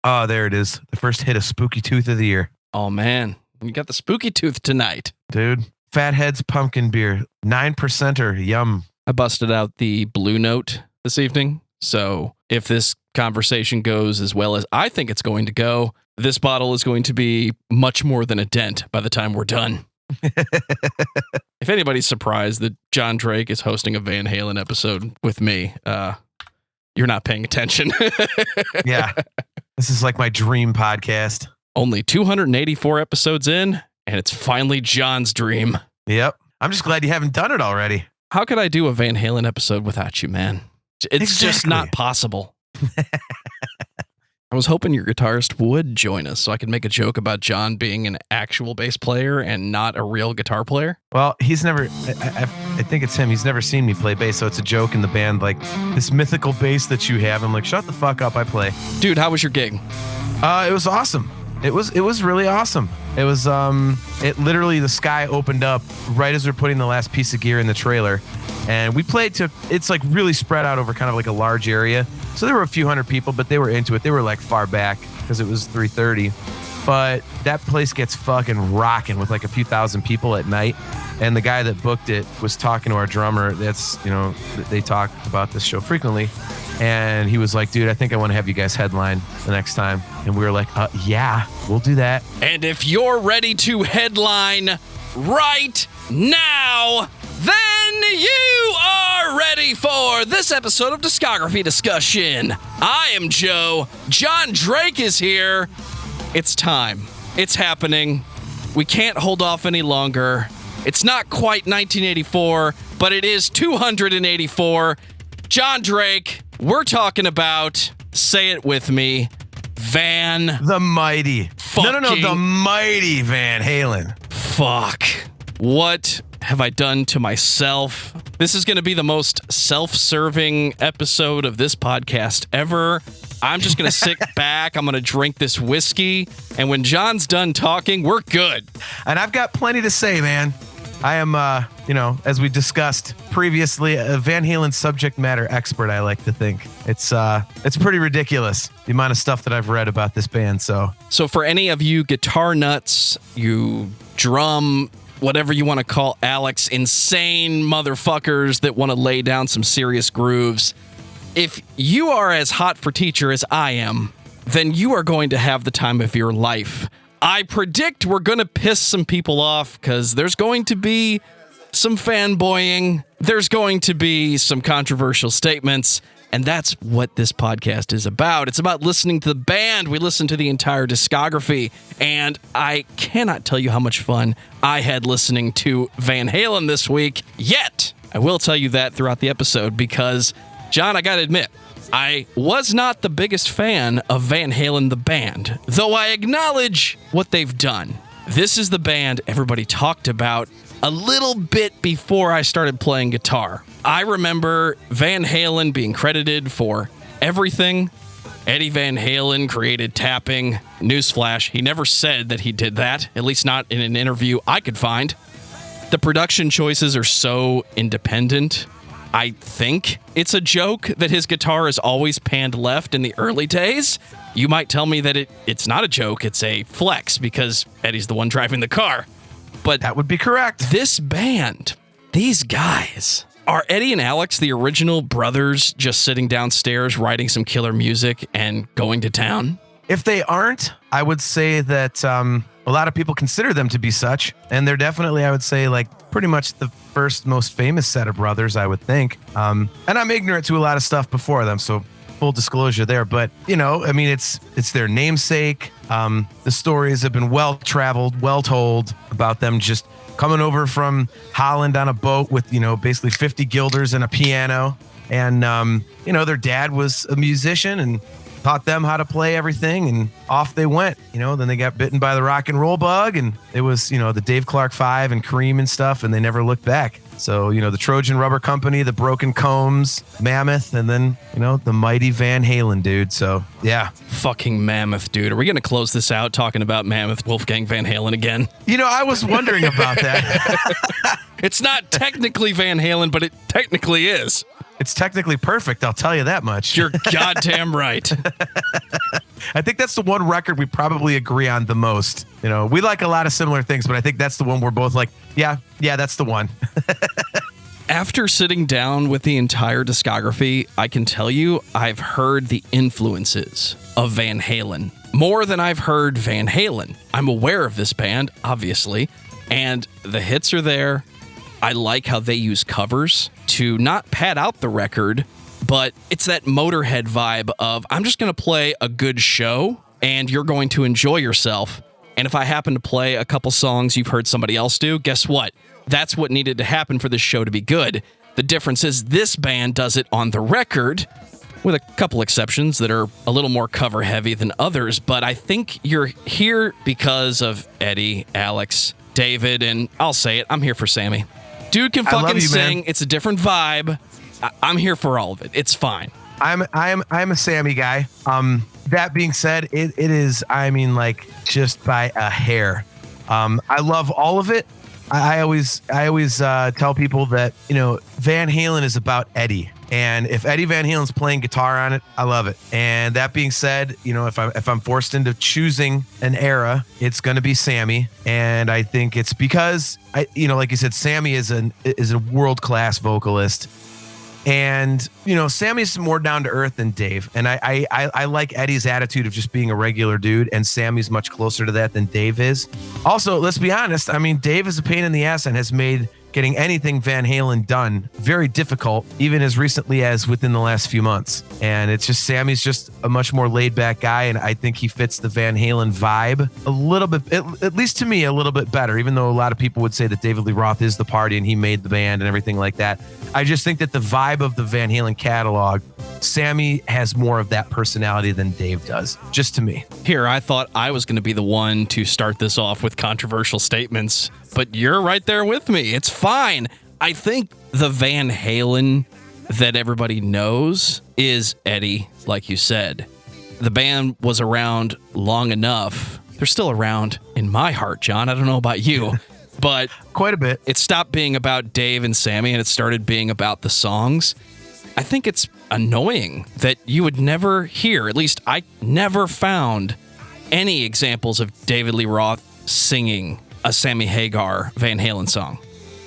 Oh, there it is. The first hit of Spooky Tooth of the year. Oh, man. You got the Spooky Tooth tonight. Dude, Fathead's pumpkin beer. 9%er. Yum. I busted out the Blue Note this evening. So if this conversation goes as well as I think it's going to go, this bottle is going to be much more than a dent by the time we're done. If anybody's surprised that Jon Drake is hosting a Van Halen episode with me, you're not paying attention. Yeah. This is like my dream podcast. Only 284 episodes in, and it's finally John's dream. Yep. I'm just glad you haven't done it already. How could I do a Van Halen episode without you, man? It's just not possible. I was hoping your guitarist would join us so I could make a joke about John being an actual bass player and not a real guitar player. Well, he's never, I think it's him. He's never seen me play bass, so it's a joke in the band. Like, this mythical bass that you have. I'm like, shut the fuck up, I play. Dude, how was your gig? It was awesome. It was really awesome. It was, it literally, the sky opened up right as we were putting the last piece of gear in the trailer. And we played to, it's like really spread out over kind of like a large area. So there were a few hundred people, but they were into it. They were like far back because it was 3:30. But that place gets fucking rocking with like a few thousand people at night. And the guy that booked it was talking to our drummer. That's, you know, they talk about this show frequently. And he was like, dude, I think I want to have you guys headline the next time. And we were like, yeah, we'll do that. And if you're ready to headline right now, then you are ready for this episode of Discography Discussion. I am Joe. Jon Drake is here. It's time. It's happening. We can't hold off any longer. It's not quite 1984, but it is 284. Jon Drake, we're talking about, say it with me, the mighty. No, the mighty Van Halen. Fuck. What have I done to myself? This is going to be the most self-serving episode of this podcast ever. I'm just going to sit back. I'm going to drink this whiskey. And when John's done talking, we're good. And I've got plenty to say, man. I am, as we discussed previously, a Van Halen subject matter expert, I like to think. It's pretty ridiculous, the amount of stuff that I've read about this band. So for any of you guitar nuts, you drum, whatever you want to call Alex, insane motherfuckers that want to lay down some serious grooves, if you are as hot for teacher as I am, then you are going to have the time of your life. I predict we're going to piss some people off because there's going to be some fanboying. There's going to be some controversial statements. And that's what this podcast is about. It's about listening to the band. We listen to the entire discography. And I cannot tell you how much fun I had listening to Van Halen this week. Yet, I will tell you that throughout the episode because, John, I got to admit, I was not the biggest fan of Van Halen the band, though I acknowledge what they've done. This is the band everybody talked about a little bit before I started playing guitar. I remember Van Halen being credited for everything. Eddie Van Halen created tapping. Newsflash, he never said that he did that, at least not in an interview I could find. The production choices are so independent. I think it's a joke that his guitar is always panned left in the early days. You might tell me that it's not a joke, it's a flex because Eddie's the one driving the car. But that would be correct. This band, these guys, are Eddie and Alex the original brothers just sitting downstairs writing some killer music and going to town? If they aren't, I would say that a lot of people consider them to be such. And they're definitely, I would say, like pretty much the first most famous set of brothers, I would think. And I'm ignorant to a lot of stuff before them, so full disclosure there. But, it's their namesake. The stories have been well-traveled, well-told about them just coming over from Holland on a boat with, basically 50 guilders and a piano. And, their dad was a musician and taught them how to play everything, and off they went. Then they got bitten by the rock and roll bug, and it was, the Dave Clark 5 and Cream and stuff, and they never looked back. So, the Trojan Rubber Company, the Broken Combs, Mammoth, and then, the mighty Van Halen, dude. So, yeah. Fucking Mammoth, dude. Are we going to close this out talking about Mammoth, Wolfgang Van Halen again? I was wondering about that. It's not technically Van Halen, but it technically is. It's technically perfect, I'll tell you that much. You're goddamn right. I think that's the one record we probably agree on the most. You know, we like a lot of similar things, but I think that's the one we're both like, yeah, that's the one. After sitting down with the entire discography, I can tell you I've heard the influences of Van Halen more than I've heard Van Halen. I'm aware of this band, obviously, and the hits are there. I like how they use covers to not pad out the record, but it's that Motorhead vibe of, I'm just going to play a good show and you're going to enjoy yourself. And if I happen to play a couple songs you've heard somebody else do, guess what? That's what needed to happen for this show to be good. The difference is this band does it on the record, with a couple exceptions that are a little more cover heavy than others. But I think you're here because of Eddie, Alex, David, and I'll say it, I'm here for Sammy. Dude can fucking sing. Man. It's a different vibe. I'm here for all of it. It's fine. I'm a Sammy guy. That being said, it is, I mean, like, just by a hair. I love all of it. I always tell people that, you know, Van Halen is about Eddie, and if Eddie Van Halen's playing guitar on it, I love it. And that being said, you know, if I'm forced into choosing an era, it's going to be Sammy, and I think it's because like you said, Sammy is a world-class vocalist. And, you know, Sammy's more down to earth than Dave. And I like Eddie's attitude of just being a regular dude. And Sammy's much closer to that than Dave is. Also, let's be honest. I mean, Dave is a pain in the ass and has made getting anything Van Halen done very difficult, even as recently as within the last few months. And it's just, Sammy's just a much more laid back guy. And I think he fits the Van Halen vibe a little bit, at least to me, a little bit better, even though a lot of people would say that David Lee Roth is the party and he made the band and everything like that. I just think that the vibe of the Van Halen catalog, Sammy has more of that personality than Dave does, just to me. Here, I thought I was going to be the one to start this off with controversial statements, but you're right there with me. It's fine. I think the Van Halen that everybody knows is Eddie, like you said. The band was around long enough. They're still around in my heart, John. I don't know about you, but quite a bit. It stopped being about Dave and Sammy, and it started being about the songs. I think it's annoying that you would never hear, at least I never found any examples of David Lee Roth singing a Sammy Hagar Van Halen song.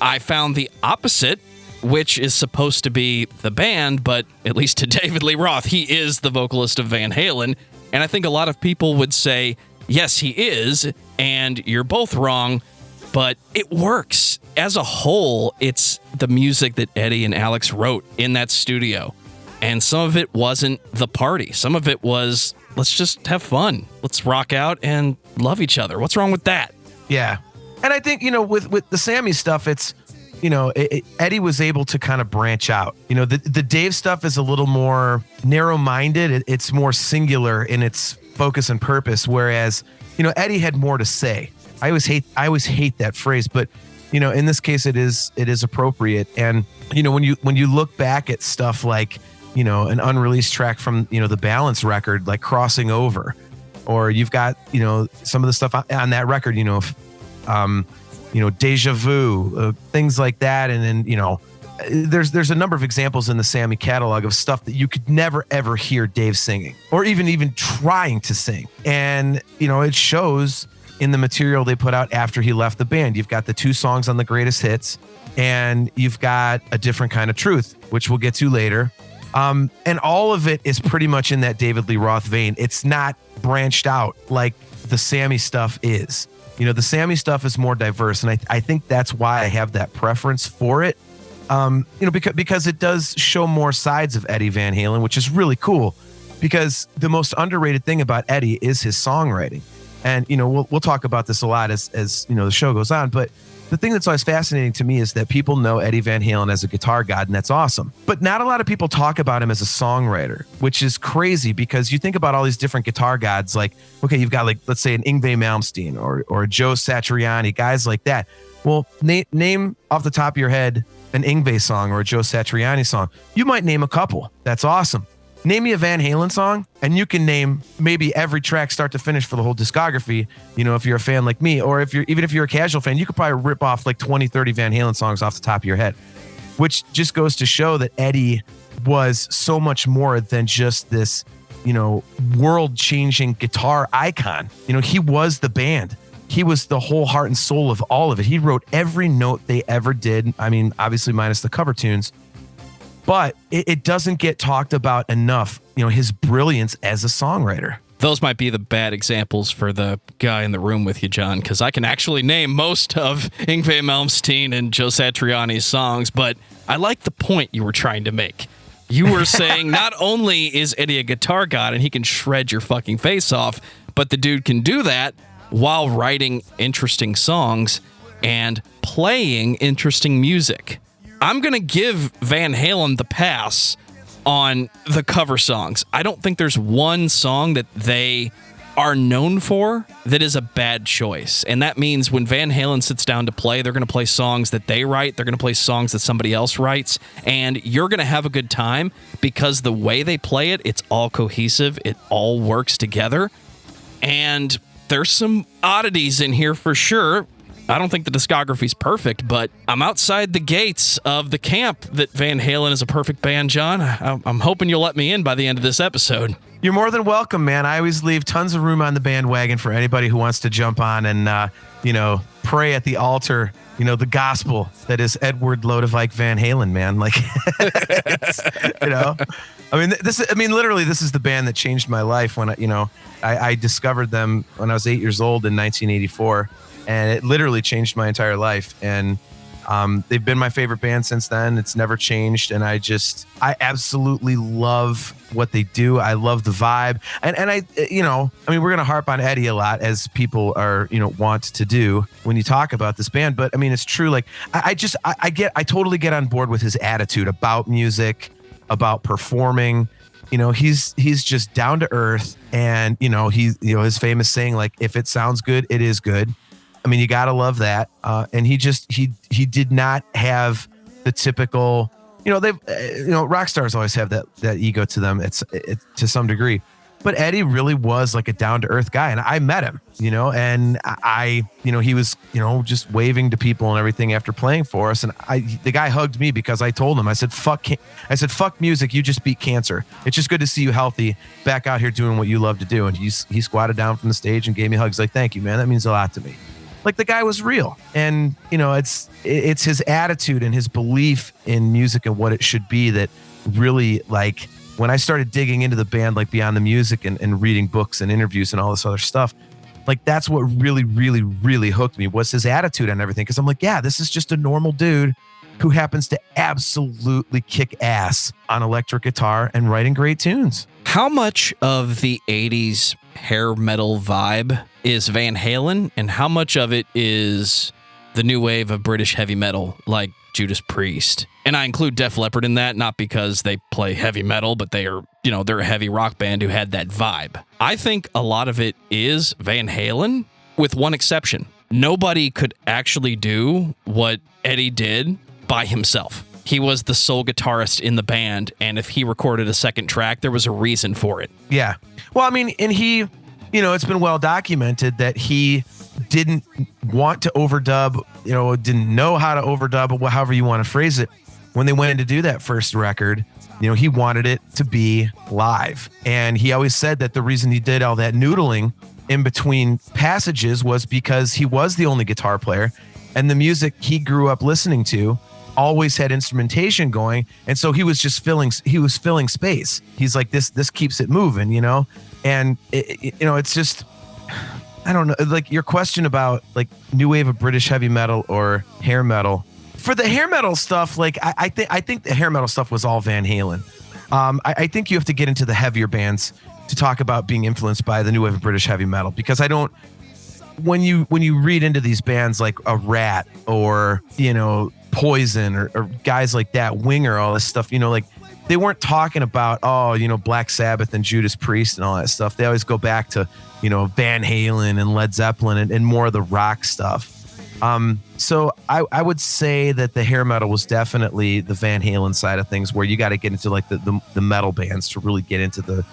I found the opposite, which is supposed to be the band, but at least to David Lee Roth, he is the vocalist of Van Halen. And I think a lot of people would say, yes, he is, and you're both wrong, but it works. As a whole, it's the music that Eddie and Alex wrote in that studio. And some of it wasn't the party. Some of it was, let's just have fun. Let's rock out and love each other. What's wrong with that? Yeah. And I think, you know, with the Sammy stuff, it's, you know, Eddie was able to kind of branch out. You know, the Dave stuff is a little more narrow-minded. It's more singular in its focus and purpose, whereas, you know, Eddie had more to say. I always hate that phrase, but, you know, in this case, it is appropriate. And, you know, when you look back at stuff like, you know, an unreleased track from, you know, the Balance record, like Crossing Over, or you've got, you know, some of the stuff on that record, you know, Deja Vu, things like that. And then, you know, there's a number of examples in the Sammy catalog of stuff that you could never, ever hear Dave singing or even trying to sing. And, you know, it shows in the material they put out after he left the band. You've got the 2 songs on the greatest hits, and you've got A Different Kind of Truth, which we'll get to later. And all of it is pretty much in that David Lee Roth vein. It's not branched out like the Sammy stuff is. You know, the Sammy stuff is more diverse, and I think that's why I have that preference for it. You know, because it does show more sides of Eddie Van Halen, which is really cool, because the most underrated thing about Eddie is his songwriting. And, you know, we'll talk about this a lot as you know, the show goes on, but the thing that's always fascinating to me is that people know Eddie Van Halen as a guitar god, and that's awesome. But not a lot of people talk about him as a songwriter, which is crazy, because you think about all these different guitar gods, like, okay, you've got, like, let's say an Yngwie Malmsteen or Joe Satriani, guys like that. Well, name off the top of your head an Yngwie song or a Joe Satriani song. You might name a couple. That's awesome. Name me a Van Halen song, and you can name maybe every track start to finish for the whole discography, you know, if you're a fan like me, or if you're a casual fan, you could probably rip off like 20, 30 Van Halen songs off the top of your head, which just goes to show that Eddie was so much more than just this world-changing guitar icon. He was the band. He was the whole heart and soul of all of it. He wrote every note they ever did. I mean, obviously minus the cover tunes, but it doesn't get talked about enough, his brilliance as a songwriter. Those might be the bad examples for the guy in the room with you, John, because I can actually name most of Yngwie Malmsteen and Joe Satriani's songs, but I like the point you were trying to make. You were saying not only is Eddie a guitar god and he can shred your fucking face off, but the dude can do that while writing interesting songs and playing interesting music. I'm going to give Van Halen the pass on the cover songs. I don't think there's one song that they are known for that is a bad choice. And that means when Van Halen sits down to play, they're going to play songs that they write. They're going to play songs that somebody else writes. And you're going to have a good time because the way they play it, it's all cohesive. It all works together. And there's some oddities in here for sure. I don't think the discography's perfect, but I'm outside the gates of the camp that Van Halen is a perfect band, John. I'm hoping you'll let me in by the end of this episode. You're more than welcome, man. I always leave tons of room on the bandwagon for anybody who wants to jump on and, pray at the altar, the gospel that is Edward Lodewijk Van Halen, man. Like, literally, this is the band that changed my life when I discovered them when I was 8 years old in 1984. And it literally changed my entire life. And they've been my favorite band since then. It's never changed. And I absolutely love what they do. I love the vibe. And we're going to harp on Eddie a lot, as people are, want to do when you talk about this band. But I mean, it's true. Like, I totally get on board with his attitude about music, about performing. He's just down to earth. And, his famous saying, like, if it sounds good, it is good. I mean, you got to love that. And he did not have the typical, rock stars always have that ego to them. It's to some degree, but Eddie really was like a down to earth guy. And I met him, and he was, just waving to people and everything after playing for us. And the guy hugged me because I told him, I said, fuck music. You just beat cancer. It's just good to see you healthy back out here doing what you love to do. And he squatted down from the stage and gave me hugs. Like, thank you, man. That means a lot to me. Like, the guy was real. And, it's his attitude and his belief in music and what it should be that really, like, when I started digging into the band, like, beyond the music and reading books and interviews and all this other stuff, like, that's what really, really, really hooked me, was his attitude and everything. Because I'm like, yeah, this is just a normal dude who happens to absolutely kick ass on electric guitar and writing great tunes. How much of the 80s hair metal vibe is Van Halen, and how much of it is the new wave of British heavy metal like Judas Priest? And I include Def Leppard in that, not because they play heavy metal, but they are, they're a heavy rock band who had that vibe. I think a lot of it is Van Halen, with one exception. Nobody could actually do what Eddie did by himself. He was the sole guitarist in the band, and if he recorded a second track, there was a reason for it. Yeah. Well, I mean, and he, it's been well documented that he didn't want to overdub, didn't know how to overdub, or however you want to phrase it. When they went in to do that first record, he wanted it to be live. And he always said that the reason he did all that noodling in between passages was because he was the only guitar player, and the music he grew up listening to always had instrumentation going, and so he was filling space. He's like, this keeps it moving, and it's just, I don't know, like, your question about like new wave of British heavy metal or hair metal. For the hair metal stuff, like, I think the hair metal stuff was all Van Halen. I think you have to get into the heavier bands to talk about being influenced by the new wave of British heavy metal, because I don't, when you read into these bands like a Rat or Poison or guys like that, Winger, all this stuff, like, they weren't talking about, Black Sabbath and Judas Priest and all that stuff. They always go back to, Van Halen and Led Zeppelin and more of the rock stuff. So I would say that the hair metal was definitely the Van Halen side of things, where you got to get into like the metal bands to really get into the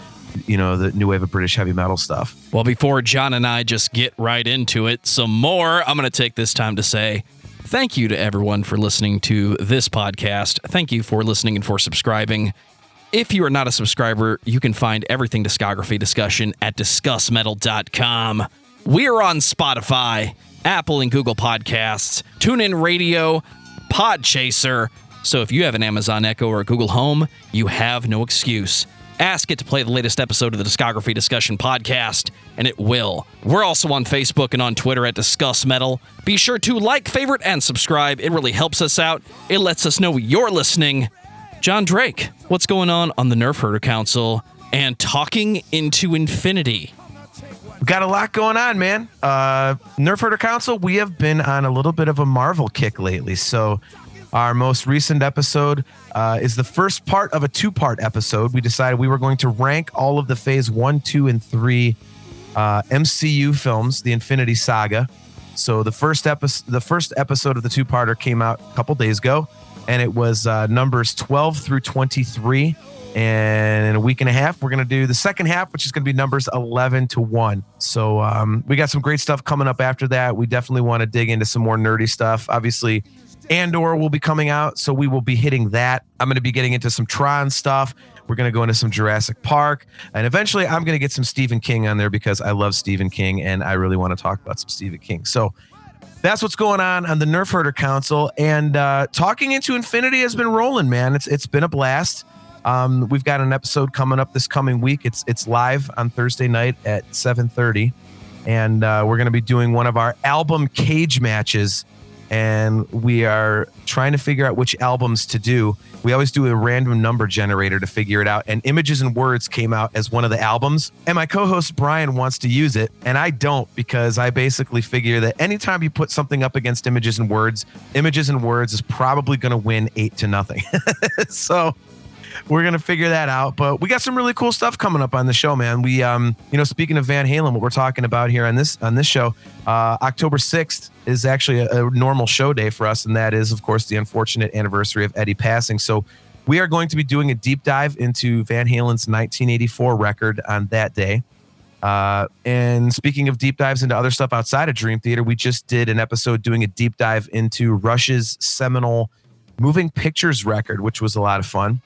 new wave of British heavy metal stuff. Well, before John and I just get right into it some more, I'm going to take this time to say thank you to everyone for listening to this podcast. Thank you for listening and for subscribing. If you are not a subscriber, you can find everything Discography Discussion at discussmetal.com. We're on Spotify, Apple and Google Podcasts, TuneIn Radio, Podchaser. So if you have an Amazon Echo or a Google Home, you have no excuse. Ask it to play the latest episode of the Discography Discussion podcast, and it will. We're also on Facebook and on Twitter at Discuss Metal. Be sure to like, favorite, and subscribe. It really helps us out. It lets us know you're listening. Jon Drake, what's going on the Nerfherder Council and Talking into Infinity? We've got a lot going on, man. Nerfherder Council, we have been on a little bit of a Marvel kick lately. So our most recent episode is the first part of a two-part episode. We decided we were going to rank all of the Phase 1, 2, and 3 MCU films, the Infinity Saga. So the first episode of the two-parter came out a couple days ago, and it was numbers 12 through 23. And in a week and a half, we're going to do the second half, which is going to be numbers 11 to 1. So we got some great stuff coming up after that. We definitely want to dig into some more nerdy stuff. Obviously, Andor will be coming out, so we will be hitting that. I'm going to be getting into some Tron stuff. We're going to go into some Jurassic Park. And eventually, I'm going to get some Stephen King on there because I love Stephen King, and I really want to talk about some Stephen King. So that's what's going on the Nerfherder Council. And Talking into Infinity has been rolling, man. It's been a blast. We've got an episode coming up this coming week. It's live on Thursday night at 7:30, and we're going to be doing one of our album cage matches, and we are trying to figure out which albums to do. We always do a random number generator to figure it out, and Images and Words came out as one of the albums, and my co-host Brian wants to use it, and I don't, because I basically figure that anytime you put something up against Images and Words is probably going to win 8-0. So we're going to figure that out, but we got some really cool stuff coming up on the show, man. We, speaking of Van Halen, what we're talking about here on this show, October 6th is actually a normal show day for us. And that is, of course, the unfortunate anniversary of Eddie passing. So we are going to be doing a deep dive into Van Halen's 1984 record on that day. And speaking of deep dives into other stuff outside of Dream Theater, we just did an episode doing a deep dive into Rush's seminal Moving Pictures record, which was a lot of fun.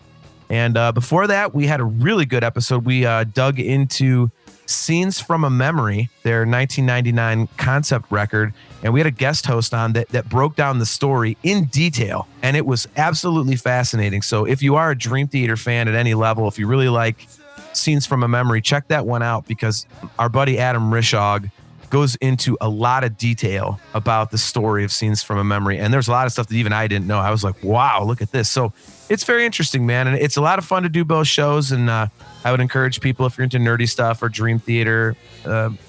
And before that, we had a really good episode. We dug into Scenes from a Memory, their 1999 concept record, and we had a guest host on that broke down the story in detail, and it was absolutely fascinating. So if you are a Dream Theater fan at any level, if you really like Scenes from a Memory, check that one out, because our buddy Adam Rishog goes into a lot of detail about the story of Scenes from a Memory, and there's a lot of stuff that even I didn't know. I was like, wow, look at this. So it's very interesting, man, and it's a lot of fun to do both shows, and I would encourage people, if you're into nerdy stuff or Dream Theater,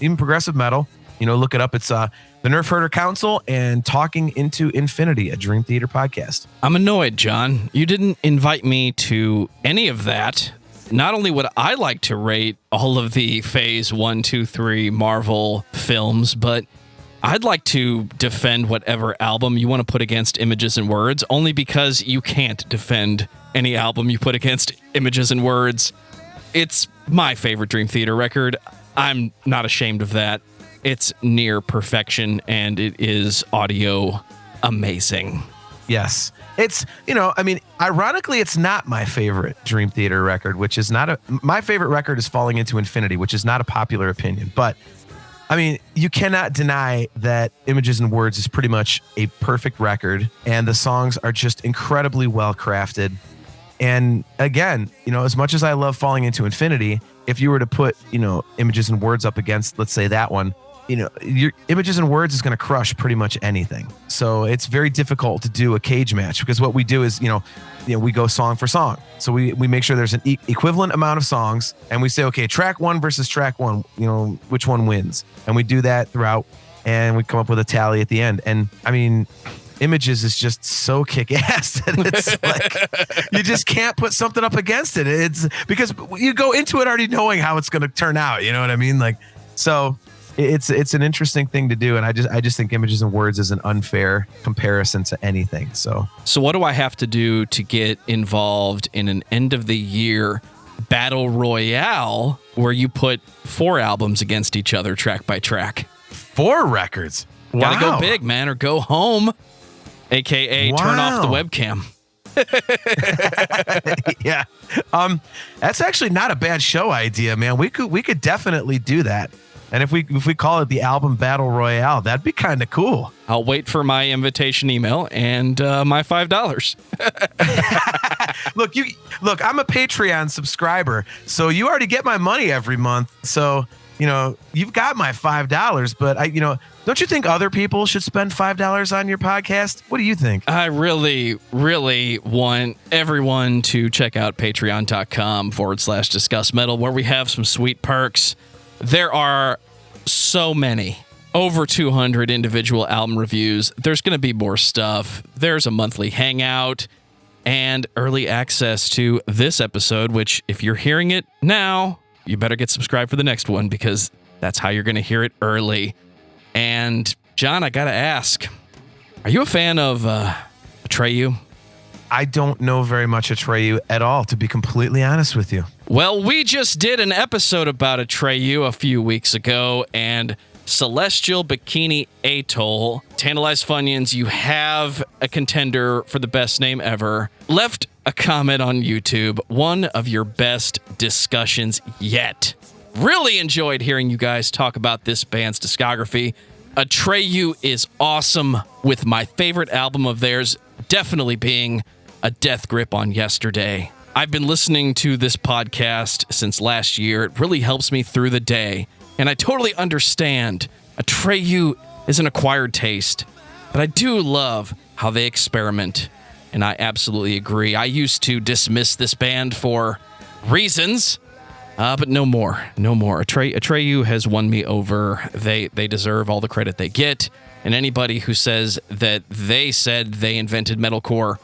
even progressive metal, look it up. It's the Nerfherder Council and Talking into Infinity, a Dream Theater podcast. I'm annoyed, John. You didn't invite me to any of that. Not only would I like to rate all of the Phase 1, 2, 3 Marvel films, but I'd like to defend whatever album you want to put against Images and Words, only because you can't defend any album you put against Images and Words. It's my favorite Dream Theater record. I'm not ashamed of that. It's near perfection, and it is audio amazing. Yes. It's, ironically, it's not my favorite Dream Theater record, which is not my favorite record is Falling into Infinity, which is not a popular opinion. But, you cannot deny that Images and Words is pretty much a perfect record, and the songs are just incredibly well crafted. And again, as much as I love Falling into Infinity, if you were to put, Images and Words up against, let's say, that one, your Images and Words is going to crush pretty much anything. So it's very difficult to do a cage match, because what we do is, we go song for song. So we make sure there's an equivalent amount of songs, and we say, okay, track one versus track one, which one wins? And we do that throughout, and we come up with a tally at the end. And Images is just so kick-ass that it's like you just can't put something up against it. It's because you go into it already knowing how it's going to turn out. You know what I mean? Like, so it's an interesting thing to do, and I just think Images and Words is an unfair comparison to anything. So what do I have to do to get involved in an end of the year battle royale where you put 4 albums against each other track by track? 4 records. Wow. Gotta go big, man, or go home. AKA turn off the webcam. Yeah. That's actually not a bad show idea, man. We could definitely do that. And if we call it the album battle royale, that'd be kind of cool. I'll wait for my invitation email and my $5. Look, I'm a Patreon subscriber, so you already get my money every month. So, you've got my $5, but don't you think other people should spend $5 on your podcast? What do you think? I really, really want everyone to check out patreon.com/discussmetal, where we have some sweet perks. There are so many, over 200 individual album reviews. There's going to be more stuff. There's a monthly hangout and early access to this episode, which if you're hearing it now, you better get subscribed for the next one because that's how you're going to hear it early. And John, I got to ask, are you a fan of Atreyu? I don't know very much Atreyu at all, to be completely honest with you. Well, we just did an episode about Atreyu a few weeks ago, and Celestial Bikini Atoll, Tantalized Funyuns, you have a contender for the best name ever, left a comment on YouTube, one of your best discussions yet. Really enjoyed hearing you guys talk about this band's discography. Atreyu is awesome, with my favorite album of theirs definitely being A Death Grip on Yesterday. I've been listening to this podcast since last year. It really helps me through the day. And I totally understand Atreyu is an acquired taste, but I do love how they experiment. And I absolutely agree. I used to dismiss this band for reasons, but no more. No more. Atreyu has won me over. They deserve all the credit they get. And anybody who says that they said they invented metalcore,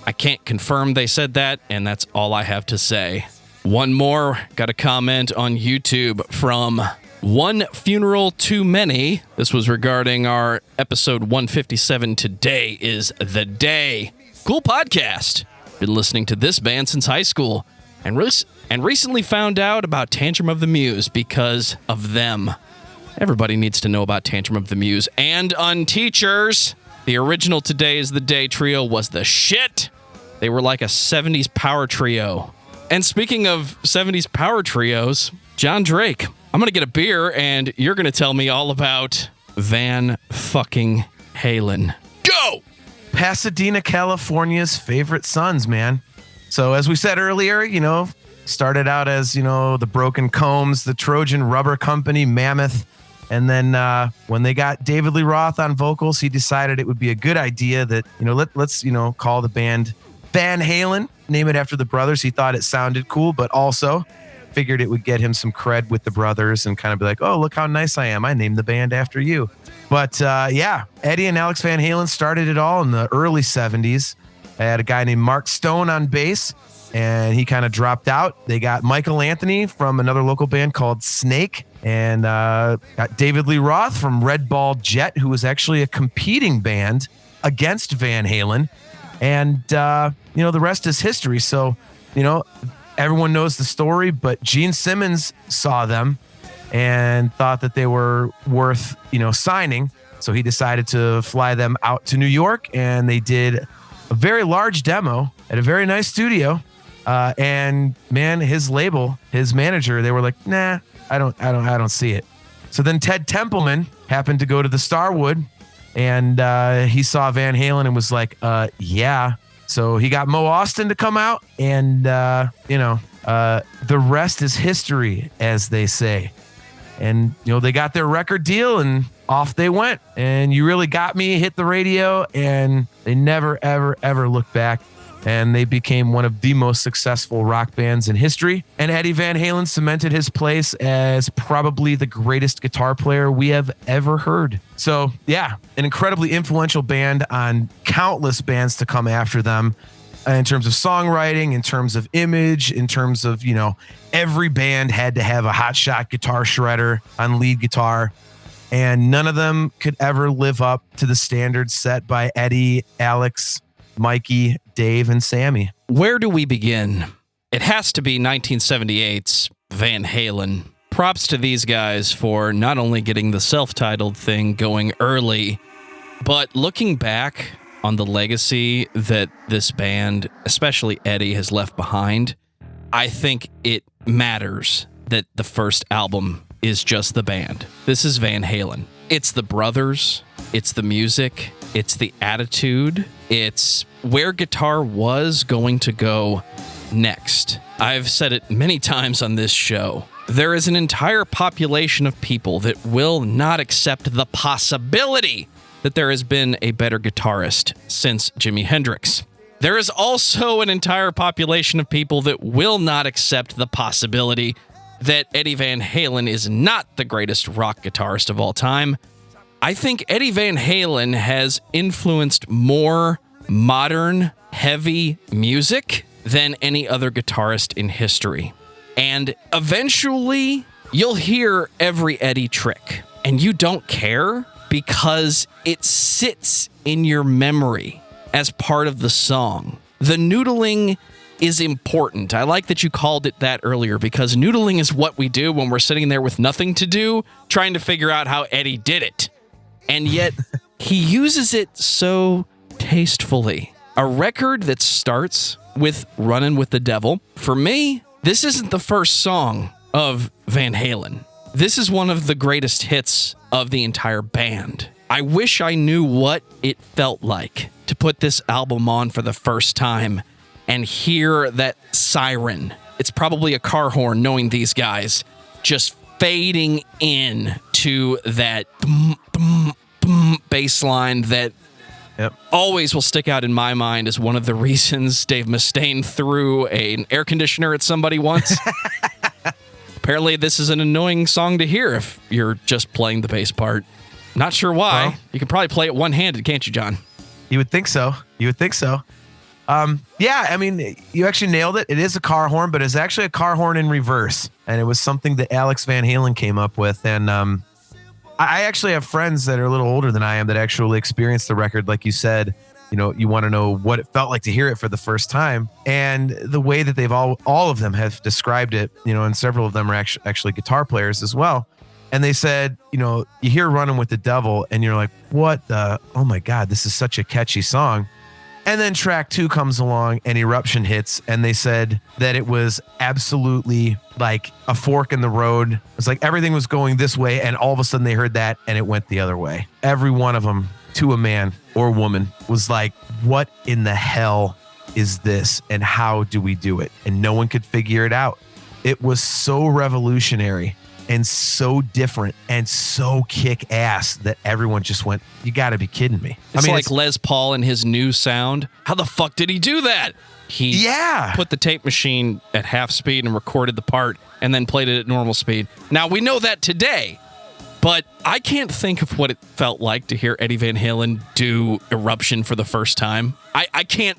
I can't confirm they said that, and that's all I have to say. One more, got a comment on YouTube from One Funeral Too Many. This was regarding our episode 157, Today is the Day. Cool podcast. Been listening to this band since high school, and recently found out about Tantrum of the Muse because of them. Everybody needs to know about Tantrum of the Muse and Unteachers. The original Today is the Day trio was the shit. They were like a 70s power trio. And speaking of 70s power trios, Jon Drake, I'm going to get a beer and you're going to tell me all about Van fucking Halen. Go! Pasadena, California's favorite sons, man. So as we said earlier, started out as, the Broken Combs, the Trojan Rubber Company, Mammoth. And then when they got David Lee Roth on vocals, he decided it would be a good idea that, let's call the band Van Halen, name it after the brothers. He thought it sounded cool, but also figured it would get him some cred with the brothers and kind of be like, oh, look how nice I am. I named the band after you. But Eddie and Alex Van Halen started it all in the early 70s. I had a guy named Mark Stone on bass, and he kind of dropped out. They got Michael Anthony from another local band called Snake, and got David Lee Roth from Red Ball Jet, who was actually a competing band against Van Halen. And, the rest is history. So, everyone knows the story, but Gene Simmons saw them and thought that they were worth, signing. So he decided to fly them out to New York, and they did a very large demo at a very nice studio. And man, his label, his manager, they were like, nah, I don't see it. So then Ted Templeman happened to go to the Starwood, and he saw Van Halen and was like, yeah. So he got Mo Austin to come out, and, the rest is history, as they say. And, they got their record deal, and off they went. And You Really Got Me hit the radio, and they never, ever, ever looked back. And they became one of the most successful rock bands in history. And Eddie Van Halen cemented his place as probably the greatest guitar player we have ever heard. So, yeah, an incredibly influential band on countless bands to come after them in terms of songwriting, in terms of image, in terms of, every band had to have a hotshot guitar shredder on lead guitar. And none of them could ever live up to the standards set by Eddie, Alex, Mikey, Dave, and Sammy. Where do we begin? It has to be 1978's Van Halen. Props to these guys for not only getting the self-titled thing going early, but looking back, on the legacy that this band, especially Eddie, has left behind, I think it matters that the first album is just the band. This is Van Halen. It's the brothers, it's the music, it's the attitude, it's where guitar was going to go next. I've said it many times on this show. There is an entire population of people that will not accept the possibility that there has been a better guitarist since Jimi Hendrix. There is also an entire population of people that will not accept the possibility that Eddie Van Halen is not the greatest rock guitarist of all time. I think Eddie Van Halen has influenced more modern, heavy music than any other guitarist in history. And eventually, you'll hear every Eddie trick, and you don't care because it sits in your memory as part of the song. The noodling is important. I like that you called it that earlier, because noodling is what we do when we're sitting there with nothing to do, trying to figure out how Eddie did it. And yet, he uses it so tastefully. A record that starts with Runnin' with the Devil, for me, this isn't the first song of Van Halen. This is one of the greatest hits of the entire band. I wish I knew what it felt like to put this album on for the first time and hear that siren. It's probably a car horn, knowing these guys, just fading in to that bass line that always will stick out in my mind as one of the reasons Dave Mustaine threw an air conditioner at somebody once. Apparently, this is an annoying song to hear if you're just playing the bass part. Not sure why. Well, you can probably play it one-handed, can't you, John? You would think so. Yeah, I mean, you actually nailed it. It is a car horn, but it's actually a car horn in reverse. And it was something that Alex Van Halen came up with. And I actually have friends that are a little older than I am that actually experienced the record. Like you said, you know, you want to know what it felt like to hear it for the first time. And the way that they've all of them have described it, you know, and several of them are actually guitar players as well. And they said, you know, you hear Runnin' with the Devil and you're like, oh my God, this is such a catchy song. And then track 2 comes along and Eruption hits, and they said that it was absolutely like a fork in the road. It's like everything was going this way, and all of a sudden they heard that and it went the other way. Every one of them, to a man or woman, was like, what in the hell is this, and how do we do it? And no one could figure it out. It was so revolutionary and so different and so kick-ass that everyone just went, you got to be kidding me. It's like Les Paul and his new sound. How the fuck did he do that? He put the tape machine at half speed and recorded the part and then played it at normal speed. Now, we know that today, but I can't think of what it felt like to hear Eddie Van Halen do Eruption for the first time. I can't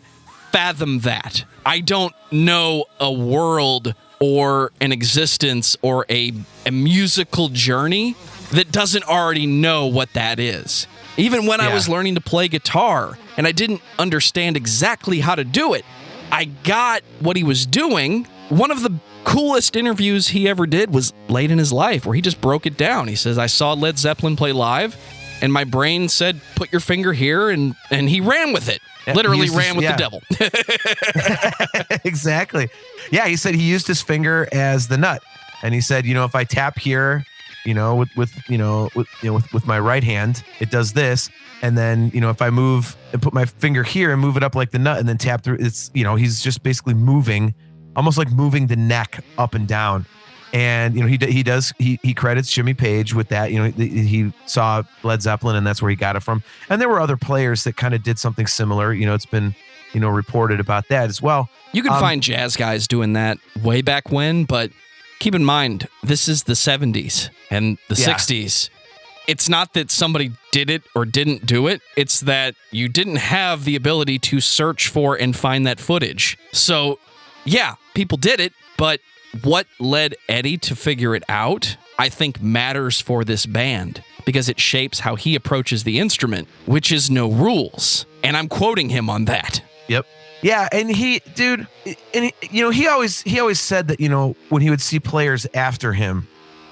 fathom that. I don't know a world or an existence or a musical journey that doesn't already know what that is. Even when I was learning to play guitar and I didn't understand exactly how to do it, I got what he was doing. One of the coolest interviews he ever did was late in his life, where he just broke it down. He says, I saw Led Zeppelin play live and my brain said, put your finger here, and he ran with it. Literally ran with the devil. Exactly. Yeah, he said he used his finger as the nut, and he said, you know, if I tap here, you know, with my right hand, it does this, and then, you know, if I move and put my finger here and move it up like the nut, and then tap through, it's, you know, he's just basically moving, almost like moving the neck up and down. And, you know, he credits Jimmy Page with that. You know, he saw Led Zeppelin and that's where he got it from. And there were other players that kind of did something similar. You know, it's been, you know, reported about that as well. You can find jazz guys doing that way back when, but keep in mind, this is the 70s and the 60s. It's not that somebody did it or didn't do it. It's that you didn't have the ability to search for and find that footage. So, yeah, people did it, but what led Eddie to figure it out, I think, matters for this band because it shapes how he approaches the instrument, which is no rules. And I'm quoting him on that. Yep. Yeah, and he always said that, you know, when he would see players after him,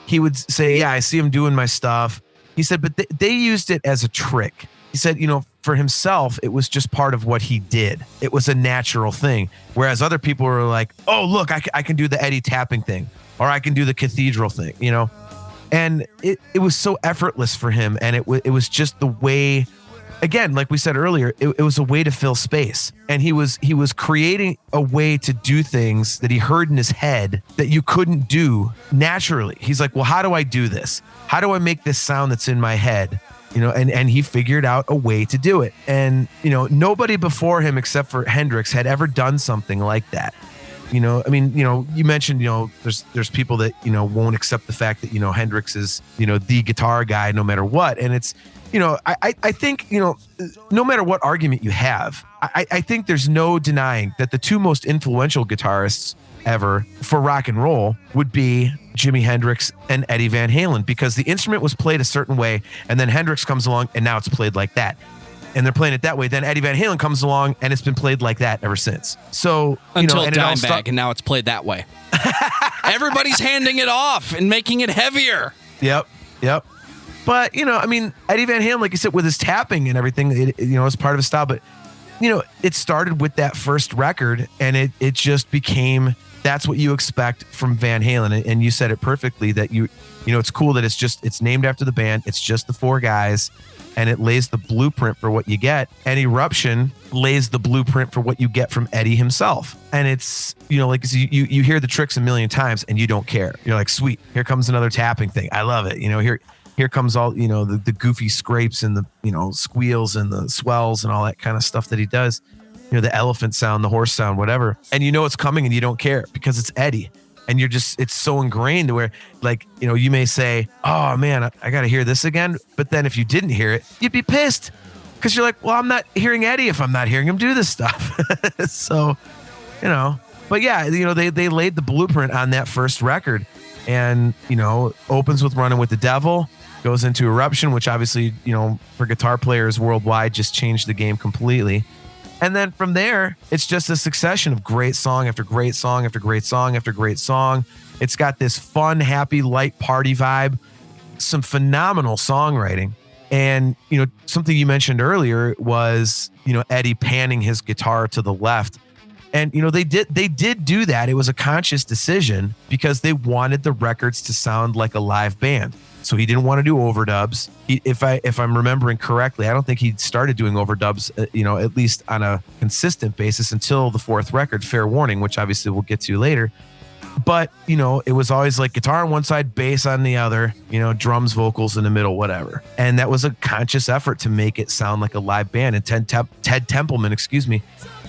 he would say, yeah, I see him doing my stuff. He said, but they used it as a trick. he said, for himself, it was just part of what he did. It was a natural thing. Whereas other people were like, oh, look, I can do the Eddie tapping thing, or I can do the cathedral thing, And it was so effortless for him. And it was just the way, again, like we said earlier, it was a way to fill space. And he was creating a way to do things that he heard in his head that you couldn't do naturally. He's like, well, how do I do this? How do I make this sound that's in my head? And he figured out a way to do it. And, nobody before him except for Hendrix had ever done something like that. You mentioned, there's people that, won't accept the fact that, Hendrix is, the guitar guy no matter what. And it's, I think, no matter what argument you have, I think there's no denying that the two most influential guitarists ever for rock and roll would be Jimi Hendrix and Eddie Van Halen, because the instrument was played a certain way, and then Hendrix comes along and now it's played like that. And they're playing it that way. Then Eddie Van Halen comes along and it's been played like that ever since. So until Dimebag, and now it's played that way. Everybody's handing it off and making it heavier. Yep. But Eddie Van Halen, like you said, with his tapping and everything, it's part of his style. But it started with that first record, and it just became, that's what you expect from Van Halen. And you said it perfectly that it's cool that it's named after the band. It's just the four guys. And it lays the blueprint for what you get. And Eruption lays the blueprint for what you get from Eddie himself. And it's, like you hear the tricks a million times and you don't care. You're like, sweet, here comes another tapping thing. I love it. Here comes all, the goofy scrapes and the, squeals and the swells and all that kind of stuff that he does. The elephant sound, the horse sound, whatever. And it's coming and you don't care because it's Eddie. And it's so ingrained to where, like, you may say, oh man, I got to hear this again. But then if you didn't hear it, you'd be pissed because you're like, well, I'm not hearing Eddie if I'm not hearing him do this stuff. So, but yeah, they laid the blueprint on that first record, and, opens with Running with the Devil, goes into Eruption, which obviously, for guitar players worldwide just changed the game completely. And then from there, it's just a succession of great song after great song after great song after great song. It's got this fun, happy, light party vibe, some phenomenal songwriting. And, something you mentioned earlier was, Eddie panning his guitar to the left. And, they did do that. It was a conscious decision because they wanted the records to sound like a live band. So he didn't want to do overdubs. If I'm remembering correctly, I don't think he started doing overdubs, at least on a consistent basis until the fourth record, Fair Warning, which obviously we'll get to later. But, it was always like guitar on one side, bass on the other, drums, vocals in the middle, whatever. And that was a conscious effort to make it sound like a live band. And Ted Templeman,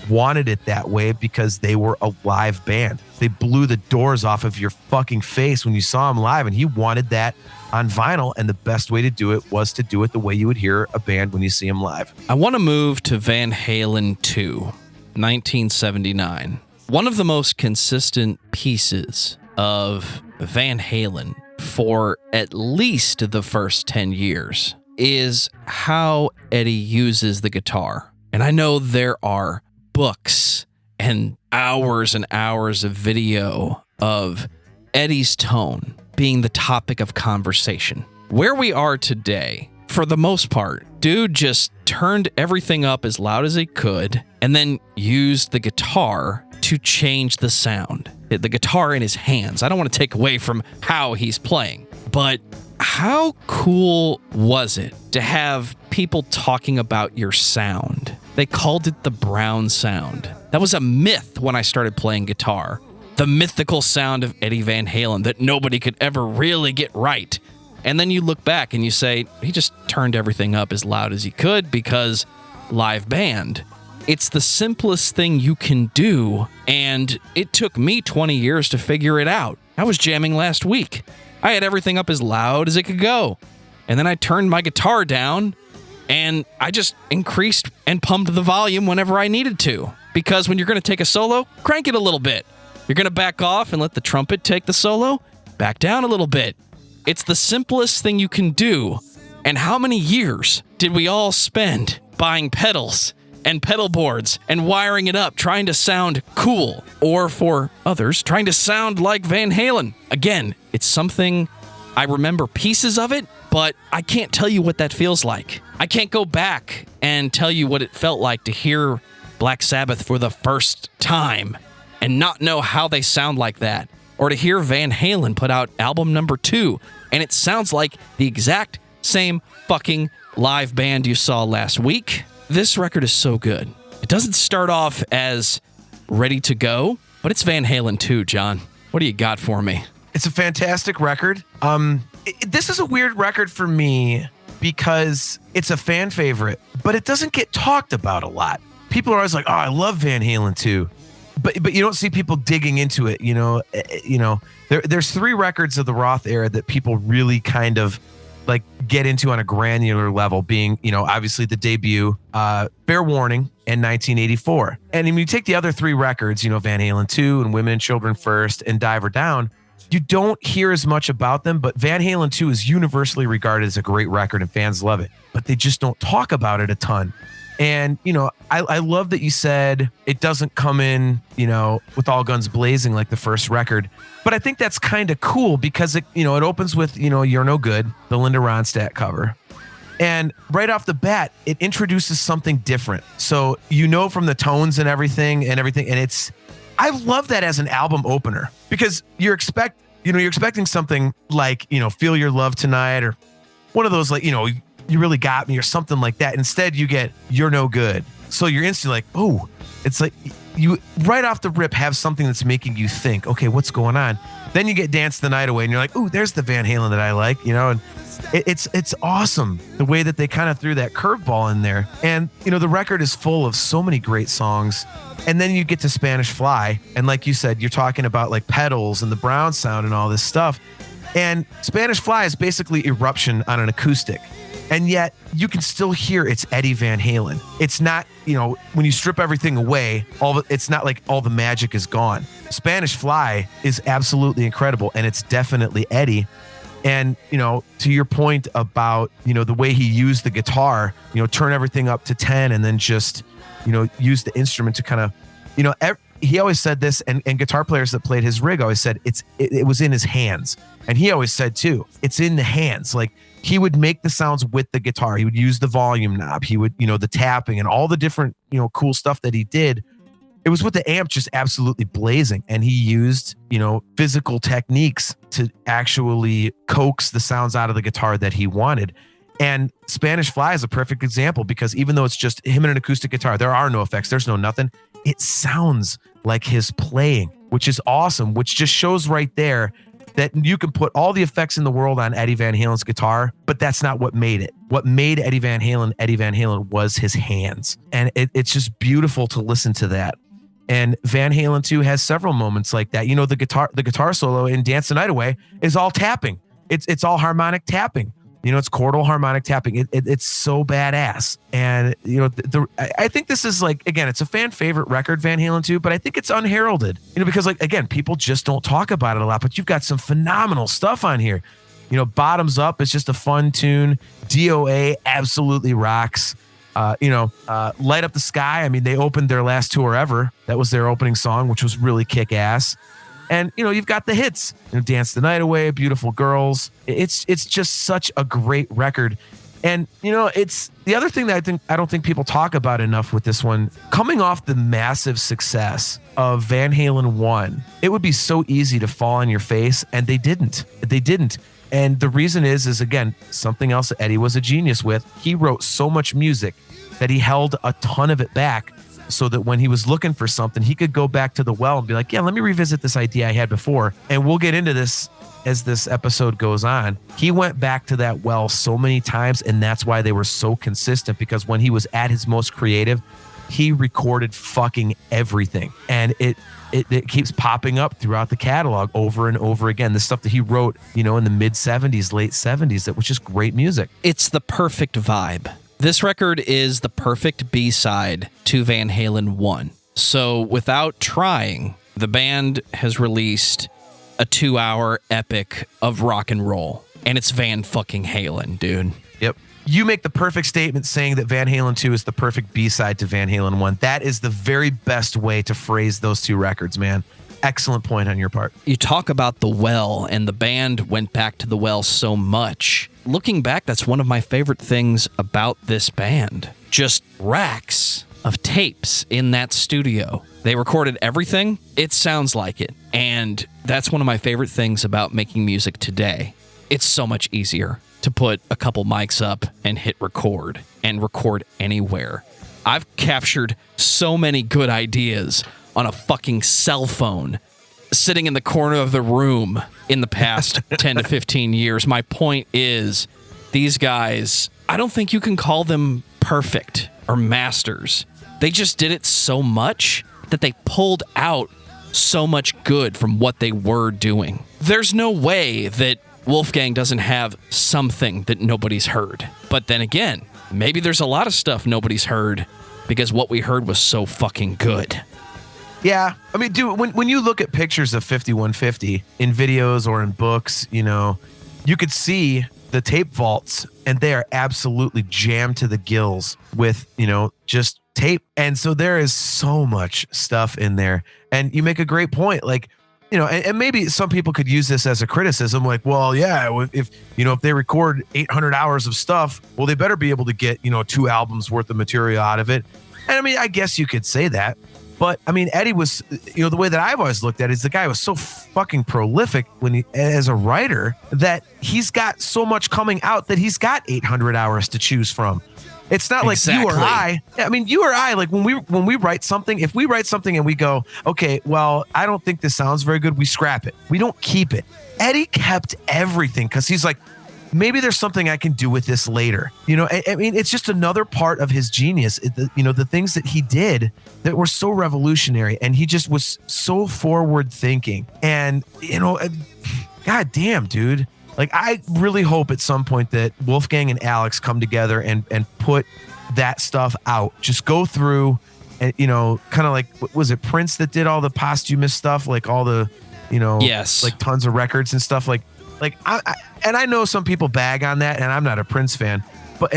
wanted it that way because they were a live band. They blew the doors off of your fucking face when you saw him live, and he wanted that on vinyl, and the best way to do it was to do it the way you would hear a band when you see them live. I want to move to Van Halen 2, 1979. One of the most consistent pieces of Van Halen for at least the first 10 years is how Eddie uses the guitar. And I know there are books and hours of video of Eddie's tone being the topic of conversation. Where we are today, for the most part, dude just turned everything up as loud as he could and then used the guitar to change the sound. The guitar in his hands. I don't want to take away from how he's playing, but how cool was it to have people talking about your sound? They called it the Brown sound. That was a myth when I started playing guitar. The mythical sound of Eddie Van Halen that nobody could ever really get right. And then you look back and you say, he just turned everything up as loud as he could because live band. It's the simplest thing you can do, and it took me 20 years to figure it out. I was jamming last week. I had everything up as loud as it could go. And then I turned my guitar down, and I just increased and pumped the volume whenever I needed to. Because when you're going to take a solo, crank it a little bit. You're going to back off and let the trumpet take the solo, back down a little bit. It's the simplest thing you can do. And how many years did we all spend buying pedals and pedal boards and wiring it up, trying to sound cool, or for others, trying to sound like Van Halen? Again, it's something I remember pieces of it, but I can't tell you what that feels like. I can't go back and tell you what it felt like to hear Black Sabbath for the first time and not know how they sound like that, or to hear Van Halen put out album number 2 and it sounds like the exact same fucking live band you saw last week. This record is so good. It doesn't start off as ready to go, but it's Van Halen 2, John. What do you got for me? It's a fantastic record. This is a weird record for me because it's a fan favorite, but it doesn't get talked about a lot. People are always like, "Oh, I love Van Halen 2." But you don't see people digging into it, There's 3 records of the Roth era that people really kind of like get into on a granular level, being, obviously the debut, Fair Warning, and 1984. And when you take the other 3 records, Van Halen 2 and Women and Children First and Diver Down, you don't hear as much about them, but Van Halen 2 is universally regarded as a great record and fans love it, but they just don't talk about it a ton. And, I love that you said it doesn't come in, with all guns blazing like the first record. But I think that's kind of cool because it opens with, You're No Good, the Linda Ronstadt cover. And right off the bat, it introduces something different. So, from the tones and everything, and I love that as an album opener because you're expecting something like, Feel Your Love Tonight, or one of those, like, You Really Got Me, or something like that. Instead, you get You're No Good. So you're instantly like, oh, it's like you right off the rip have something that's making you think, okay, what's going on? Then you get Dance the Night Away and you're like, oh, there's the Van Halen that I like, and it's awesome the way that they kind of threw that curveball in there. And, the record is full of so many great songs. And then you get to Spanish Fly. And like you said, you're talking about like pedals and the Brown sound and all this stuff. And Spanish Fly is basically Eruption on an acoustic. And yet you can still hear it's Eddie Van Halen. It's not, when you strip everything away, it's not like all the magic is gone. Spanish Fly is absolutely incredible, and it's definitely Eddie. And, to your point about, the way he used the guitar, turn everything up to 10 and then just, use the instrument to kind of, he always said this, and guitar players that played his rig always said it was in his hands. And he always said too, it's in the hands. Like, he would make the sounds with the guitar. He would use the volume knob. He would, the tapping and all the different, cool stuff that he did. It was with the amp just absolutely blazing. And he used, physical techniques to actually coax the sounds out of the guitar that he wanted. And Spanish Fly is a perfect example because even though it's just him and an acoustic guitar, there are no effects, there's no nothing. It sounds like his playing, which is awesome, which just shows right there that you can put all the effects in the world on Eddie Van Halen's guitar, but that's not what made it. What made Eddie Van Halen was his hands. And it's just beautiful to listen to that. And Van Halen 2 has several moments like that. The guitar solo in Dance the Night Away is all tapping. It's all harmonic tapping. It's chordal harmonic tapping. It's so badass. And, I think this is like, again, it's a fan favorite record, Van Halen 2, but I think it's unheralded, because like, again, people just don't talk about it a lot, but you've got some phenomenal stuff on here. Bottoms Up is just a fun tune. DOA absolutely rocks. Light Up the Sky. I mean, they opened their last tour ever. That was their opening song, which was really kick ass. And, you've got the hits, Dance the Night Away, Beautiful Girls. It's just such a great record. And, it's the other thing that I don't think people talk about enough with this one, coming off the massive success of Van Halen 1, it would be so easy to fall on your face. And they didn't. And the reason is again, something else that Eddie was a genius with. He wrote so much music that he held a ton of it back, so that when he was looking for something, he could go back to the well and be like, yeah, let me revisit this idea I had before. And we'll get into this as this episode goes on. He went back to that well so many times, and that's why they were so consistent, because when he was at his most creative, he recorded fucking everything. And it keeps popping up throughout the catalog over and over again. The stuff that he wrote, in the mid 70s, late 70s, that was just great music. It's the perfect vibe. This record is the perfect B-side to Van Halen 1. So without trying, the band has released a 2-hour epic of rock and roll. And it's Van fucking Halen, dude. Yep. You make the perfect statement saying that Van Halen 2 is the perfect B-side to Van Halen 1. That is the very best way to phrase those two records, man. excellent point on your part. You talk about the well, and the band went back to the well so much. Looking back, that's one of my favorite things about this band. Just racks of tapes in that studio. They recorded everything. It sounds like it. And that's one of my favorite things about making music today. It's so much easier to put a couple mics up and hit record and record anywhere. I've captured so many good ideas on a fucking cell phone sitting in the corner of the room in the past 10 to 15 years. My point is, these guys, I don't think you can call them perfect or masters. They just did it so much that they pulled out so much good from what they were doing. There's no way that Wolfgang doesn't have something that nobody's heard. But then again, maybe there's a lot of stuff nobody's heard because what we heard was so fucking good. Yeah. I mean, dude, when you look at pictures of 5150 in videos or in books, you know, you could see the tape vaults and they are absolutely jammed to the gills with, you know, just tape. And so there is so much stuff in there. And you make a great point. Like, you know, and maybe some people could use this as a criticism, like, well, yeah, if they record 800 hours of stuff, well, they better be able to get, you know, 2 albums worth of material out of it. And I mean, I guess you could say that. But I mean, Eddie was, you know, the way that I've always looked at it is the guy was so fucking prolific as a writer that he's got so much coming out that he's got 800 hours to choose from. It's not like you or I. I mean, you or I, like when we write something, if we write something and we go, okay, well, I don't think this sounds very good, we scrap it. We don't keep it. Eddie kept everything because he's like, maybe there's something I can do with this later. You know, I mean, it's just another part of his genius. You know, the things that he did that were so revolutionary, and he just was so forward thinking. And, you know, God damn, dude. Like, I really hope at some point that Wolfgang and Alex come together and put that stuff out. Just go through and, you know, kind of like, was it Prince that did all the posthumous stuff? Like all the, you know, yes, like tons of records and stuff. Like I know some people bag on that, and I'm not a Prince fan, but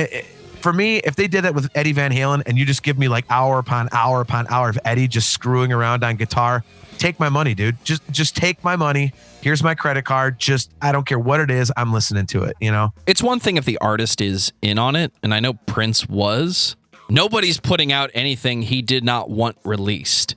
for me, if they did that with Eddie Van Halen and you just give me like hour upon hour upon hour of Eddie just screwing around on guitar, take my money, dude. Just take my money. Here's my credit card. I don't care what it is. I'm listening to it, you know? It's one thing if the artist is in on it, and I know Prince was. Nobody's putting out anything he did not want released.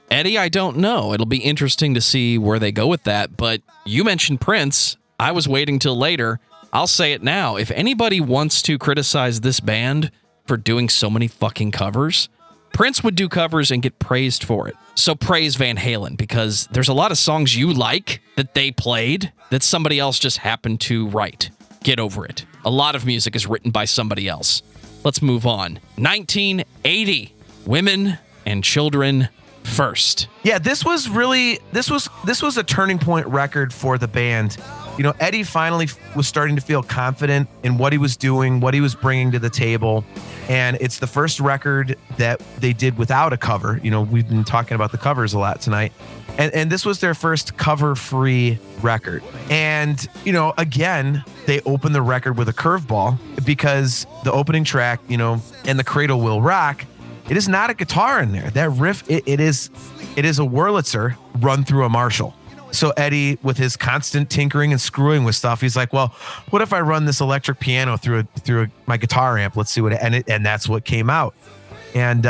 Eddie, I don't know. It'll be interesting to see where they go with that, but you mentioned Prince. I was waiting till later. I'll say it now. If anybody wants to criticize this band for doing so many fucking covers, Prince would do covers and get praised for it. So praise Van Halen, because there's a lot of songs you like that they played that somebody else just happened to write. Get over it. A lot of music is written by somebody else. Let's move on. 1980, Women and Children First. Yeah, this was a turning point record for the band. You know, Eddie finally was starting to feel confident in what he was doing, what he was bringing to the table. And it's the first record that they did without a cover. You know, we've been talking about the covers a lot tonight. And this was their first cover-free record. And, you know, again, they opened the record with a curveball because the opening track, you know, and the Cradle Will Rock, it is not a guitar in there. That riff, it is a Wurlitzer run through a Marshall. So Eddie, with his constant tinkering and screwing with stuff, he's like, well, what if I run this electric piano through my guitar amp? Let's see what and that's what came out. And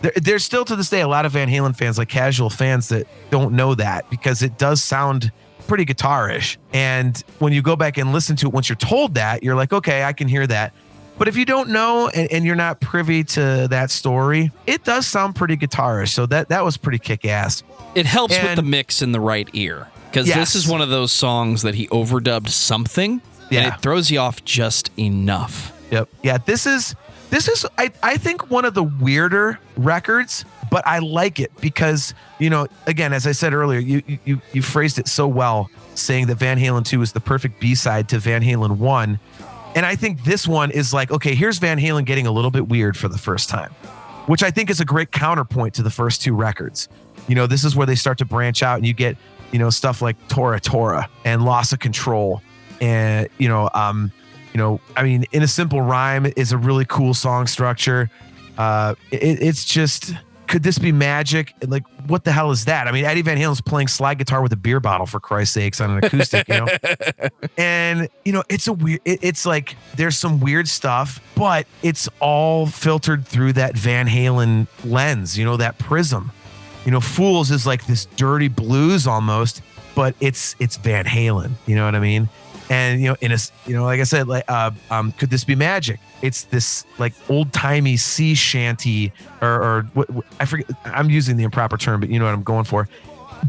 there's still to this day a lot of Van Halen fans, like casual fans, that don't know that because it does sound pretty guitarish. And when you go back and listen to it, once you're told that, you're like, okay, I can hear that. But if you don't know and you're not privy to that story, it does sound pretty guitarish. So that was pretty kick-ass. It helps with the mix in the right ear, because this is one of those songs that he overdubbed something, and it throws you off just enough. Yep. Yeah, this is I think one of the weirder records, but I like it because, you know, again, as I said earlier, you phrased it so well, saying that Van Halen 2 is the perfect B-side to Van Halen 1. And I think this one is like, okay, here's Van Halen getting a little bit weird for the first time, which I think is a great counterpoint to the first two records. You know, this is where they start to branch out and you get, you know, stuff like Tora Tora and Loss of Control. And, I mean, In a Simple Rhyme is a really cool song structure. It's just, Could This Be Magic? Like, what the hell is that? I mean, Eddie Van Halen's playing slide guitar with a beer bottle, for Christ's sakes, on an acoustic, And, it's a weird, it's like, there's some weird stuff, but it's all filtered through that Van Halen lens, that prism. Fools is like this dirty blues almost, but it's Van Halen, you know what I mean? And, like I said, like, Could This Be Magic? It's this like old timey sea shanty or what I forget. I'm using the improper term, but you know what I'm going for.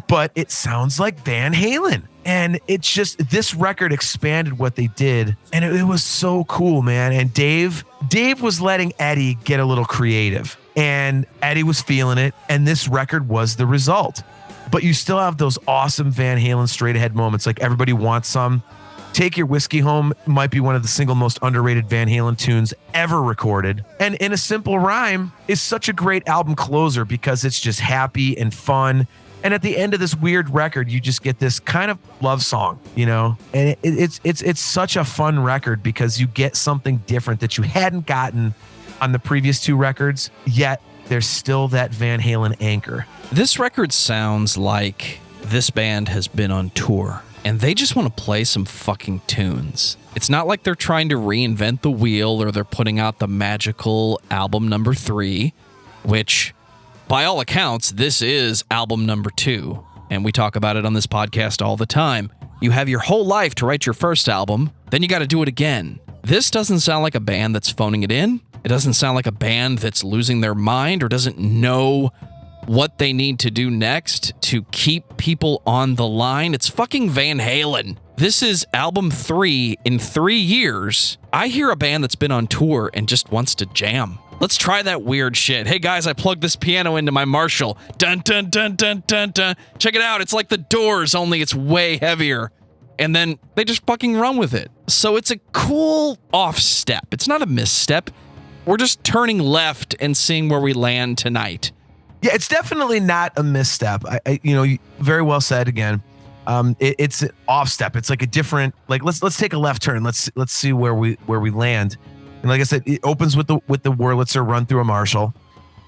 But it sounds like Van Halen. And it's just, this record expanded what they did. And it was so cool, man. And Dave was letting Eddie get a little creative. And Eddie was feeling it. And this record was the result. But you still have those awesome Van Halen straight ahead moments. Like Everybody Wants Some. Take Your Whiskey Home might be one of the single most underrated Van Halen tunes ever recorded. And In a Simple Rhyme is such a great album closer because it's just happy and fun. And at the end of this weird record, you just get this kind of love song, And it's such a fun record because you get something different that you hadn't gotten on the previous two records, yet there's still that Van Halen anchor. This record sounds like this band has been on tour and they just want to play some fucking tunes. It's not like they're trying to reinvent the wheel or they're putting out the magical album number 3, which, by all accounts, this is album number 2. And we talk about it on this podcast all the time. You have your whole life to write your first album, then you got to do it again. This doesn't sound like a band that's phoning it in. It doesn't sound like a band that's losing their mind or doesn't know what they need to do next to keep people on the line. It's fucking Van Halen. This is album 3 in 3 years. I hear a band that's been on tour and just wants to jam. Let's try that weird shit. Hey guys, I plugged this piano into my Marshall. Dun dun dun dun dun dun. Check it out. It's like the Doors, only it's way heavier. And then they just fucking run with it. So it's a cool off step. It's not a misstep. We're just turning left and seeing where we land tonight. Yeah, it's definitely not a misstep. I very well said again. It's an off step. It's like a different, like let's take a left turn. Let's see where we land. And like I said, it opens with the Wurlitzer Run Through a Marshall.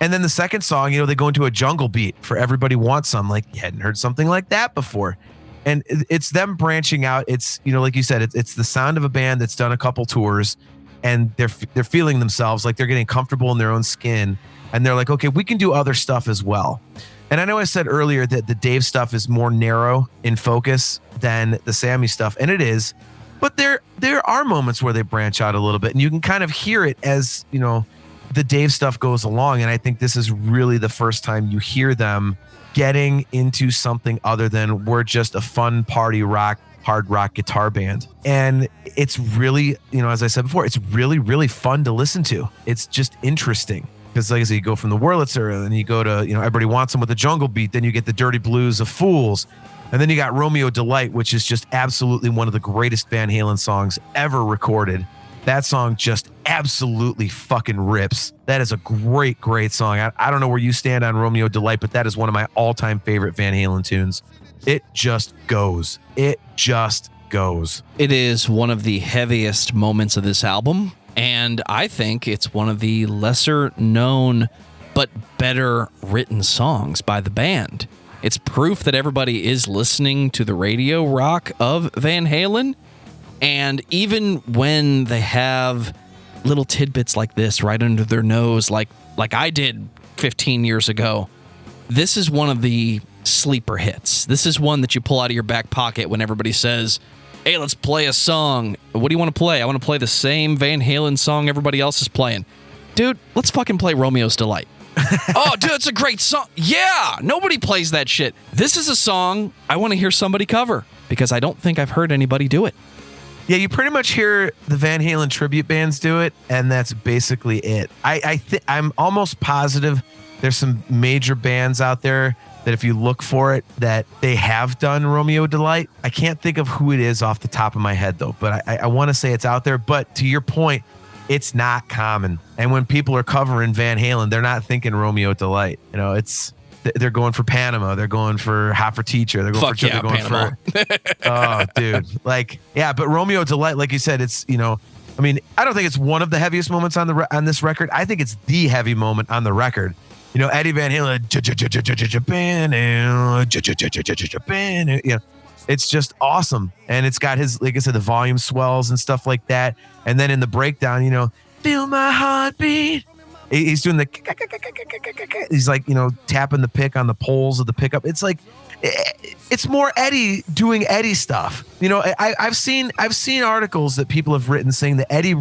And then the second song, they go into a jungle beat for Everybody Wants Some. Like, you hadn't heard something like that before. And it's them branching out. It's, like you said, it's the sound of a band that's done a couple tours and they're feeling themselves like they're getting comfortable in their own skin. And they're like, okay, we can do other stuff as well. And I know I said earlier that the Dave stuff is more narrow in focus than the Sammy stuff. And it is. But there are moments where they branch out a little bit. And you can kind of hear it as, the Dave stuff goes along. And I think this is really the first time you hear them getting into something other than we're just a fun party rock, hard rock guitar band. And it's really, as I said before, it's really, really fun to listen to. It's just interesting. Because like I said, you go from the Wurlitzer and then you go to, Everybody Wants Some with the jungle beat. Then you get the dirty blues of Fools. And then you got Romeo Delight, which is just absolutely one of the greatest Van Halen songs ever recorded. That song just absolutely fucking rips. That is a great, great song. I don't know where you stand on Romeo Delight, but that is one of my all-time favorite Van Halen tunes. It just goes. It just goes. It is one of the heaviest moments of this album. And I think it's one of the lesser known but better written songs by the band. It's proof that everybody is listening to the radio rock of Van Halen. And even when they have little tidbits like this right under their nose, like I did 15 years ago, this is one of the sleeper hits. This is one that you pull out of your back pocket when everybody says, hey, let's play a song. What do you want to play? I want to play the same Van Halen song everybody else is playing. Dude, let's fucking play Romeo's Delight. Oh, dude, it's a great song. Yeah, nobody plays that shit. This is a song I want to hear somebody cover because I don't think I've heard anybody do it. Yeah, you pretty much hear the Van Halen tribute bands do it, and that's basically it. I'm almost positive there's some major bands out there that if you look for it, that they have done Romeo Delight. I can't think of who it is off the top of my head, though, but I want to say it's out there. But to your point, it's not common. And when people are covering Van Halen, they're not thinking Romeo Delight. They're going for Panama. They're going for Hot for Teacher. They're going Fuck for yeah, they're going Panama. Oh, dude. But Romeo Delight, like you said, it's, I don't think it's one of the heaviest moments on this record. I think it's the heavy moment on the record. Eddie Van Halen, it's just awesome. And it's got his, like I said, the volume swells and stuff like that. And then in the breakdown, feel my heartbeat. He's doing he's like, tapping the pick on the poles of the pickup. It's like, it's more Eddie doing Eddie stuff. I've seen articles that people have written saying that Eddie,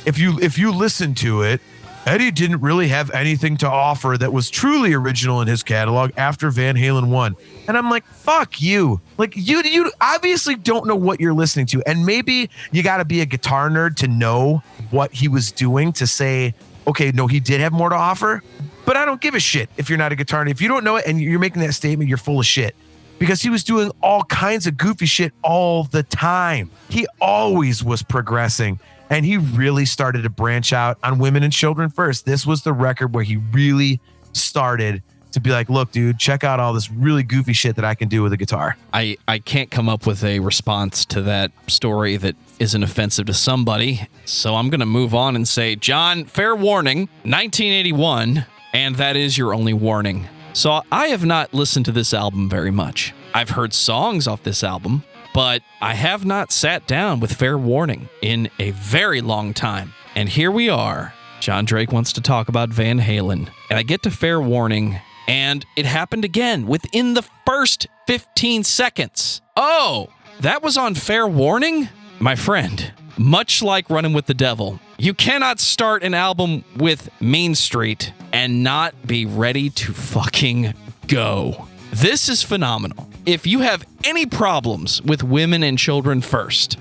if you listen to it, Eddie didn't really have anything to offer that was truly original in his catalog after Van Halen 1. And I'm like, fuck you. Like, you obviously don't know what you're listening to. And maybe you got to be a guitar nerd to know what he was doing to say, okay, no, he did have more to offer. But I don't give a shit if you're not a guitar nerd. If you don't know it and you're making that statement, you're full of shit. Because he was doing all kinds of goofy shit all the time. He always was progressing. And he really started to branch out on Women and Children First. This was the record where he really started to be like, look, dude, check out all this really goofy shit that I can do with a guitar. I can't come up with a response to that story that isn't offensive to somebody. So I'm going to move on and say, John, fair warning, 1981, and that is your only warning. So I have not listened to this album very much. I've heard songs off this album, but I have not sat down with Fair Warning in a very long time. And here we are. Jon Drake wants to talk about Van Halen. And I get to Fair Warning, and it happened again within the first 15 seconds. Oh, that was on Fair Warning? My friend, much like Running with the Devil, you cannot start an album with Mean Street and not be ready to fucking go. This is phenomenal. If you have any problems with Women and Children First,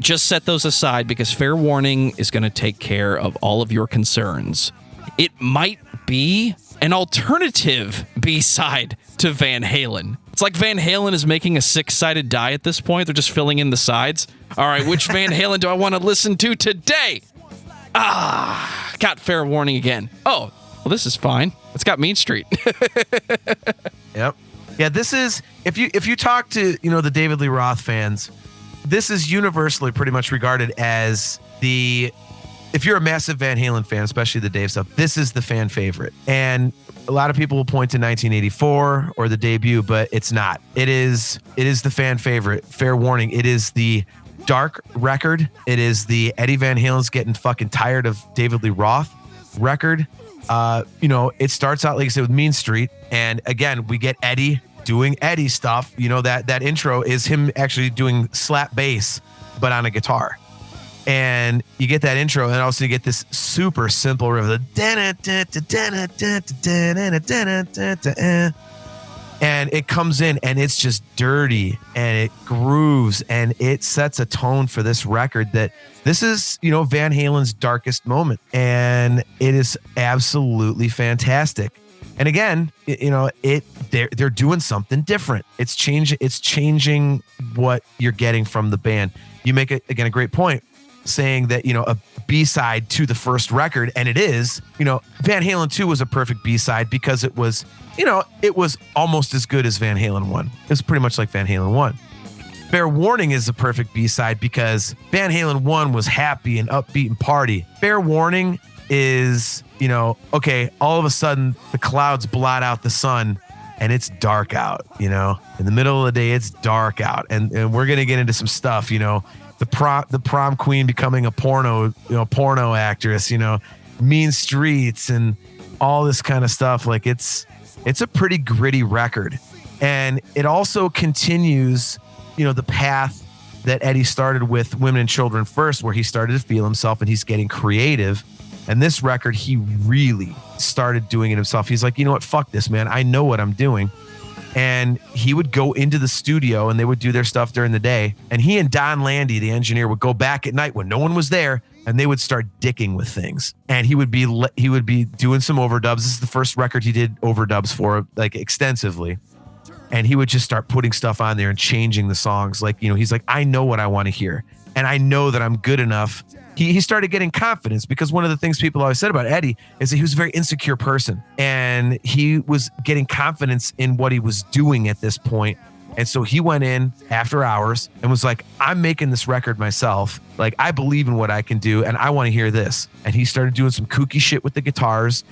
just set those aside because Fair Warning is going to take care of all of your concerns. It might be an alternative B-side to Van Halen. It's like Van Halen is making a 6-sided die at this point. They're just filling in the sides. All right, which Van Halen do I want to listen to today? Got Fair Warning again. Oh, well, this is fine. It's got Mean Street. Yep. Yeah, this is, if you talk to, the David Lee Roth fans, this is universally pretty much regarded as if you're a massive Van Halen fan, especially the Dave stuff, this is the fan favorite. And a lot of people will point to 1984 or the debut, but it's not. It is the fan favorite. Fair Warning. It is the dark record. It is the Eddie Van Halen's getting fucking tired of David Lee Roth record. It starts out, like I said, with Mean Street. And again, we get Eddie doing Eddie stuff. That intro is him actually doing slap bass, but on a guitar. And you get that intro, and also you get this super simple riff. And it comes in, and it's just dirty, and it grooves, and it sets a tone for this record that this is, Van Halen's darkest moment. And it is absolutely fantastic. And again, they're doing something different. It's changing what you're getting from the band. You make a great point saying that, a B-side to the first record, and it is, Van Halen 2 was a perfect B-side because it was, it was almost as good as Van Halen 1. It was pretty much like Van Halen 1. Fair Warning is the perfect B-side because Van Halen 1 was happy and upbeat and party. Fair Warning is, okay, all of a sudden the clouds blot out the sun and it's dark out, in the middle of the day, it's dark out. And we're going to get into some stuff, the prom queen becoming a porno actress, Mean Streets and all this kind of stuff. Like it's a pretty gritty record. And it also continues, the path that Eddie started with Women and Children First, where he started to feel himself and he's getting creative. And this record, he really started doing it himself. He's like, you know what? Fuck this, man. I know what I'm doing. And he would go into the studio and they would do their stuff during the day. And he and Don Landy, the engineer, would go back at night when no one was there and they would start dicking with things. And he would be doing some overdubs. This is the first record he did overdubs for, like, extensively. And he would just start putting stuff on there and changing the songs. Like, he's like, I know what I want to hear. And I know that I'm good enough. He started getting confidence because one of the things people always said about Eddie is that he was a very insecure person. And he was getting confidence in what he was doing at this point. And so he went in after hours and was like, I'm making this record myself. Like, I believe in what I can do and I want to hear this. And he started doing some kooky shit with the guitars.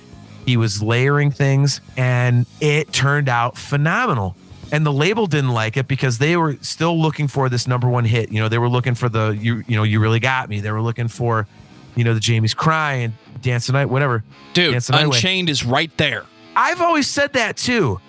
He was layering things, and it turned out phenomenal. And the label didn't like it because they were still looking for this number one hit. You know, they were looking for the You Really Got Me. They were looking for, you know, the Jamie's Crying, Dance the Night, whatever. Dude, Dance the Night Unchained is right there. I've always said that too,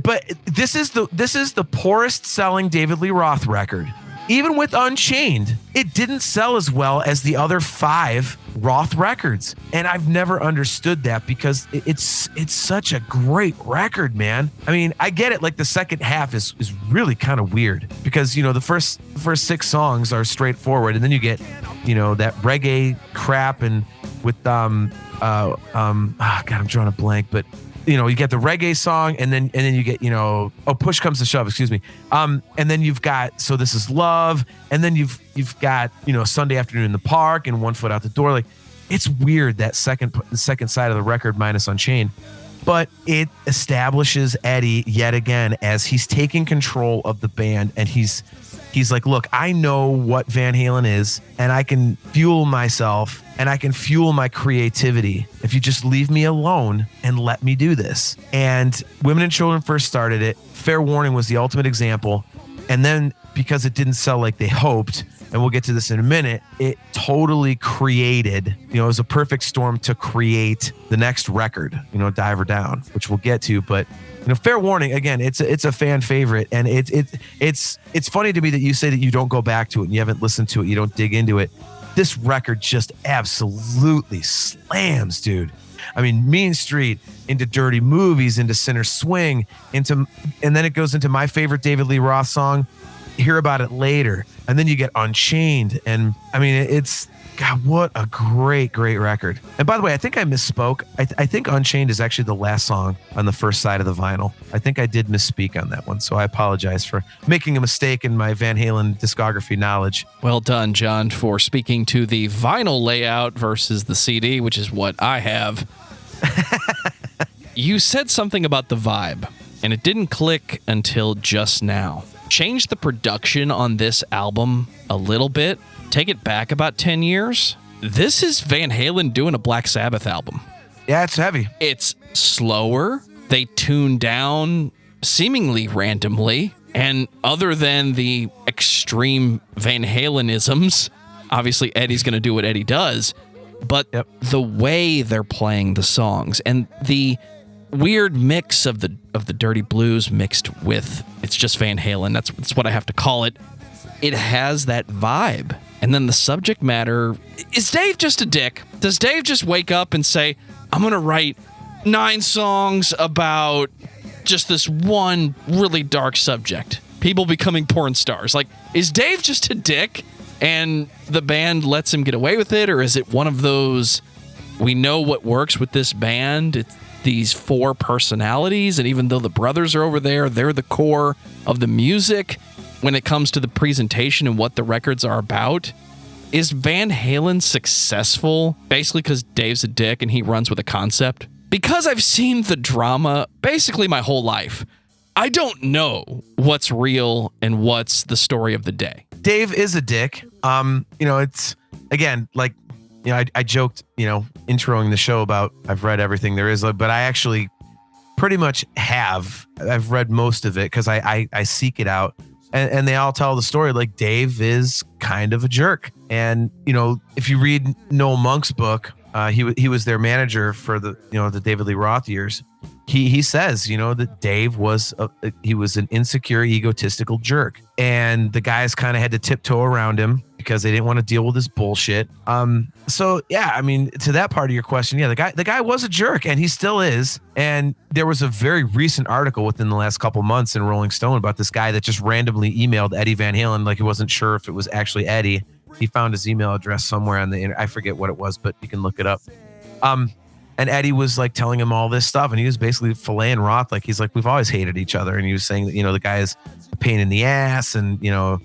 but this is the poorest selling David Lee Roth record. Even with Unchained, it didn't sell as well as the other 5 Roth records. And I've never understood that because it's such a great record, man. I mean, I get it. Like the second half is really kind of weird because, you know, the first 6 songs are straightforward. And then you get, you know, that reggae crap and with, God, I'm drawing a blank, but you know, you get the reggae song and then you get, you know, Push Comes to Shove, excuse me. And then you've got So This Is Love, and then you've got, you know, Sunday Afternoon in the Park and One Foot Out the Door. Like, it's weird, that the second side of the record minus Unchained, but it establishes Eddie yet again as he's taking control of the band, and he's like, look, I know what Van Halen is, and I can fuel myself and I can fuel my creativity if you just leave me alone and let me do this. And Women and Children first started it. Fair Warning was the ultimate example. And then because it didn't sell like they hoped, and we'll get to this in a minute, it totally created, you know, it was a perfect storm to create the next record, you know, Diver Down, which we'll get to. But, you know, Fair Warning, again, it's a fan favorite. And it's funny to me that you say that you don't go back to it and you haven't listened to it, you don't dig into it. This record just absolutely slams, dude. I mean, Mean Street into Dirty Movies, into Sinner Swing, and then it goes into my favorite David Lee Roth song, Hear About It Later. And then you get Unchained. And I mean, it's, God, what a great record. And by the way, I think I misspoke. I think Unchained is actually the last song on the first side of the vinyl. I think I did misspeak on that one. So I apologize for making a mistake in my Van Halen discography knowledge. Well done, John, for speaking to the vinyl layout versus the CD, which is what I have. You said something about the vibe, and it didn't click until just now. Change the production on this album a little bit. Take it back about 10 years. This is Van Halen doing a Black Sabbath album. Yeah, it's heavy. It's slower. They tune down seemingly randomly. And other than the extreme Van Halenisms, obviously Eddie's going to do what Eddie does, but the way they're playing the songs and the weird mix of the dirty blues mixed with, it's just Van Halen. That's what I have to call it. It has that vibe. And then the subject matter, is Dave just a dick? Does Dave just wake up and say, I'm going to write 9 songs about just this one really dark subject, people becoming porn stars? Like, is Dave just a dick and the band lets him get away with it? Or is it one of those, we know what works with this band, it's these 4 personalities, and even though the brothers are over there, they're the core of the music when it comes to the presentation and what the records are about? Is Van Halen successful basically because Dave's a dick and he runs with a concept? Because I've seen the drama basically my whole life, I don't know what's real and what's the story of the day. Dave is a dick. You know, it's, again, like, you know, I joked, you know, introing the show about I've read everything there is, but I actually pretty much have. I've read most of it because I seek it out. And they all tell the story like Dave is kind of a jerk. And, you know, if you read Noel Monk's book, he was their manager for the, you know, the David Lee Roth years. He says, you know, that Dave was he was an insecure, egotistical jerk. And the guys kind of had to tiptoe around him because they didn't want to deal with his bullshit. So yeah, I mean, to that part of your question, yeah, the guy was a jerk and he still is. And there was a very recent article within the last couple months in Rolling Stone about this guy that just randomly emailed Eddie Van Halen, like he wasn't sure if it was actually Eddie. He found his email address somewhere on the internet. I forget what it was, but you can look it up. And Eddie was like telling him all this stuff, and he was basically filleting Roth. Like, he's like, we've always hated each other. And he was saying that, you know, the guy's a pain in the ass and, you know,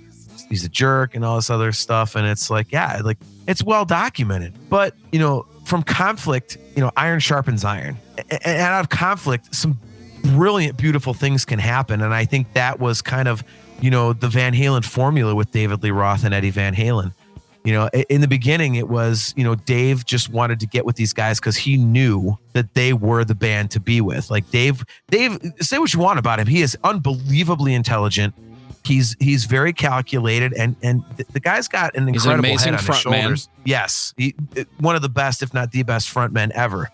he's a jerk and all this other stuff. And it's like, yeah, like it's well documented. But, you know, from conflict, you know, iron sharpens iron. And out of conflict, some brilliant, beautiful things can happen. And I think that was kind of, you know, the Van Halen formula with David Lee Roth and Eddie Van Halen. You know, in the beginning, it was, you know, Dave just wanted to get with these guys because he knew that they were the band to be with. Like Dave, say what you want about him. He is unbelievably intelligent. He's very calculated, and the guy's got an incredible amazing head on his shoulders. man. Yes, one of the best, if not the best, frontmen ever.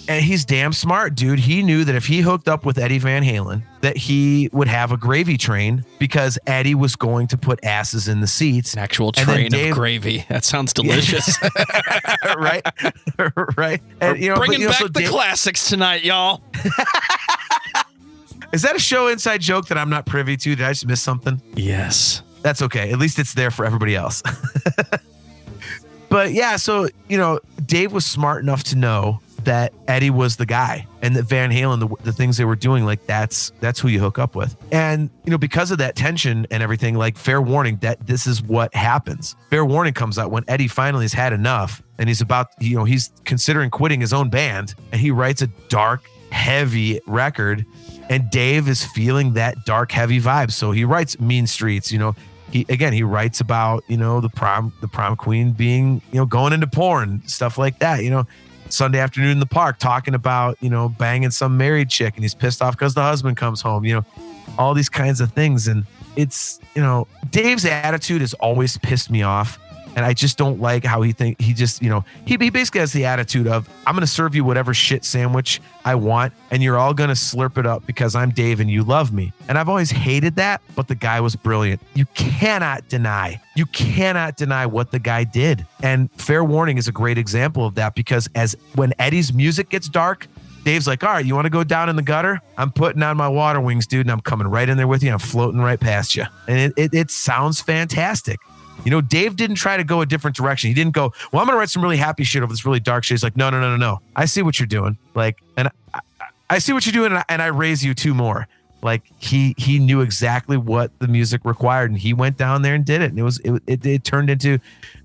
And he's damn smart, dude. He knew that if he hooked up with Eddie Van Halen, that he would have a gravy train because Eddie was going to put asses in the seats. An actual train of gravy. That sounds delicious. Right? Right. And, you know, bringing back so the classics tonight, y'all. Is that a show inside joke that I'm not privy to? Did I just miss something? Yes. That's okay. At least it's there for everybody else. But yeah, so, you know, Dave was smart enough to know that Eddie was the guy, and that Van Halen, the things they were doing, like that's who you hook up with. And, you know, because of that tension and everything, like fair warning that this is what happens. Fair warning comes out when Eddie finally has had enough and he's about, you know, he's considering quitting his own band, and he writes a dark, heavy record, and Dave is feeling that dark, heavy vibe. So he writes Mean Streets, you know. He writes about, you know, the prom queen being, you know, going into porn, stuff like that, you know. Sunday afternoon in the park talking about, you know, banging some married chick, and he's pissed off because the husband comes home, you know, all these kinds of things. And it's, you know, Dave's attitude has always pissed me off. And I just don't like how he just, you know, he basically has the attitude of, I'm going to serve you whatever shit sandwich I want, and you're all going to slurp it up because I'm Dave and you love me. And I've always hated that, but the guy was brilliant. You cannot deny what the guy did. And Fair Warning is a great example of that, because when Eddie's music gets dark, Dave's like, all right, you want to go down in the gutter? I'm putting on my water wings, dude, and I'm coming right in there with you. I'm floating right past you. And it sounds fantastic. You know, Dave didn't try to go a different direction. He didn't go, well, I'm going to write some really happy shit over this really dark shit. He's like, no. I see what you're doing. Like, and I see what you're doing, and I raise you two more. Like, he knew exactly what the music required, and he went down there and did it. And it turned into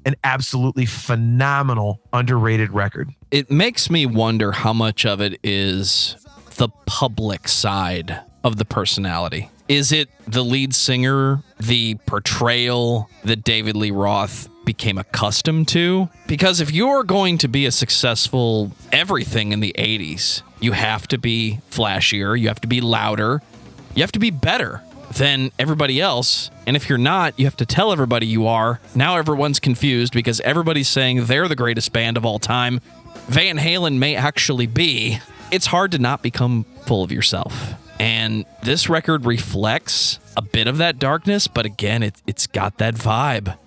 an absolutely phenomenal, underrated record. It makes me wonder how much of it is the public side of the personality. Is it the lead singer, the portrayal that David Lee Roth became accustomed to? Because if you're going to be a successful everything in the 80s, you have to be flashier, you have to be louder, you have to be better than everybody else. And if you're not, you have to tell everybody you are. Now everyone's confused because everybody's saying they're the greatest band of all time. Van Halen may actually be. It's hard to not become full of yourself. And this record reflects a bit of that darkness, but again, it's got that vibe.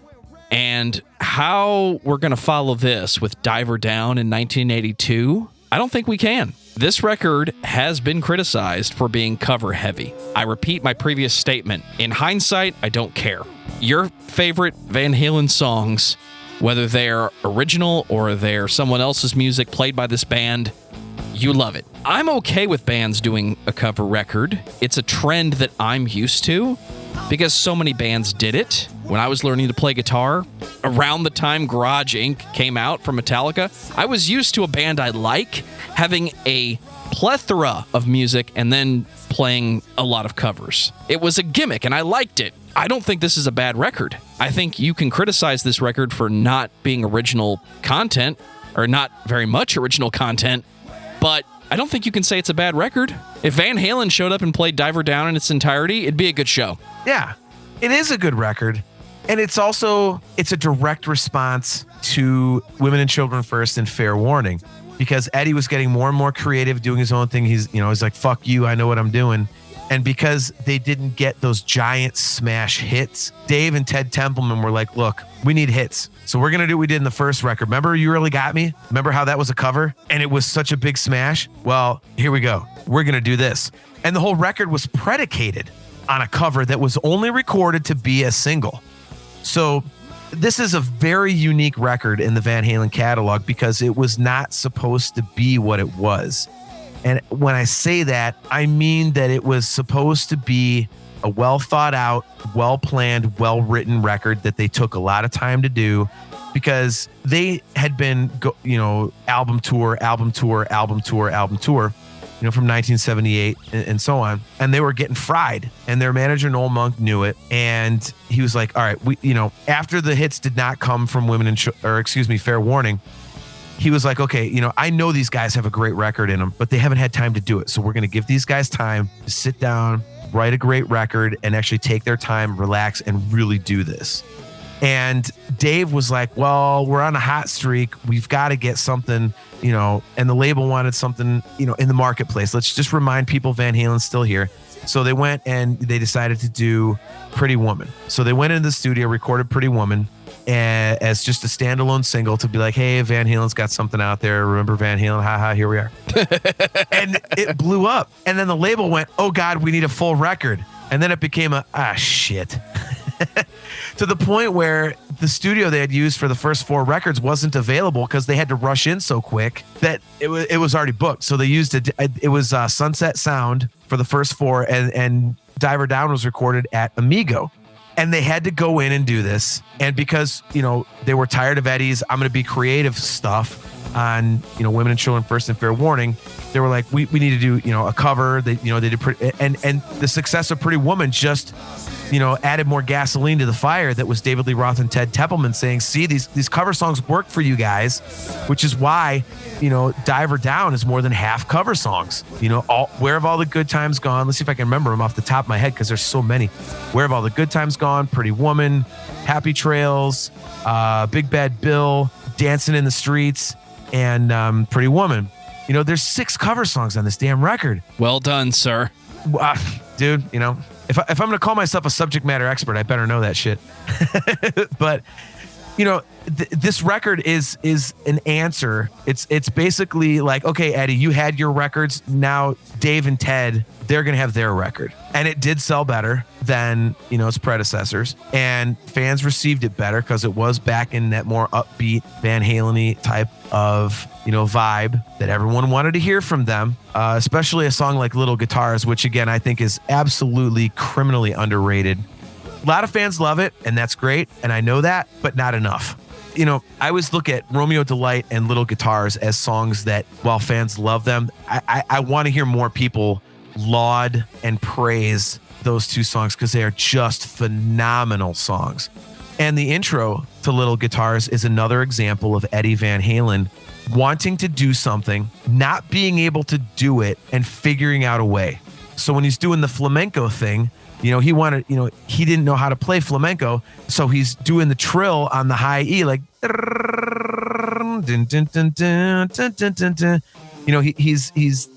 And how we're going to follow this with Diver Down in 1982, I don't think we can. This record has been criticized for being cover heavy. I repeat my previous statement. In hindsight, I don't care. Your favorite Van Halen songs, whether they're original or they're someone else's music played by this band, you love it. I'm okay with bands doing a cover record. It's a trend that I'm used to because so many bands did it. When I was learning to play guitar, around the time Garage Inc. came out from Metallica, I was used to a band I like having a plethora of music and then playing a lot of covers. It was a gimmick and I liked it. I don't think this is a bad record. I think you can criticize this record for not being original content or not very much original content, but I don't think you can say it's a bad record. If Van Halen showed up and played Diver Down in its entirety, it'd be a good show. Yeah, it is a good record. And it's a direct response to Women and Children First and Fair Warning, because Eddie was getting more and more creative, doing his own thing. He's like, fuck you, I know what I'm doing. And because they didn't get those giant smash hits, Dave and Ted Templeman were like, look, we need hits. So we're going to do what we did in the first record. Remember You Really Got Me? Remember how that was a cover? And it was such a big smash? Well, here we go. We're going to do this. And the whole record was predicated on a cover that was only recorded to be a single. So this is a very unique record in the Van Halen catalog because it was not supposed to be what it was. And when I say that, I mean that it was supposed to be a well thought out, well planned, well written record that they took a lot of time to do because they had been, album tour. from 1978 and so on. And they were getting fried. And their manager, Noel Monk, knew it. And he was like, all right, after the hits did not come from Fair Warning, he was like, okay, I know these guys have a great record in them, but they haven't had time to do it. So we're going to give these guys time to sit down, write a great record, and actually take their time, relax, and really do this. And Dave was like, well, we're on a hot streak. We've got to get something, and the label wanted something, in the marketplace. Let's just remind people Van Halen's still here. So they went and they decided to do Pretty Woman. So they went into the studio, recorded Pretty Woman as just a standalone single to be like, hey, Van Halen's got something out there. Remember Van Halen? Haha, here we are. And it blew up. And then the label went, oh God, we need a full record. And then it became shit. To the point where the studio they had used for the first 4 records wasn't available because they had to rush in so quick that it was already booked. So they used it was Sunset Sound for the first 4, and Diver Down was recorded at Amigo. And they had to go in and do this. And because, they were tired of Eddie's I'm going to be creative stuff on, Women and Children First and Fair Warning, they were like, we need to do, a cover. They did and the success of Pretty Woman just, added more gasoline to the fire. That was David Lee Roth and Ted Templeman saying, see, these cover songs work for you guys, which is why, Diver Down is more than half cover songs. Where Have All the Good Times Gone? Let's see if I can remember them off the top of my head because there's so many. Where Have All the Good Times Gone? Pretty Woman, Happy Trails, Big Bad Bill, Dancing in the Streets, and Pretty Woman. There's 6 cover songs on this damn record. Well done, sir. Dude, if I'm going to call myself a subject matter expert, I better know that shit. But, this record is an answer. It's basically like, okay, Eddie, you had your records. Now Dave and Ted, they're going to have their record. And it did sell better than, its predecessors. And fans received it better because it was back in that more upbeat Van Halen-y type of, vibe that everyone wanted to hear from them. Especially a song like Little Guitars, which again, I think is absolutely criminally underrated. A lot of fans love it, and that's great. And I know that, but not enough. I always look at Romeo Delight and Little Guitars as songs that, while fans love them, I want to hear more people laud and praise those 2 songs because they are just phenomenal songs. And the intro to Little Guitars is another example of Eddie Van Halen wanting to do something, not being able to do it, and figuring out a way. So when he's doing the flamenco thing, he wanted, he didn't know how to play flamenco. So he's doing the trill on the high E, like, he's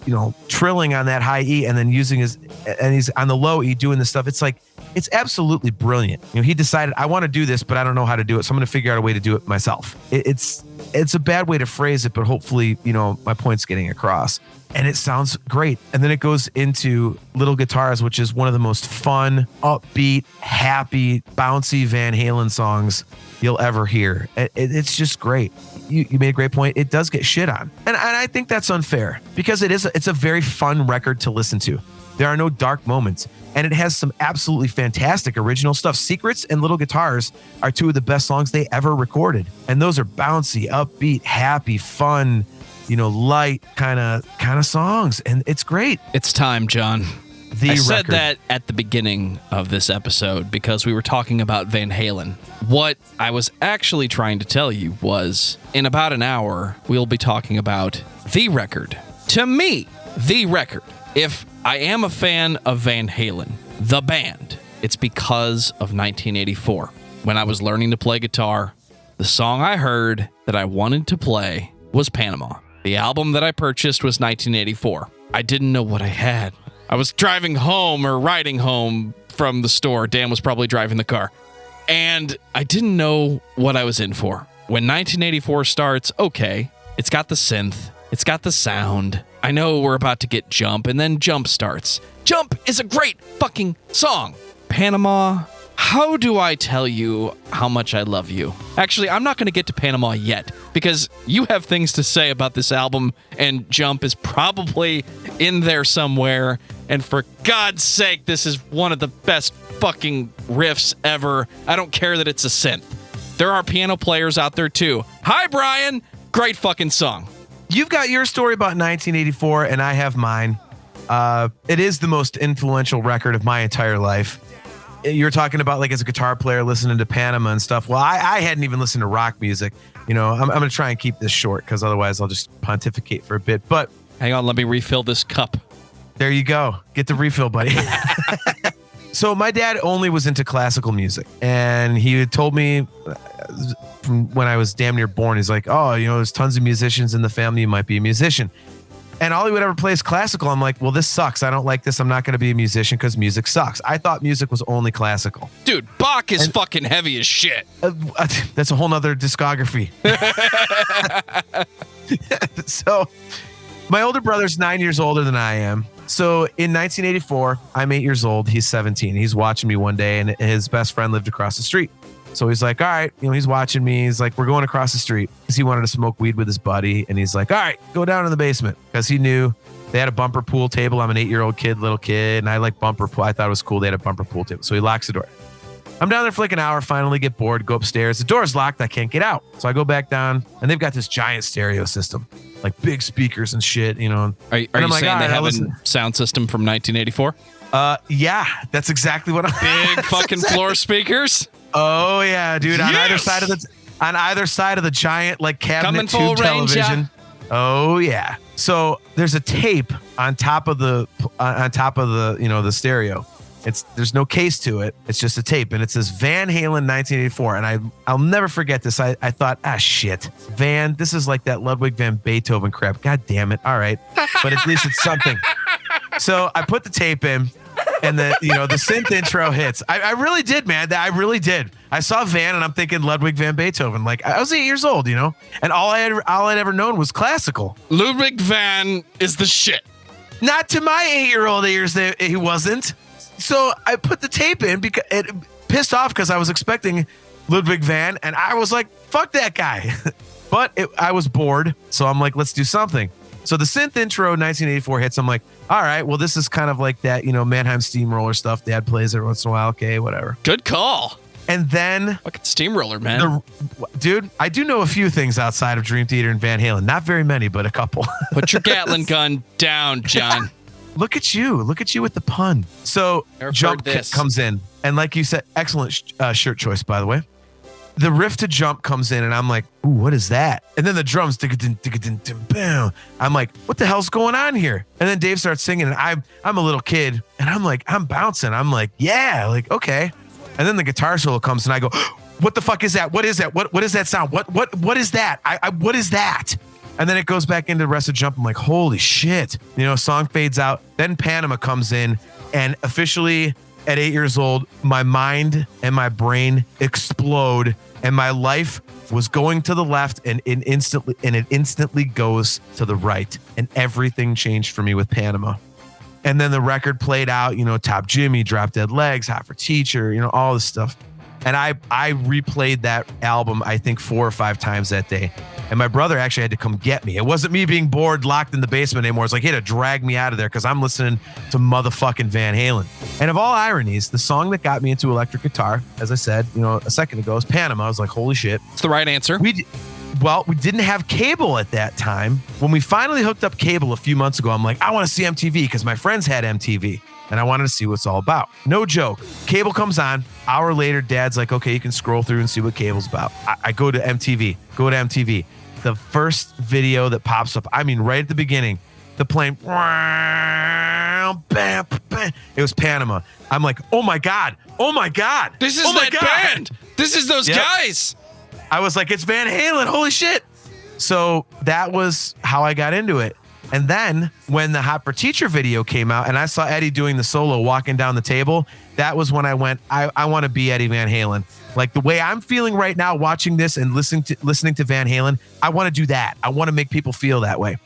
trilling on that high E and then using and he's on the low E doing this stuff. It's like, it's absolutely brilliant. He decided, I want to do this, but I don't know how to do it. So I'm going to figure out a way to do it myself. It's a bad way to phrase it, but hopefully, my point's getting across. And it sounds great. And then it goes into Little Guitars, which is one of the most fun, upbeat, happy, bouncy Van Halen songs you'll ever hear. It's just great. You made a great point. It does get shit on. And I think that's unfair because it's a very fun record to listen to. There are no dark moments. And it has some absolutely fantastic original stuff. Secrets and Little Guitars are 2 of the best songs they ever recorded. And those are bouncy, upbeat, happy, fun, light kind of songs. And it's great. It's time, John. I said that at the beginning of this episode because we were talking about Van Halen. What I was actually trying to tell you was, in about an hour, we'll be talking about the record. To me, the record. If I am a fan of Van Halen, the band, it's because of 1984. When I was learning to play guitar, the song I heard that I wanted to play was Panama. The album that I purchased was 1984. I didn't know what I had. I was driving home or riding home from the store. Dan was probably driving the car. And I didn't know what I was in for. When 1984 starts, okay, it's got the synth. It's got the sound. I know we're about to get Jump, and then Jump starts. Jump is a great fucking song. Panama, how do I tell you how much I love you? Actually, I'm not going to get to Panama yet, because you have things to say about this album, and Jump is probably in there somewhere. And for God's sake, this is one of the best fucking riffs ever. I don't care that it's a synth. There are piano players out there too. Hi, Brian. Great fucking song. you've got your story about 1984, and I have mine. It is the most influential record of my entire life. You're talking about like as a guitar player listening to Panama and stuff. Well, I hadn't even listened to rock music. You know, I'm going to try and keep this short because otherwise I'll just pontificate for a bit. But hang on, let me refill this cup. There you go. Get the refill, buddy. So my dad only was into classical music, and he had told me from when I was damn near born, he's like, oh, you know, there's tons of musicians in the family. You might be a musician. And all he would ever play is classical. I'm like, well, this sucks. I don't like this. I'm not going to be a musician because music sucks. I thought music was only classical. Dude, Bach is fucking heavy as shit. That's a whole nother discography. So my older brother's 9 years older than I am. So in 1984, I'm 8 years old. He's 17. He's watching me one day, and his best friend lived across the street. So he's like, all right, you know, he's watching me. He's like, we're going across the street because he wanted to smoke weed with his buddy. And he's like, all right, go down in the basement because he knew they had a bumper pool table. I'm an 8-year-old little kid, and I like bumper pool. I thought it was cool. They had a bumper pool table. So he locks the door. I'm down there for like an hour, finally get bored, go upstairs. The door's locked. I can't get out. So I go back down, and they've got this giant stereo system, like big speakers and shit, you know. Are you like, saying they have a sound system from 1984? Yeah, that's exactly what I'm Big fucking floor speakers? Oh yeah, dude! Yes! On either side of the giant like cabinet Coming tube full range, television. yeah. Oh yeah. So there's a tape on top of the you know the stereo. There's no case to it. It's just a tape, and it says Van Halen 1984. And I'll never forget this. I thought, shit, Van. This is like that Ludwig van Beethoven crap. God damn it! All right, but at least it's something. So I put the tape in. And the synth intro hits. I really did, man. I really did. I saw Van, and I'm thinking Ludwig van Beethoven. Like I was 8 years old, you know, and all I'd ever known was classical. Ludwig van is the shit. Not to my 8-year-old ears, he wasn't. So I put the tape in because it pissed off because I was expecting Ludwig van, and I was like, "Fuck that guy." But I was bored, so I'm like, "Let's do something." So the synth intro 1984 hits. I'm like, all right, well, this is kind of like that, you know, Mannheim Steamroller stuff. Dad plays every once in a while. Okay, whatever. Good call. And then... Fucking Steamroller, man. Dude, I do know a few things outside of Dream Theater and Van Halen. Not very many, but a couple. Put your Gatling gun down, John. Look at you. Look at you with the pun. So Jump comes in. And like you said, excellent shirt choice, by the way. The riff to Jump comes in, and I'm like, ooh, what is that? And then the drums, bam. I'm like, what the hell's going on here? And then Dave starts singing, and I'm a little kid, and I'm like, I'm bouncing. I'm like, yeah, like, okay. And then the guitar solo comes, and I go, what the fuck is that? What is that? What is that sound? What is that? What is that? And then it goes back into the rest of Jump. I'm like, holy shit. You know, song fades out. Then Panama comes in, and officially at 8 years old, my mind and my brain explode, and my life was going to the left, and it instantly goes to the right, and everything changed for me with Panama. And then the record played out, you know, Top Jimmy, Drop Dead Legs, Hot for Teacher, you know, all this stuff. And I replayed that album, I think 4 or 5 times that day. And my brother actually had to come get me. It wasn't me being bored, locked in the basement anymore. It's like he had to drag me out of there because I'm listening to motherfucking Van Halen. And of all ironies, the song that got me into electric guitar, as I said, you know, a second ago, is Panama. I was like, holy shit. It's the right answer. We didn't have cable at that time. When we finally hooked up cable a few months ago, I'm like, I want to see MTV because my friends had MTV. And I wanted to see what it's all about. No joke. Cable comes on. Hour later, Dad's like, okay, you can scroll through and see what cable's about. I go to MTV. The first video that pops up, I mean, right at the beginning, the plane, it was Panama. I'm like, oh my God. This is that band. This is those guys. I was like, it's Van Halen. Holy shit. So that was how I got into it. And then when the Hot for Teacher video came out and I saw Eddie doing the solo walking down the table, that was when I went, I want to be Eddie Van Halen. Like the way I'm feeling right now, watching this and listening to Van Halen, I want to do that. I want to make people feel that way.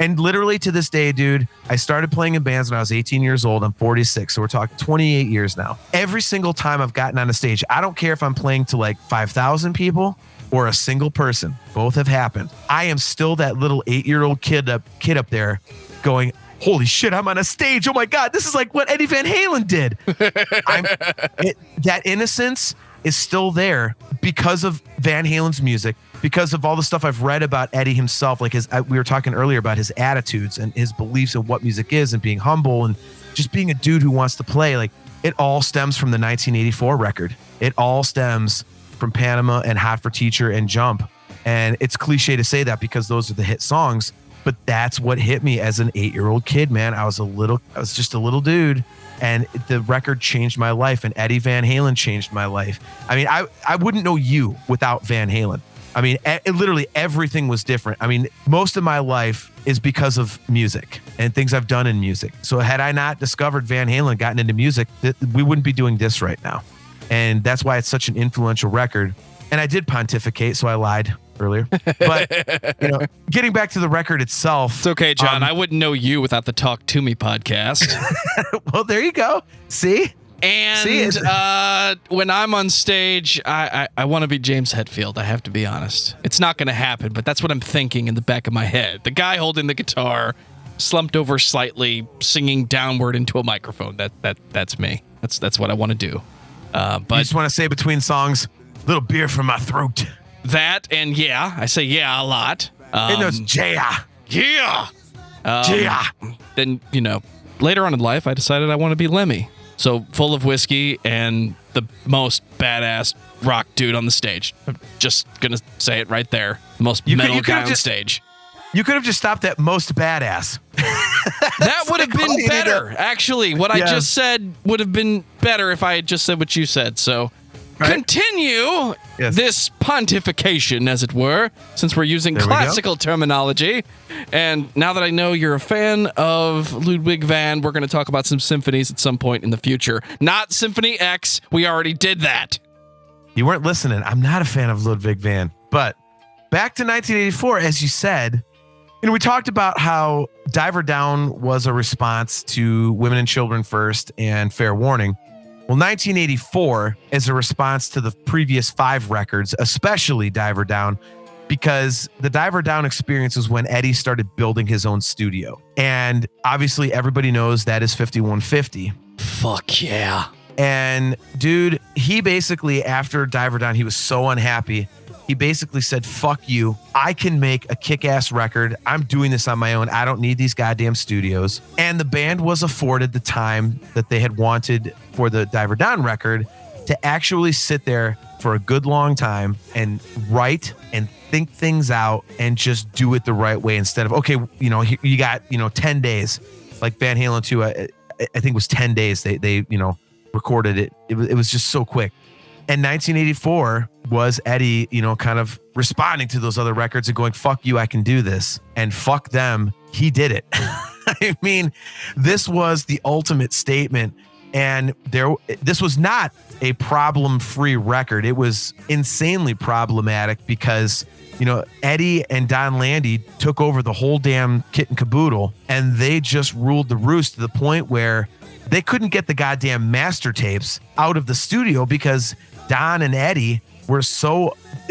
And literally to this day, dude, I started playing in bands when I was 18 years old. I'm 46. So we're talking 28 years now. Every single time I've gotten on a stage, I don't care if I'm playing to like 5,000 people or a single person. Both have happened. I am still that little 8-year-old kid up there going, holy shit, I'm on a stage. Oh my God, this is like what Eddie Van Halen did. That innocence is still there because of Van Halen's music, because of all the stuff I've read about Eddie himself, like we were talking earlier about his attitudes and his beliefs in what music is and being humble and just being a dude who wants to play. Like, it all stems from the 1984 record. It all stems from Panama and Hot for Teacher and Jump. And it's cliche to say that because those are the hit songs, but that's what hit me as an 8-year-old kid, man. I was just a little dude, and the record changed my life, and Eddie Van Halen changed my life. I mean, I wouldn't know you without Van Halen. I mean, literally everything was different. I mean, most of my life is because of music and things I've done in music. So had I not discovered Van Halen, gotten into music, we wouldn't be doing this right now. And that's why it's such an influential record. And I did pontificate, so I lied earlier. But, getting back to the record itself. It's okay, John. I wouldn't know you without the Talk To Me podcast. Well, there you go. See? And when I'm on stage, I want to be James Hetfield. I have to be honest. It's not going to happen, but that's what I'm thinking in the back of my head. The guy holding the guitar, slumped over slightly, singing downward into a microphone. That's me. That's what I want to do. But you just want to say between songs, little beer from my throat. That and yeah, I say yeah a lot. And those yeah. Then later on in life, I decided I want to be Lemmy. So full of whiskey and the most badass rock dude on the stage. I'm just gonna say it right there. The most metal guy on stage. You could have just stopped at most badass. That would have been better. Actually, what I just said would have been better if I had just said what you said. So continue this pontification, as it were, since we're using classical terminology. And now that I know you're a fan of Ludwig van, we're going to talk about some symphonies at some point in the future. Not Symphony X. We already did that. You weren't listening. I'm not a fan of Ludwig van. But back to 1984, as you said, we talked about how Diver Down was a response to Women and Children First and Fair Warning. Well, 1984 is a response to the previous 5 records, especially Diver Down, because the Diver Down experience was when Eddie started building his own studio. And obviously everybody knows that is 5150. Fuck yeah. And dude, he basically, after Diver Down, he was so unhappy. He basically said, fuck you. I can make a kick-ass record. I'm doing this on my own. I don't need these goddamn studios. And the band was afforded the time that they had wanted for the Diver Down record to actually sit there for a good long time and write and think things out and just do it the right way instead of, okay, you got, 10 days. Like Van Halen 2, I think it was 10 days they recorded it. It was just so quick. And 1984 was Eddie, kind of responding to those other records and going, fuck you, I can do this. And fuck them, he did it. I mean, this was the ultimate statement. And this was not a problem-free record. It was insanely problematic because, Eddie and Don Landy took over the whole damn kit and caboodle, and they just ruled the roost to the point where they couldn't get the goddamn master tapes out of the studio because Don and Eddie were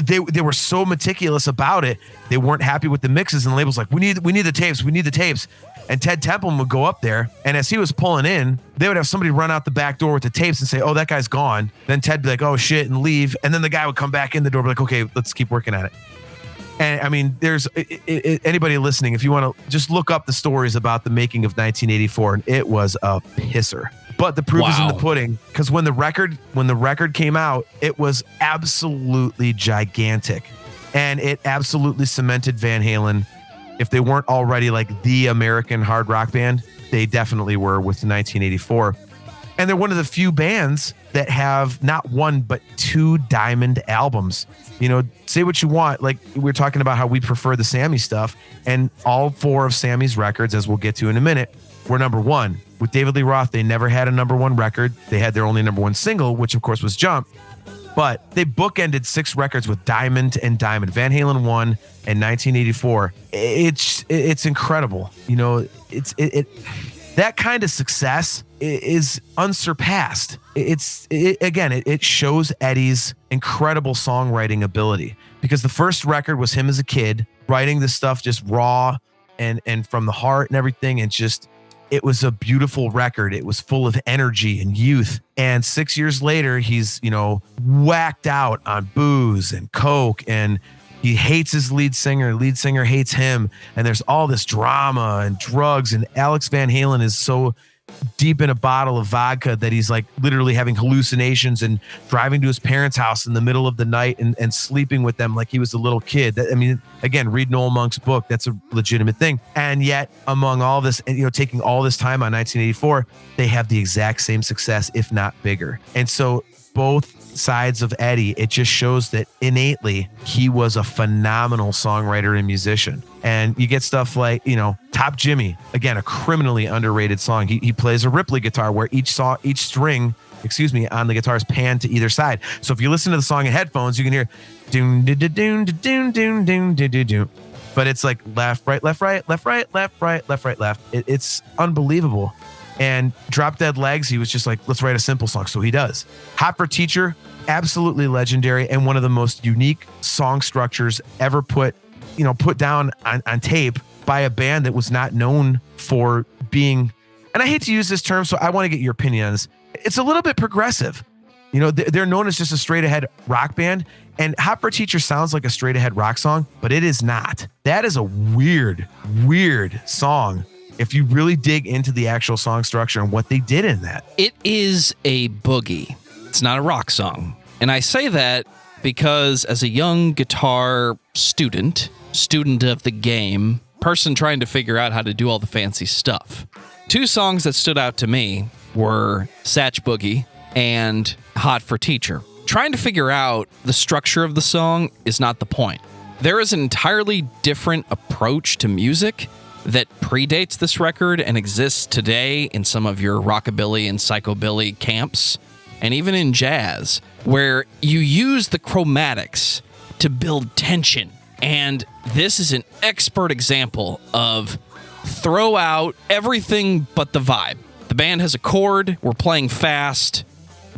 they were so meticulous about it. They weren't happy with the mixes, and the label's like, we need the tapes. And Ted Templeman would go up there, and as he was pulling in, they would have somebody run out the back door with the tapes and say, oh, that guy's gone. Then Ted would be like, oh shit, and leave. And then the guy would come back in the door, be like, okay, let's keep working at it. And I mean, there's anybody listening, if you want to just look up the stories about the making of 1984, and it was a pisser. But the proof is in the pudding, because when the record came out, it was absolutely gigantic, and it absolutely cemented Van Halen. If they weren't already like the American hard rock band, they definitely were with 1984. And they're one of the few bands that have not one, but 2 diamond albums. Say what you want. Like we were talking about how we prefer the Sammy stuff, and all 4 of Sammy's records, as we'll get to in a minute, were number 1. With David Lee Roth, they never had a number 1 record. They had their only number 1 single, which of course was Jump. But they bookended 6 records with Diamond and Diamond. Van Halen 1 and 1984. It's incredible. That kind of success is unsurpassed. It shows Eddie's incredible songwriting ability, because the first record was him as a kid writing this stuff just raw and from the heart and everything, and just it was a beautiful record. It was full of energy and youth. And 6 years later, he's, whacked out on booze and coke, and he hates his lead singer hates him. And there's all this drama and drugs. And Alex Van Halen is so deep in a bottle of vodka that he's like literally having hallucinations and driving to his parents' house in the middle of the night and sleeping with them like he was a little kid. Again, read Noel Monk's book. That's a legitimate thing. And yet among all this, and taking all this time on 1984, they have the exact same success, if not bigger. And so both sides of Eddie, it just shows that innately he was a phenomenal songwriter and musician. And you get stuff like, Top Jimmy, again, a criminally underrated song. He plays a Ripley guitar where each string, on the guitar is panned to either side. So if you listen to the song in headphones, you can hear doon doon doon doon doon doon doon doon. But it's like left, right, left, right, left, right, left, right, left, right, left. It's unbelievable. And Drop Dead Legs, he was just like, let's write a simple song. So he does. Hot for Teacher, absolutely legendary and one of the most unique song structures ever put down on tape by a band that was not known for being, and I hate to use this term, so I want to get your opinion on this. It's a little bit progressive. They're known as just a straight ahead rock band, and Hot for Teacher sounds like a straight ahead rock song, but it is not. That is a weird song if you really dig into the actual song structure and what they did in that. It is a boogie. It's not a rock song. And I say that because as a young guitar student of the game, person trying to figure out how to do all the fancy stuff, two songs that stood out to me were Satch Boogie and Hot for Teacher. Trying to figure out the structure of the song is not the point. There is an entirely different approach to music that predates this record and exists today in some of your rockabilly and psychobilly camps, and even in jazz, where you use the chromatics to build tension. And this is an expert example of throw out everything but the vibe. The band has a chord, we're playing fast,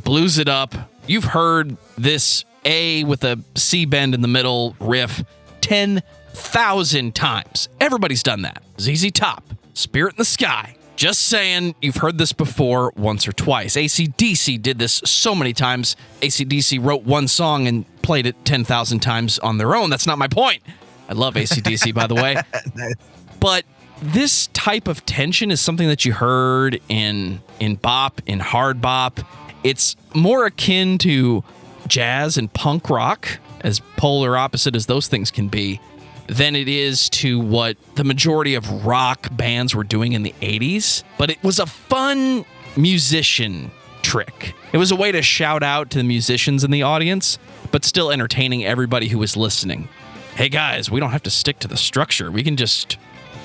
blues it up. You've heard this A with a C bend in the middle riff 10,000 times. Everybody's done that. ZZ Top, Spirit in the Sky. Just saying, you've heard this before once or twice. AC/DC did this so many times. AC/DC wrote one song and played it 10,000 times on their own. That's not my point. I love AC/DC, by the way. Nice. But this type of tension is something that you heard in bop, in hard bop. It's more akin to jazz and punk rock, as polar opposite as those things can be, than it is to what the majority of rock bands were doing in the 80s. But it was a fun musician trick. It was a way to shout out to the musicians in the audience, but still entertaining everybody who was listening. Hey guys, we don't have to stick to the structure. We can just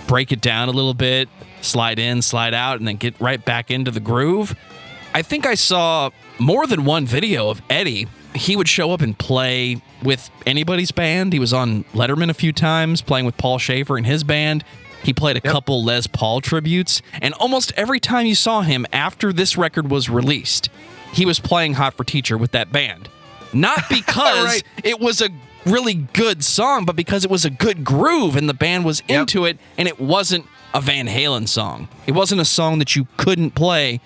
break it down a little bit, slide in, slide out, and then get right back into the groove. I think I saw more than one video of Eddie. He would show up and play with anybody's band. He was on Letterman a few times, playing with Paul Schaefer and his band. He played a couple Les Paul tributes. And almost every time you saw him after this record was released, he was playing Hot for Teacher with that band. Not because it was a really good song, but because it was a good groove and the band was into it, and it wasn't a Van Halen song. It wasn't a song that you couldn't play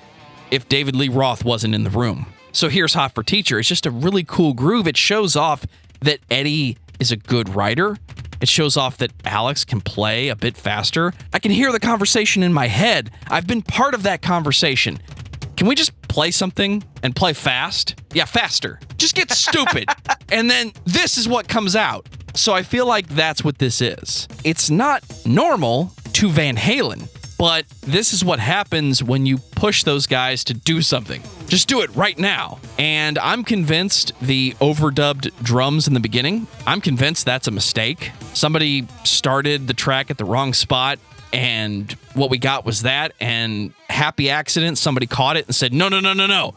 if David Lee Roth wasn't in the room. So here's Hot for Teacher. It's just a really cool groove. It shows off that Eddie is a good writer. It shows off that Alex can play a bit faster. I can hear the conversation in my head. I've been part of that conversation. Can we just play something and play fast? Yeah, faster. Just get stupid. And then this is what comes out. So I feel like that's what this is. It's not normal to Van Halen, but this is what happens when you push those guys to do something. Just do it right now. And I'm convinced the overdubbed drums in the beginning, I'm convinced that's a mistake. Somebody started the track at the wrong spot, and what we got was that, and happy accident, somebody caught it and said, no.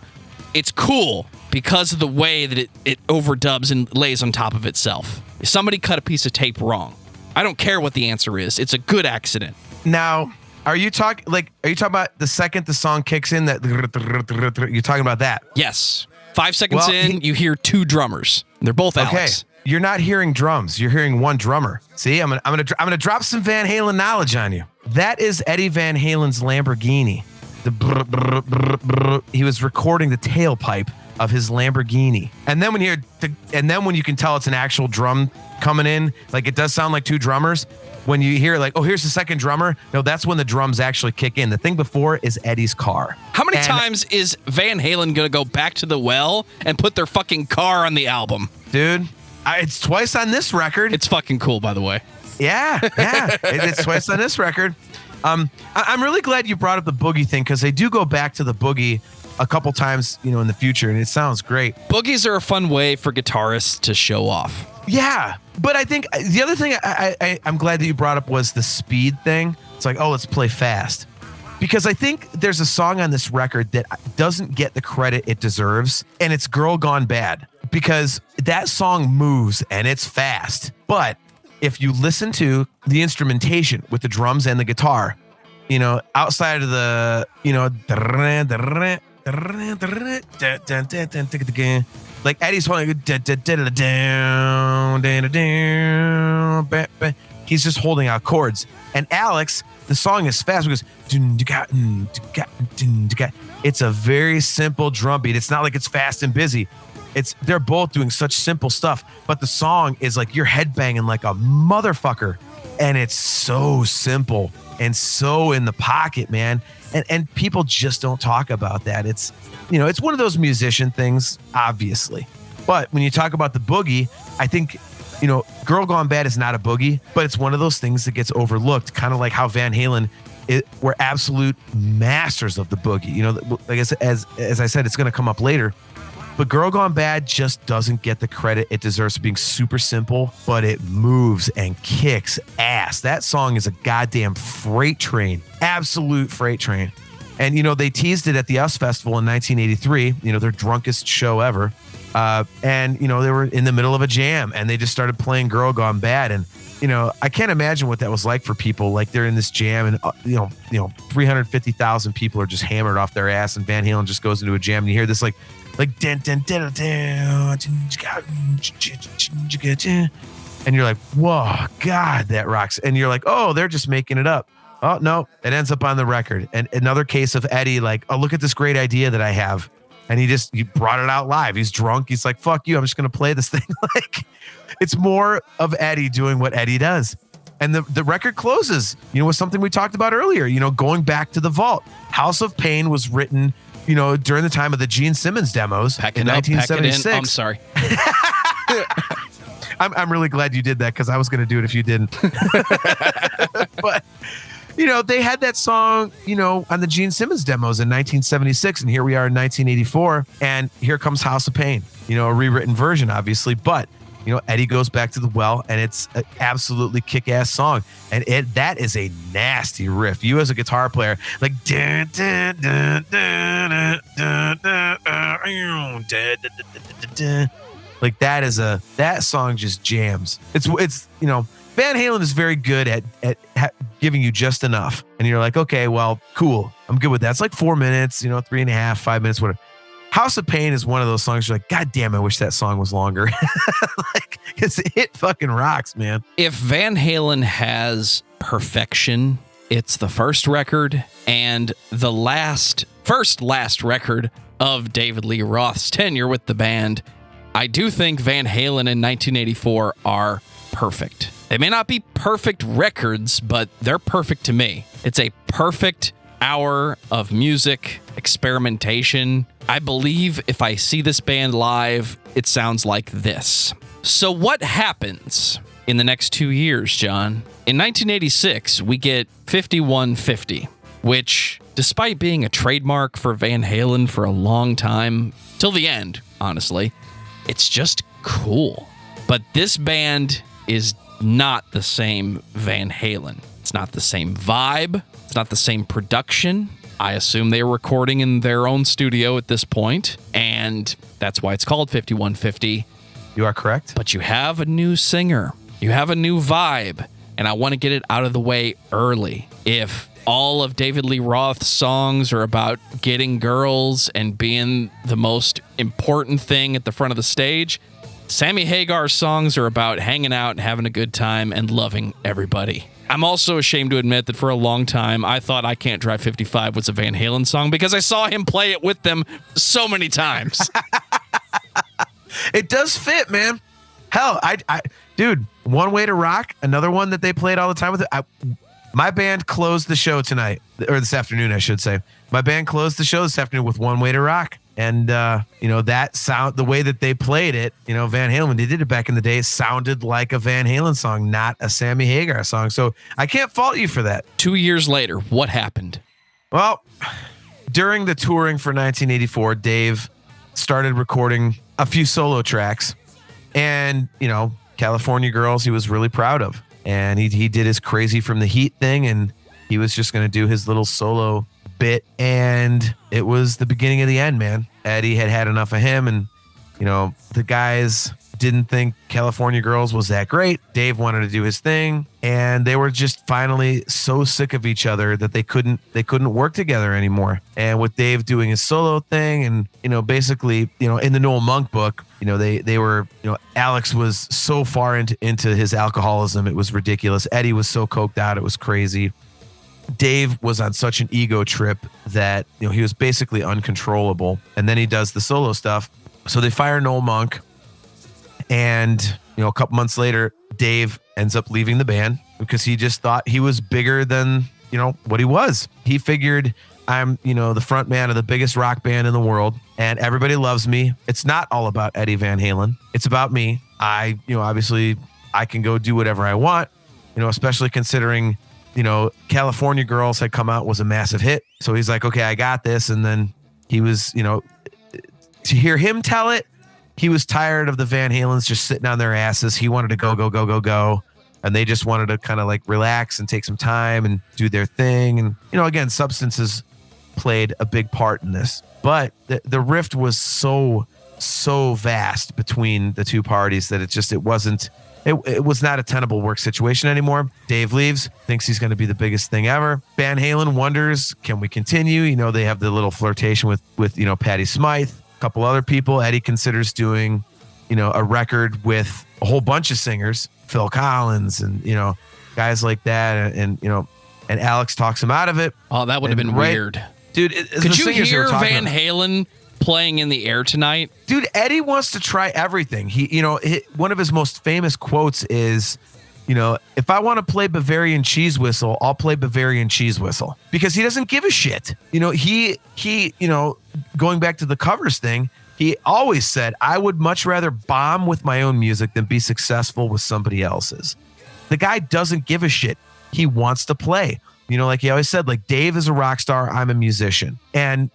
It's cool because of the way that it overdubs and lays on top of itself. Somebody cut a piece of tape wrong. I don't care what the answer is. It's a good accident. Now, are you talking about the second the song kicks in, that you're talking about that? Yes. 5 seconds in, you hear two drummers. They're both Alex. Okay. You're not hearing drums. You're hearing one drummer. See, I'm gonna drop some Van Halen knowledge on you. That is Eddie Van Halen's Lamborghini. He was recording the tailpipe of his Lamborghini. And then when you can tell it's an actual drum coming in, like it does sound like two drummers. When you hear like, oh, here's the second drummer. No, that's when the drums actually kick in. The thing before is Eddie's car. How many times is Van Halen going to go back to the well and put their fucking car on the album? Dude, it's twice on this record. It's fucking cool, by the way. Yeah. It's twice on this record. I'm really glad you brought up the boogie thing because they do go back to the boogie a couple times, in the future, and it sounds great. Boogies are a fun way for guitarists to show off. Yeah, but I think the other thing I'm glad that you brought up was the speed thing. It's like, oh, let's play fast. Because I think there's a song on this record that doesn't get the credit it deserves, and it's Girl Gone Bad. Because that song moves, and it's fast. But if you listen to the instrumentation with the drums and the guitar, outside of the, like Eddie's holding, he's just holding out chords. And Alex, the song is fast because it's a very simple drum beat. It's not like it's fast and busy. They're both doing such simple stuff, but the song is like you're headbanging like a motherfucker, and it's so simple and so in the pocket, man. And people just don't talk about that. It's one of those musician things, obviously. But when you talk about the boogie, I think, Girl Gone Bad is not a boogie, but it's one of those things that gets overlooked, kind of like how Van Halen were absolute masters of the boogie. Like as I said, it's going to come up later. But Girl Gone Bad just doesn't get the credit it deserves for being super simple, but it moves and kicks ass. That song is a goddamn freight train, absolute freight train. And, they teased it at the US Festival in 1983, their drunkest show ever. And, they were in the middle of a jam and they just started playing Girl Gone Bad. And, I can't imagine what that was like for people. Like they're in this jam and, 350,000 people are just hammered off their ass. And Van Halen just goes into a jam and you hear this like and you're like, whoa, God, that rocks. And you're like, oh, they're just making it up. Oh, no, it ends up on the record. And another case of Eddie, like, oh, look at this great idea that I have. And he brought it out live. He's drunk. He's like, fuck you. I'm just going to play this thing. Like, it's more of Eddie doing what Eddie does. And the record closes, with something we talked about earlier, going back to the vault. House of Pain was written, during the time of the Gene Simmons demos in 1976. I'm sorry. I'm really glad you did that because I was going to do it if you didn't. But, they had that song, on the Gene Simmons demos in 1976. And here we are in 1984. And here comes House of Pain, a rewritten version, obviously. But, Eddie goes back to the well and it's an absolutely kick-ass song. And that is a nasty riff. You as a guitar player, like, like that song just jams. It's Van Halen is very good at giving you just enough. And you're like, okay, well, cool. I'm good with that. It's like 4 minutes, 3.5, 5 minutes, whatever. House of Pain is one of those songs you're like, God damn, I wish that song was longer. Like, it fucking rocks, man. If Van Halen has perfection, it's the first record and the last record of David Lee Roth's tenure with the band. I do think Van Halen in 1984 are perfect. They may not be perfect records, but they're perfect to me. It's a perfect hour of music, experimentation. I believe if I see this band live, it sounds like this. So what happens in the next 2 years, John? In 1986, we get 5150, which, despite being a trademark for Van Halen for a long time, till the end, honestly, it's just cool. But this band is not the same Van Halen. It's not the same vibe. It's not the same production. I assume they were recording in their own studio at this point, and that's why it's called 5150. You are correct. But you have a new singer. You have a new vibe, and I want to get it out of the way early. If all of David Lee Roth's songs are about getting girls and being the most important thing at the front of the stage, Sammy Hagar's songs are about hanging out and having a good time and loving everybody. I'm also ashamed to admit that for a long time, I thought I Can't Drive 55 was a Van Halen song because I saw him play it with them so many times. It does fit, man. Hell, dude, One Way to Rock, another one that they played all the time with it. My band closed the show tonight, or this afternoon, I should say. My band closed the show this afternoon with One Way to Rock. And, that sound, the way that they played it, Van Halen, when they did it back in the day, sounded like a Van Halen song, not a Sammy Hagar song. So I can't fault you for that. 2 years later, what happened? Well, during the touring for 1984, Dave started recording a few solo tracks. And, California Girls, he was really proud of. And he did his Crazy from the Heat thing, and he was just going to do his little solo bit, and it was the beginning of the end, man. Eddie had enough of him, and the guys didn't think California Girls was that great. Dave wanted to do his thing, and they were just finally so sick of each other that they couldn't work together anymore. And with Dave doing his solo thing, and basically in the Noel Monk book, they were Alex was so far into his alcoholism, it was ridiculous. Eddie was so coked out, it was crazy. Dave was on such an ego trip that he was basically uncontrollable, and then he does the solo stuff. So they fire Noel Monk, and a couple months later, Dave ends up leaving the band because he just thought he was bigger than what he was. He figured, I'm the front man of the biggest rock band in the world, and everybody loves me. It's not all about Eddie Van Halen. It's about me. I obviously I can go do whatever I want. Especially considering California Girls had come out, was a massive hit. So he's like, okay, I got this. And then he was, to hear him tell it, he was tired of the Van Halens just sitting on their asses. He wanted to go. And they just wanted to kind of like relax and take some time and do their thing. And, again, substances played a big part in this. But the rift was so vast between the two parties that it was not a tenable work situation anymore. Dave leaves, thinks he's going to be the biggest thing ever. Van Halen wonders, can we continue? They have the little flirtation with Patti Smythe, a couple other people. Eddie considers doing, a record with a whole bunch of singers, Phil Collins and, guys like that. And Alex talks him out of it. Oh, that would have been weird. Dude, could you hear Van Halen playing in the air tonight? Dude, Eddie wants to try everything. One of his most famous quotes is, if I want to play Bavarian Cheese Whistle, I'll play Bavarian Cheese Whistle, because he doesn't give a shit. He going back to the covers thing, he always said, I would much rather bomb with my own music than be successful with somebody else's. The guy doesn't give a shit. He wants to play. Like he always said, like, Dave is a rock star, I'm a musician. And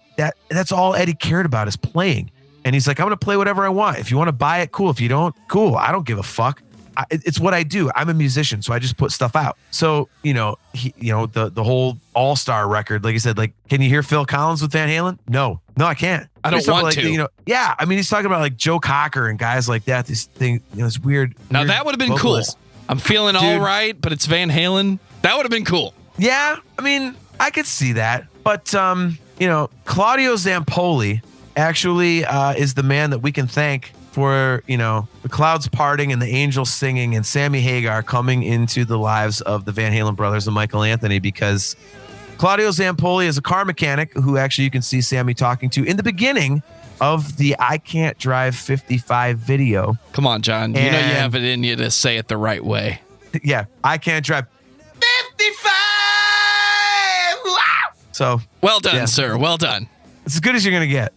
that's all Eddie cared about, is playing. And he's like, I'm going to play whatever I want. If you want to buy it, cool. If you don't, cool. I don't give a fuck. It's what I do. I'm a musician, so I just put stuff out. So, the whole All-Star record, like you said, like, can you hear Phil Collins with Van Halen? No, I can't. I don't want to. Yeah. I mean, he's talking about like Joe Cocker and guys like that. This thing, it's weird. Now that would have been vocalist. Cool. I'm feeling all right, but it's Van Halen. That would have been cool. Yeah, I mean, I could see that. But, Claudio Zampoli actually is the man that we can thank for, the clouds parting and the angels singing and Sammy Hagar coming into the lives of the Van Halen brothers and Michael Anthony, because Claudio Zampoli is a car mechanic who actually you can see Sammy talking to in the beginning of the I Can't Drive 55 video. Come on, John. You have it in you to say it the right way. Yeah, I Can't Drive 55. Wow. So well done, sir. Well done. It's as good as you're gonna get.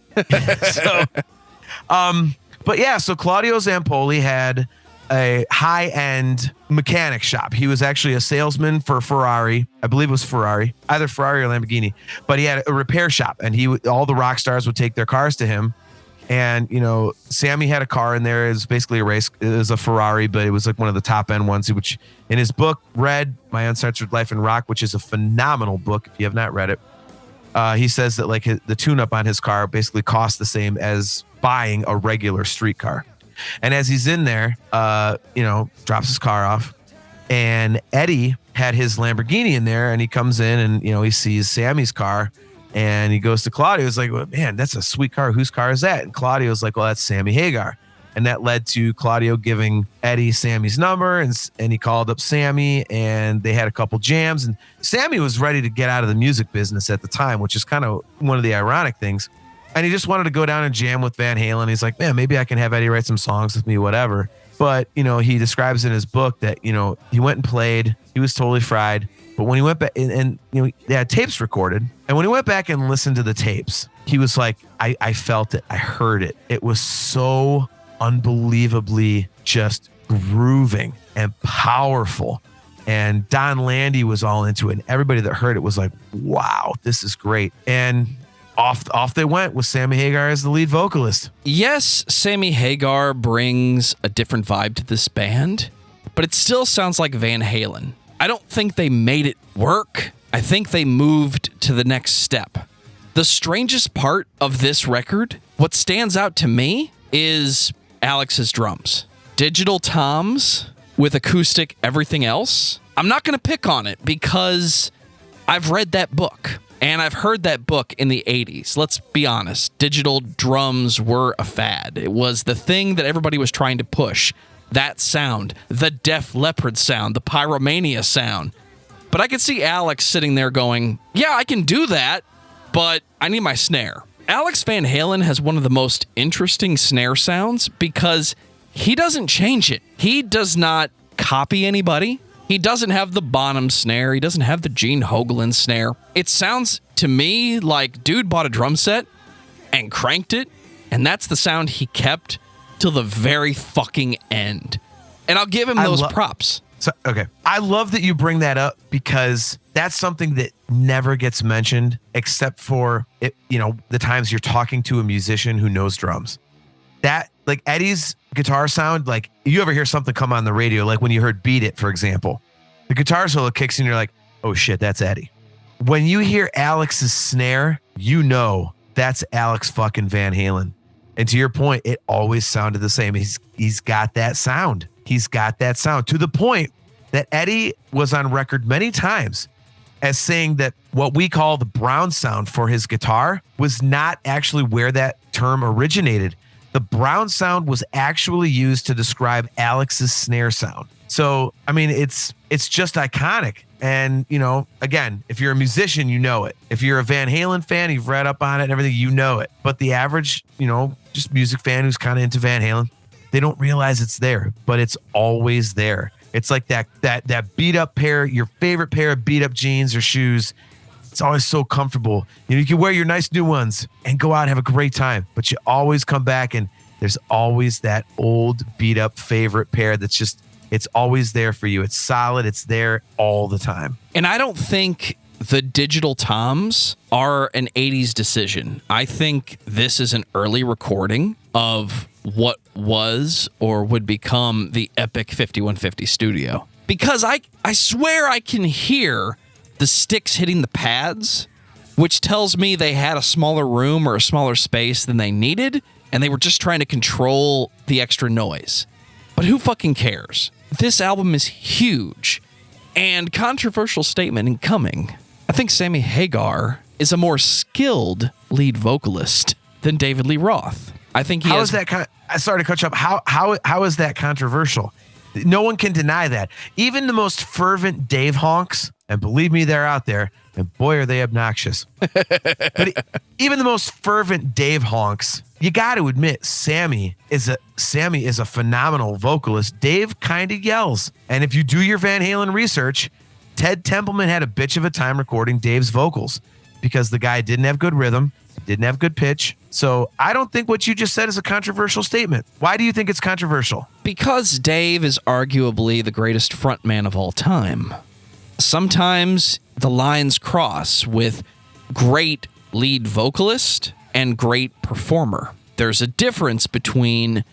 So Claudio Zampoli had a high-end mechanic shop. He was actually a salesman for Ferrari. I believe it was Ferrari, either Ferrari or Lamborghini. But he had a repair shop, and all the rock stars would take their cars to him. And, Sammy had a car in there. It was basically a race. It was a Ferrari, but it was like one of the top-end ones, which in his book, Red, My Uncensored Life in Rock, which is a phenomenal book if you have not read it, he says that like the tune-up on his car basically costs the same as buying a regular street car. And as he's in there, drops his car off, and Eddie had his Lamborghini in there, and he comes in and, he sees Sammy's car, and he goes to Claudio. He's like, well, man, that's a sweet car. Whose car is that? And Claudio's like, well, that's Sammy Hagar. And that led to Claudio giving Eddie Sammy's number, and he called up Sammy, and they had a couple jams. And Sammy was ready to get out of the music business at the time, which is kind of one of the ironic things. And he just wanted to go down and jam with Van Halen. He's like, man, maybe I can have Eddie write some songs with me, whatever. But, he describes in his book that, he went and played. He was totally fried. But when he went back and they had tapes recorded. And when he went back and listened to the tapes, he was like, I felt it. I heard it. It was so unbelievably just grooving and powerful. And Don Landy was all into it. And everybody that heard it was like, wow, this is great. And off they went with Sammy Hagar as the lead vocalist. Yes, Sammy Hagar brings a different vibe to this band, but it still sounds like Van Halen. I don't think they made it work. I think they moved to the next step. The strangest part of this record, what stands out to me, is Alex's drums. Digital toms with acoustic everything else. I'm not going to pick on it because I've read that book. And I've heard that book in the 80s. Let's be honest. Digital drums were a fad. It was the thing that everybody was trying to push. That sound, the Def Leppard sound, the Pyromania sound. But I could see Alex sitting there going, yeah, I can do that, but I need my snare. Alex Van Halen has one of the most interesting snare sounds because he doesn't change it. He does not copy anybody. He doesn't have the Bonham snare. He doesn't have the Gene Hoglan snare. It sounds to me like dude bought a drum set and cranked it, and that's the sound he kept till the very fucking end. And I'll give him those props. So, okay. I love that you bring that up because that's something that never gets mentioned except for it, the times you're talking to a musician who knows drums. That, like Eddie's guitar sound, like you ever hear something come on the radio, like when you heard Beat It, for example, the guitar solo kicks in, you're like, oh shit, that's Eddie. When you hear Alex's snare, that's Alex fucking Van Halen. And to your point, it always sounded the same. He's got that sound. He's got that sound to the point that Eddie was on record many times as saying that what we call the Brown sound for his guitar was not actually where that term originated. The Brown sound was actually used to describe Alex's snare sound. So, I mean, it's just iconic. And, again, if you're a musician, you know it. If you're a Van Halen fan, you've read up on it and everything, you know it. But the average, just music fan who's kind of into Van Halen, they don't realize it's there, but it's always there. It's like that beat up pair, your favorite pair of beat up jeans or shoes. It's always so comfortable. You can wear your nice new ones and go out and have a great time, but you always come back and there's always that old beat up favorite pair that's just, it's always there for you. It's solid. It's there all the time. And I don't think the digital toms are an 80s decision. I think this is an early recording of what was or would become the epic 5150 studio. Because I swear I can hear the sticks hitting the pads, which tells me they had a smaller room or a smaller space than they needed, and they were just trying to control the extra noise. But who fucking cares? This album is huge, and controversial statement incoming. I think Sammy Hagar is a more skilled lead vocalist than David Lee Roth. I think How is that sorry to cut you up. How is that controversial? No one can deny that. Even the most fervent Dave honks, and believe me, they're out there, and boy, are they obnoxious. But even the most fervent Dave honks, you got to admit, Sammy is a phenomenal vocalist. Dave kind of yells. And if you do your Van Halen research, Ted Templeman had a bitch of a time recording Dave's vocals because the guy didn't have good rhythm, didn't have good pitch. So I don't think what you just said is a controversial statement. Why do you think it's controversial? Because Dave is arguably the greatest frontman of all time. Sometimes the lines cross with great lead vocalist and great performer. There's a difference between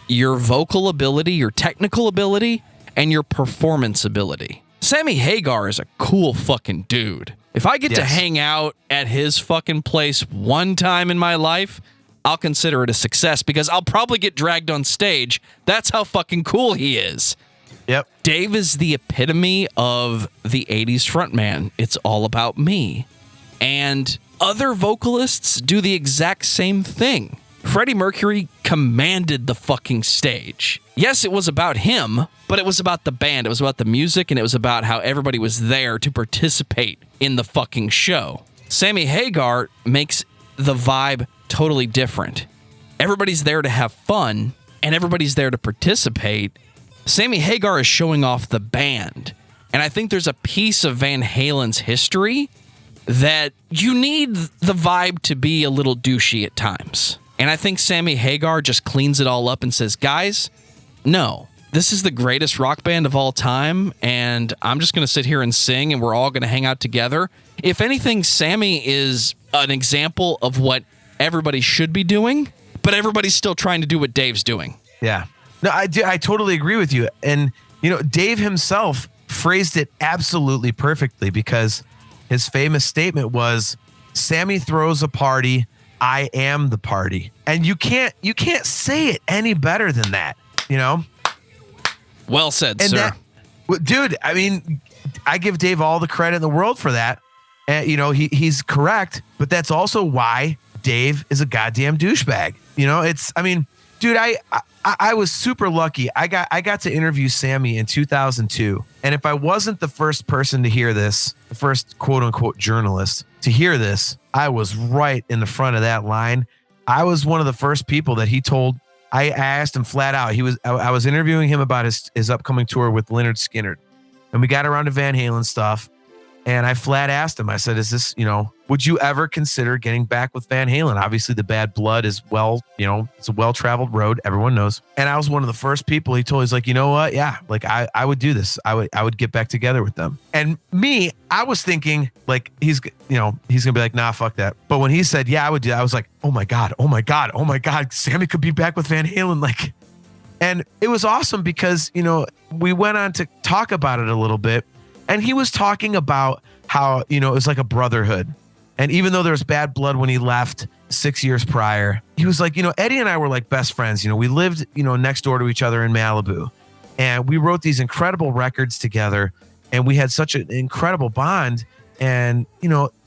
your vocal ability, your technical ability, and your performance ability. Sammy Hagar is a cool fucking dude. If I get to hang out at his fucking place one time in my life, I'll consider it a success because I'll probably get dragged on stage. That's how fucking cool he is. Yep. Dave is the epitome of the 80s frontman. It's all about me. And other vocalists do the exact same thing. Freddie Mercury commanded the fucking stage. Yes, it was about him, but it was about the band. It was about the music, and it was about how everybody was there to participate in the fucking show. Sammy Hagar makes the vibe totally different. Everybody's there to have fun, and everybody's there to participate. Sammy Hagar is showing off the band. And I think there's a piece of Van Halen's history that you need the vibe to be a little douchey at times. And I think Sammy Hagar just cleans it all up and says, guys, no, this is the greatest rock band of all time, and I'm just going to sit here and sing, and we're all going to hang out together. If anything, Sammy is an example of what everybody should be doing, but everybody's still trying to do what Dave's doing. Yeah. No, I totally agree with you. And, Dave himself phrased it absolutely perfectly, because his famous statement was, Sammy throws a party, I am the party. And you can't say it any better than that, Well said, and sir. Dude, I mean, I give Dave all the credit in the world for that. And, he's correct, but that's also why Dave is a goddamn douchebag. Dude, I was super lucky. I got to interview Sammy in 2002. And if I wasn't the first person to hear this, the first quote unquote journalist to hear this, I was right in the front of that line. I was one of the first people that he told. I asked him flat out. I was interviewing him about his upcoming tour with Lynyrd Skynyrd, and we got around to Van Halen stuff. And I flat asked him, I said, is this, would you ever consider getting back with Van Halen? Obviously the bad blood is it's a well-traveled road. Everyone knows. And I was one of the first people he told. He's like, you know what? Yeah, like I would do this. I would get back together with them. And me, I was thinking like, he's going to be like, nah, fuck that. But when he said, yeah, I would do that, I was like, oh my God, Sammy could be back with Van Halen. Like, and it was awesome because, we went on to talk about it a little bit. And he was talking about how, it was like a brotherhood. And even though there was bad blood when he left 6 years prior, he was like, Eddie and I were like best friends. We lived, next door to each other in Malibu. And we wrote these incredible records together. And we had such an incredible bond. And,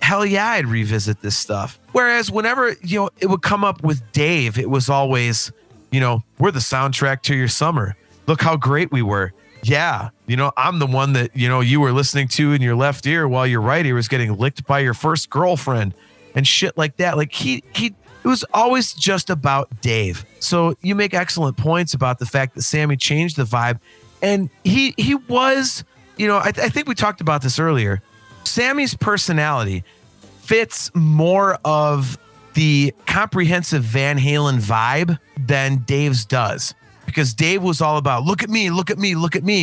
hell yeah, I'd revisit this stuff. Whereas whenever, it would come up with Dave, it was always, we're the soundtrack to your summer. Look how great we were. Yeah, I'm the one that, you were listening to in your left ear while your right ear was getting licked by your first girlfriend and shit like that. Like it was always just about Dave. So you make excellent points about the fact that Sammy changed the vibe. And he was, I think we talked about this earlier. Sammy's personality fits more of the comprehensive Van Halen vibe than Dave's does. Because Dave was all about, look at me.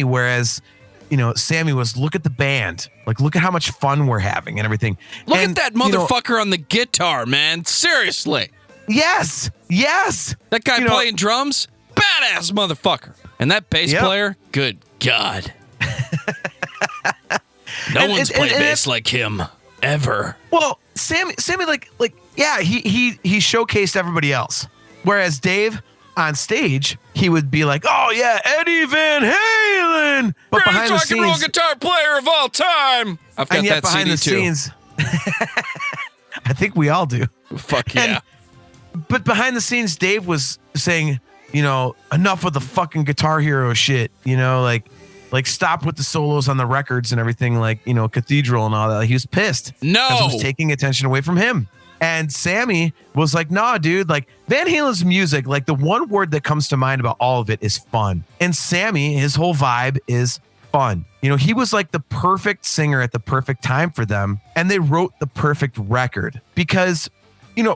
Whereas, Sammy was, look at the band. Like, look at how much fun we're having and everything. Look at that motherfucker on the guitar, man. Seriously. Yes. That guy playing drums, badass motherfucker. And that bass player, good God. No one's played bass like him, ever. Well, Sammy, yeah, he showcased everybody else. Whereas Dave, on stage, he would be like, oh yeah, Eddie Van Halen, but behind the rock and roll guitar player of all time. I've got that behind CD the too. Scenes, I think we all do. Fuck yeah. But behind the scenes, Dave was saying, enough with the fucking Guitar Hero shit, like stop with the solos on the records and everything, like, Cathedral and all that. Like, he was pissed. No. Because it was taking attention away from him. And Sammy was like, nah, dude, like Van Halen's music, like the one word that comes to mind about all of it is fun. And Sammy, his whole vibe is fun. He was like the perfect singer at the perfect time for them. And they wrote the perfect record because,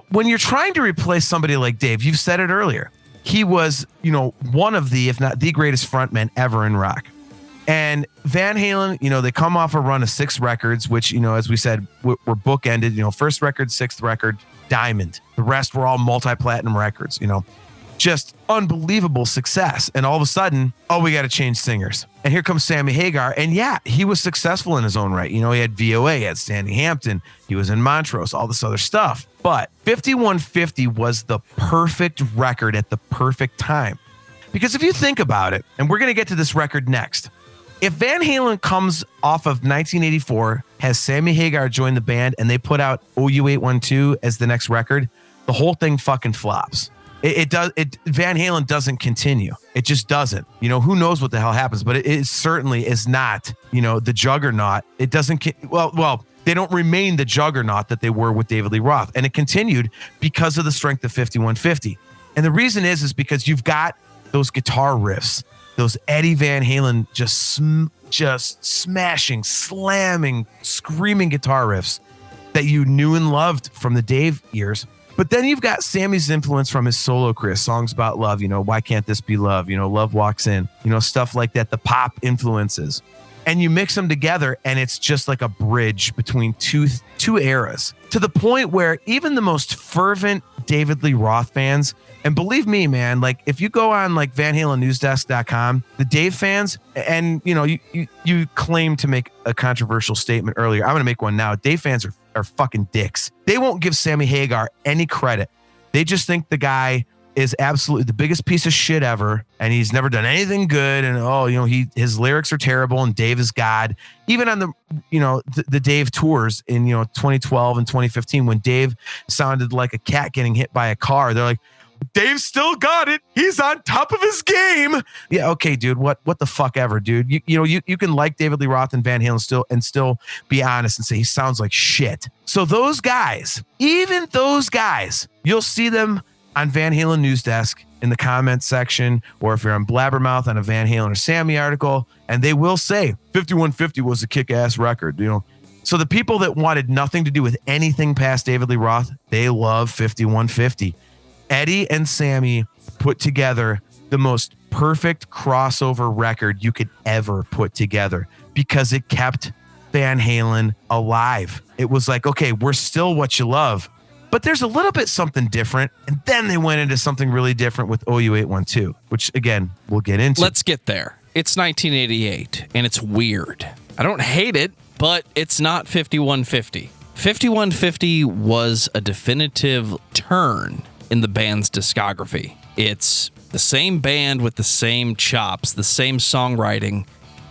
when you're trying to replace somebody like Dave, you've said it earlier, he was, one of the, if not the greatest frontman ever in rock. And Van Halen, they come off a run of 6 records, which, as we said, were bookended, first record, 6th record, diamond. The rest were all multi-platinum records, just unbelievable success. And all of a sudden, we got to change singers. And here comes Sammy Hagar. And yeah, he was successful in his own right. He had VOA, he had Sandy Hampton, he was in Montrose, all this other stuff. But 5150 was the perfect record at the perfect time. Because if you think about it, and we're going to get to this record next, if Van Halen comes off of 1984, has Sammy Hagar join the band, and they put out OU812 as the next record, the whole thing fucking flops. It does. Van Halen doesn't continue. It just doesn't. Who knows what the hell happens? But it certainly is not. The juggernaut. It doesn't. Well. They don't remain the juggernaut that they were with David Lee Roth, and it continued because of the strength of 5150. And the reason is because you've got those guitar riffs, those Eddie Van Halen just smashing, slamming, screaming guitar riffs that you knew and loved from the Dave years. But then you've got Sammy's influence from his solo career, songs about love, Why Can't This Be Love? Love Walks In, stuff like that, the pop influences. And you mix them together, and it's just like a bridge between two eras, to the point where even the most fervent David Lee Roth fans, and believe me, man, like if you go on like VanHalenNewsDesk.com, the Dave fans, and you claim to make a controversial statement earlier. I'm going to make one now. Dave fans are fucking dicks. They won't give Sammy Hagar any credit. They just think the guy is absolutely the biggest piece of shit ever, and he's never done anything good, and his lyrics are terrible, and Dave is God. Even on the Dave tours in 2012 and 2015, when Dave sounded like a cat getting hit by a car, they're like, Dave still got it. He's on top of his game. Yeah, okay, dude. What the fuck ever, dude. You can like David Lee Roth and Van Halen still be honest and say he sounds like shit. So those guys, even those guys, you'll see them on Van Halen News Desk in the comments section, or if you're on Blabbermouth on a Van Halen or Sammy article, and they will say 5150 was a kick-ass record, So the people that wanted nothing to do with anything past David Lee Roth, they love 5150. Eddie and Sammy put together the most perfect crossover record you could ever put together because it kept Van Halen alive. It was like, okay, we're still what you love, but there's a little bit something different. And then they went into something really different with OU812, which again, we'll get into. Let's get there. It's 1988 and it's weird. I don't hate it, but it's not 5150. 5150 was a definitive turn in the band's discography. It's the same band with the same chops, the same songwriting,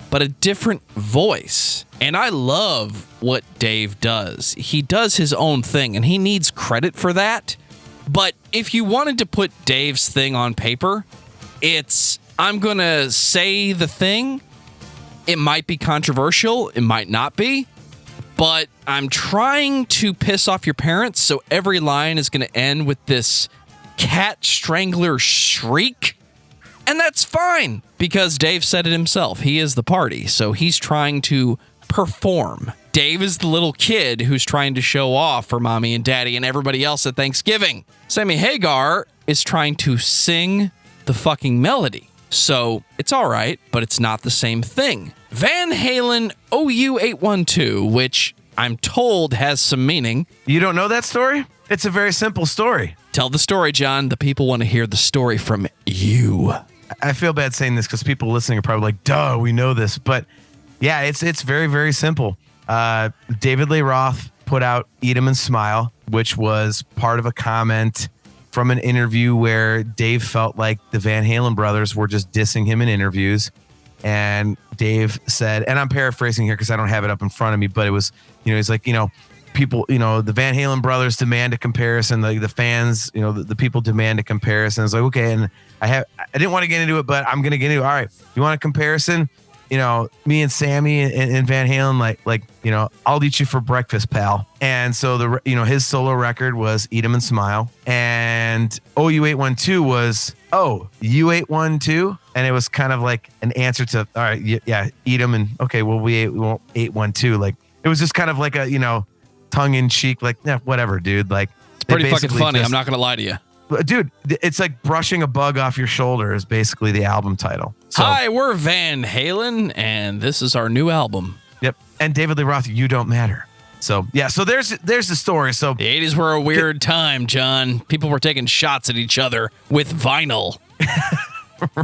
but a different voice. And I love what Dave does. He does his own thing, and he needs credit for that. But if you wanted to put Dave's thing on paper, it's, I'm going to say the thing. It might be controversial. It might not be. But I'm trying to piss off your parents, so every line is going to end with this cat strangler shriek. And that's fine, because Dave said it himself. He is the party, so he's trying to perform. Dave is the little kid who's trying to show off for mommy and daddy and everybody else at Thanksgiving. Sammy Hagar is trying to sing the fucking melody. So it's all right, but it's not the same thing. Van Halen OU812, which I'm told has some meaning. You don't know that story? It's a very simple story. Tell the story, John. The people want to hear the story from you. I feel bad saying this because people listening are probably like, duh, we know this. But yeah, it's very, very simple. David Lee Roth put out Eat 'Em and Smile, which was part of a comment from an interview where Dave felt like the Van Halen brothers were just dissing him in interviews. And Dave said, and I'm paraphrasing here because I don't have it up in front of me, but it was, he's like, people, the Van Halen brothers demand a comparison. The fans, the people demand a comparison. It's like, okay. And I didn't want to get into it, but I'm going to get into it. All right. You want a comparison? Me and Sammy and Van Halen, I'll eat you for breakfast, pal. And so his solo record was Eat 'Em and Smile, and OU812 was, U812. And it was kind of like an answer to, all right, yeah, eat 'em. And okay, well, we won't 812. Like, it was just kind of like a, tongue in cheek, like, yeah, whatever, dude. Like, it's pretty fucking funny. I'm not going to lie to you. Dude, it's like brushing a bug off your shoulder is basically the album title. So, hi, we're Van Halen, and this is our new album. Yep. And David Lee Roth, You Don't Matter. So, yeah, so there's the story. So the 80s were a weird time, John. People were taking shots at each other with vinyl.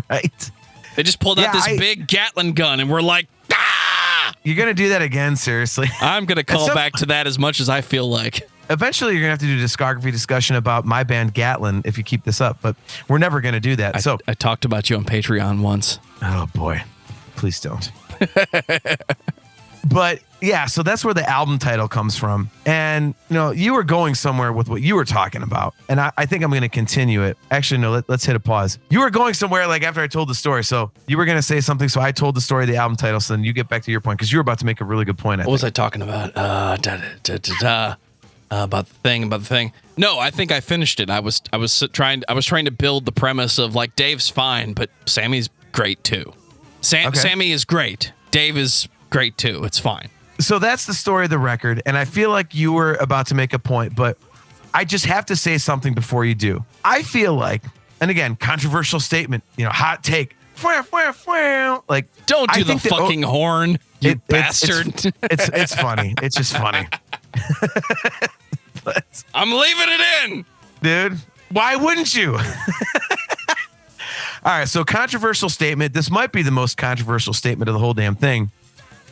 Right. They just pulled out this big Gatling gun, and we're like, ah! You're going to do that again, seriously? I'm going to call back to that as much as I feel like. Eventually, you're going to have to do a discography discussion about my band Gatlin if you keep this up, but we're never going to do that. I talked about you on Patreon once. Oh, boy. Please don't. But Yeah, so that's where the album title comes from. And, you were going somewhere with what you were talking about. And I think I'm going to continue it. Actually, no, let's hit a pause. You were going somewhere like after I told the story. So you were going to say something. So I told the story of the album title. So then you get back to your point because you were about to make a really good point. What was I talking about? About the thing. No, I think I finished it. I was trying to build the premise of like Dave's fine, but Sammy's great too. Okay. Sammy is great. Dave is great too. It's fine. So that's the story of the record. And I feel like you were about to make a point, but I just have to say something before you do. I feel like, and again, controversial statement, hot take. Like, don't do the fucking horn, you bastard. It's funny. It's just funny. But, I'm leaving it in. Dude, why wouldn't you? All right, so controversial statement. This might be the most controversial statement of the whole damn thing.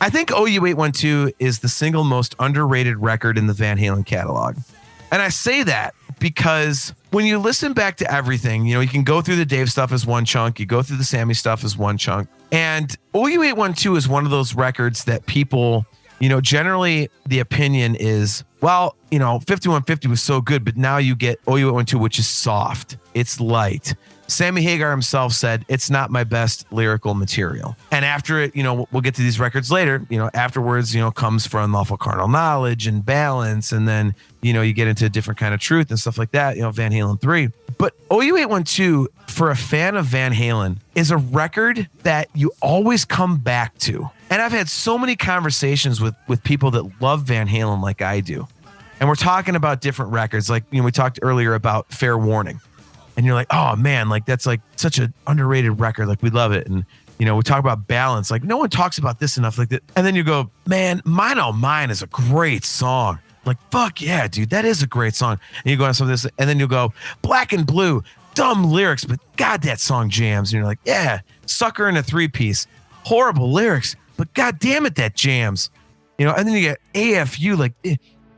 I think OU812 is the single most underrated record in the Van Halen catalog. And I say that because when you listen back to everything, you can go through the Dave stuff as one chunk, you go through the Sammy stuff as one chunk. And OU812 is one of those records that people, generally the opinion is, well, 5150 was so good, but now you get OU812, which is soft. It's light. Sammy Hagar himself said, it's not my best lyrical material. And after it, we'll get to these records later, afterwards, comes from Lawful Carnal Knowledge and Balance. And then, you get into a different kind of truth and stuff like that, Van Halen 3. But OU812, for a fan of Van Halen, is a record that you always come back to. And I've had so many conversations with people that love Van Halen like I do. And we're talking about different records. Like, we talked earlier about Fair Warning. And you're like, oh man, like that's like such an underrated record. Like we love it. And, we talk about Balance. Like no one talks about this enough like that. And then you go, man, Mine Oh Mine is a great song. Like, fuck yeah, dude, that is a great song. And you go on some of this, and then you go, Black and Blue, dumb lyrics, but God, that song jams. And you're like, yeah, Sucker in a 3-piece, horrible lyrics, but God damn it, that jams. And then you get AFU, like,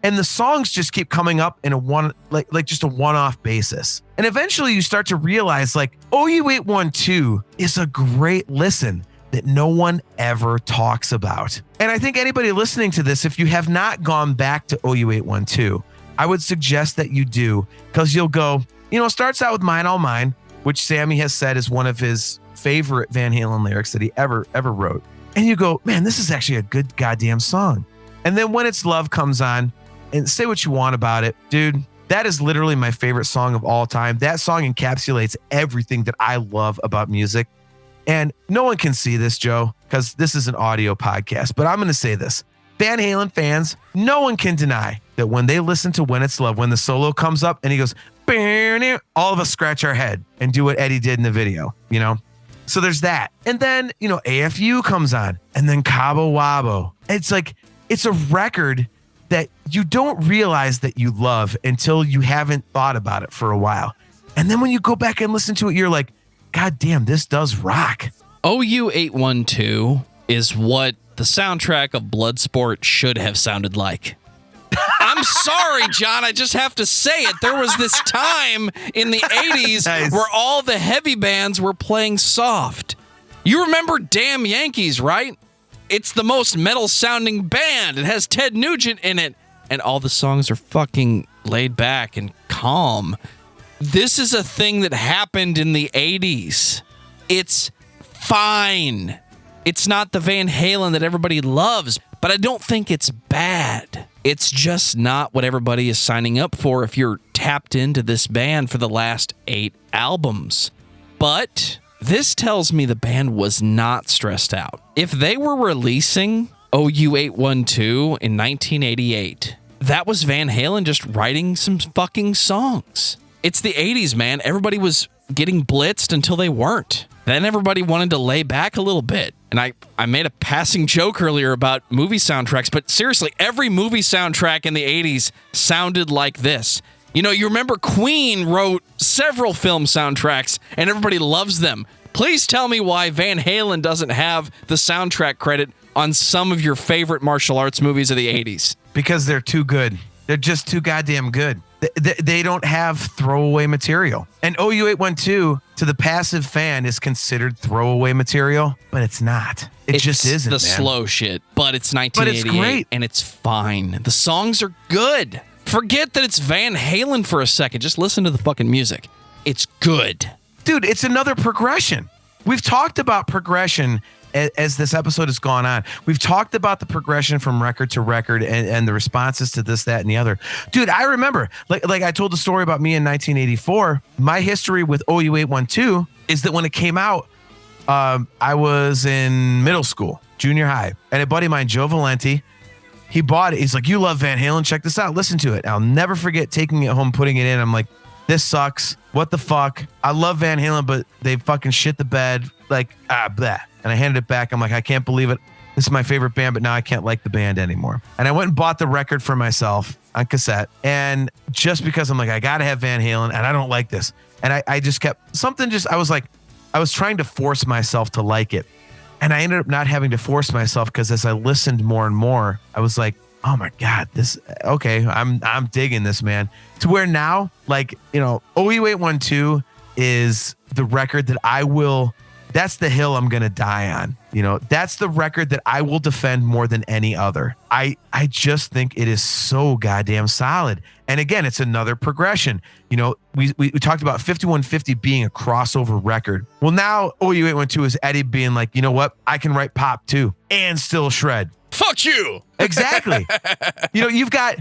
and the songs just keep coming up in a just a one-off basis. And eventually you start to realize like OU812 is a great listen that no one ever talks about. And I think anybody listening to this, if you have not gone back to OU812, I would suggest that you do, because you'll go, it starts out with Mine All Mine, which Sammy has said is one of his favorite Van Halen lyrics that he ever wrote. And you go, man, this is actually a good goddamn song. And then When It's Love comes on, and say what you want about it, dude, that is literally my favorite song of all time. That song encapsulates everything that I love about music. And no one can see this, Joe, because this is an audio podcast, but I'm going to say this. Van Halen fans, no one can deny that when they listen to When It's Love, when the solo comes up and he goes, all of us scratch our head and do what Eddie did in the video, So there's that. And then, AFU comes on, and then Cabo Wabo. It's like, it's a record that you don't realize that you love until you haven't thought about it for a while. And then when you go back and listen to it, you're like, God damn, this does rock. OU812 is what the soundtrack of Bloodsport should have sounded like. I'm sorry, John. I just have to say it. There was this time in the 80s Nice. where all the heavy bands were playing soft. You remember Damn Yankees, right? It's the most metal-sounding band. It has Ted Nugent in it. And all the songs are fucking laid back and calm. This is a thing that happened in the 80s. It's fine. It's not the Van Halen that everybody loves, but I don't think it's bad. It's just not what everybody is signing up for if you're tapped into this band for the last 8 albums. But this tells me the band was not stressed out. If they were releasing OU812 in 1988, that was Van Halen just writing some fucking songs. It's the 80s, man. Everybody was getting blitzed until they weren't. Then everybody wanted to lay back a little bit. And I made a passing joke earlier about movie soundtracks, but seriously, every movie soundtrack in the 80s sounded like this. You remember Queen wrote several film soundtracks, and everybody loves them. Please tell me why Van Halen doesn't have the soundtrack credit on some of your favorite martial arts movies of the 80s. Because they're too good. They're just too goddamn good. They don't have throwaway material. And OU812 to the passive fan is considered throwaway material, but it's not. It just isn't, the man. slow shit, but it's 1988 But it's great. and it's fine. The songs are good. Forget that it's Van Halen for a second. Just listen to the fucking music. It's good. Dude, it's another progression. We've talked about progression as this episode has gone on. We've talked about the progression from record to record and the responses to this, that, and the other. Dude, I remember, like I told the story about me in 1984. My history with OU812 is that when it came out, I was in middle school, junior high, and a buddy of mine, Joe Valenti, he bought it. He's like, you love Van Halen. Check this out. Listen to it. I'll never forget taking it home, putting it in. I'm like, this sucks. What the fuck? I love Van Halen, but they fucking shit the bed. Like, blah. And I handed it back. I'm like, I can't believe it. This is my favorite band, but now I can't like the band anymore. And I went and bought the record for myself on cassette. And just because I'm like, I got to have Van Halen and I don't like this. And I just kept I was trying to force myself to like it. And I ended up not having to force myself because as I listened more and more, I was like, oh my God, I'm digging this, man. To where now, like, OU812 is the record that that's the hill I'm going to die on. That's the record that I will defend more than any other. I just think it is so goddamn solid. And again, it's another progression. We talked about 5150 being a crossover record. Well, now OU812 is Eddie being like, you know what? I can write pop too and still shred. Fuck you. Exactly. You've got,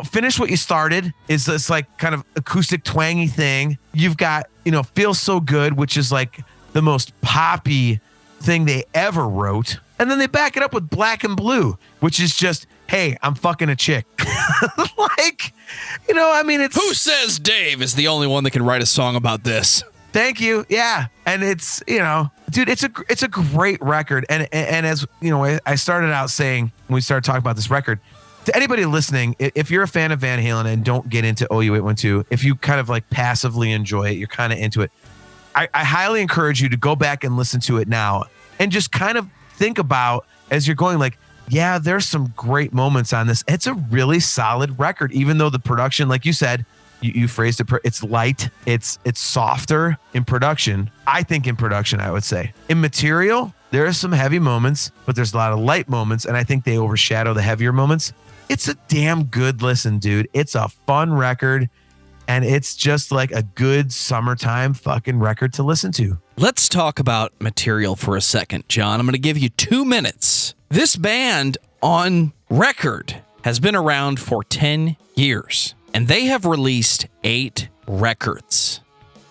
Finish What You Started is this like kind of acoustic twangy thing. You've got, Feel So Good, which is like the most poppy thing they ever wrote. And then they back it up with Black and Blue, which is just, hey, I'm fucking a chick. It's... Who Says Dave is the only one that can write a song about this. Thank you. Yeah. And it's, dude, it's a great record. And as, I started out saying, when we started talking about this record, to anybody listening, if you're a fan of Van Halen and don't get into OU812, if you kind of like passively enjoy it, you're kind of into it, I highly encourage you to go back and listen to it now and just kind of think about as you're going like, yeah, there's some great moments on this. It's a really solid record, even though the production, like you said, you phrased it, it's light, it's softer in production. I think in production, I would say. In material, there are some heavy moments, but there's a lot of light moments, and I think they overshadow the heavier moments. It's a damn good listen, dude. It's a fun record. And it's just like a good summertime fucking record to listen to. Let's talk about material for a second, John. I'm going to give you 2 minutes. This band on record has been around for 10 years, and they have released 8 records.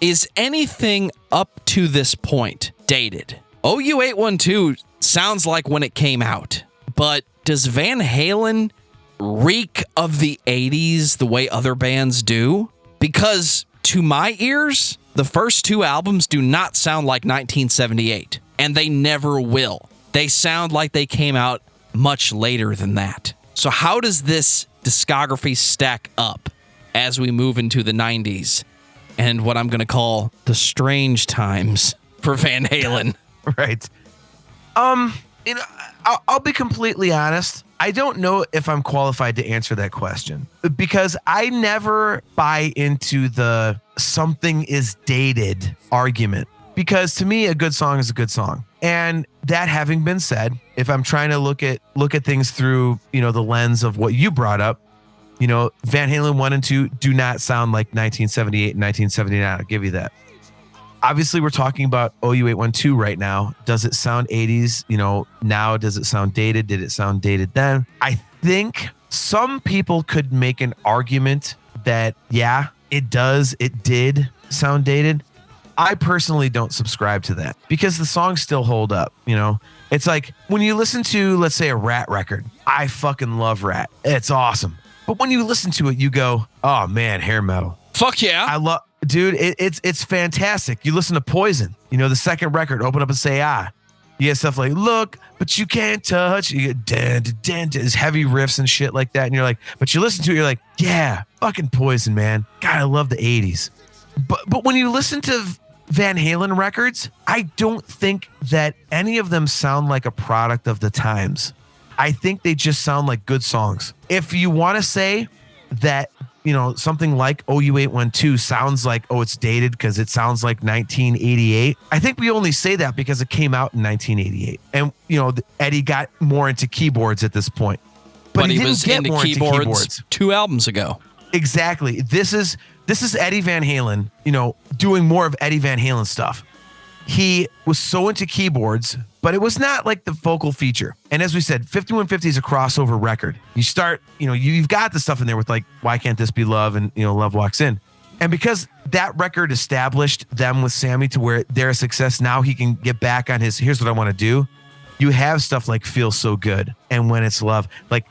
Is anything up to this point dated? OU812 sounds like when it came out, but does Van Halen reek of the 80s the way other bands do? Because to my ears, the first 2 albums do not sound like 1978, and they never will. They sound like they came out much later than that. So how does this discography stack up as we move into the 90s and what I'm going to call the strange times for Van Halen? Right. I'll be completely honest. I don't know if I'm qualified to answer that question because I never buy into the something is dated argument, because to me, a good song is a good song. And that having been said, if I'm trying to look at things through, the lens of what you brought up, Van Halen 1 and 2 do not sound like 1978 and 1979. I'll give you that. Obviously, we're talking about OU812 right now. Does it sound 80s? Now, does it sound dated? Did it sound dated then? I think some people could make an argument that, yeah, it does. It did sound dated. I personally don't subscribe to that because the songs still hold up. It's like when you listen to, let's say, a Rat record. I fucking love Rat. It's awesome. But when you listen to it, you go, oh, man, hair metal. Fuck yeah. Dude, it's fantastic. You listen to Poison, the second record, Open Up and Say Ah. You get stuff like, look, but you can't touch. You get there's heavy riffs and shit like that. And you're like, but you listen to it, you're like, yeah, fucking Poison, man. God, I love the 80s. But when you listen to Van Halen records, I don't think that any of them sound like a product of the times. I think they just sound like good songs. If you want to say that something like OU812 sounds like, it's dated because it sounds like 1988. I think we only say that because it came out in 1988. And, Eddie got more into keyboards at this point. But he was didn't get into more keyboards 2 albums ago. Exactly. This is Eddie Van Halen, doing more of Eddie Van Halen stuff. He was so into keyboards, but it was not like the vocal feature. And as we said, 5150 is a crossover record. You start, you've got the stuff in there with like, Why Can't This Be Love? And, Love Walks In. And because that record established them with Sammy to where they're a success, now he can get back on his, here's what I want to do. You have stuff like Feel So Good and When It's Love. Like,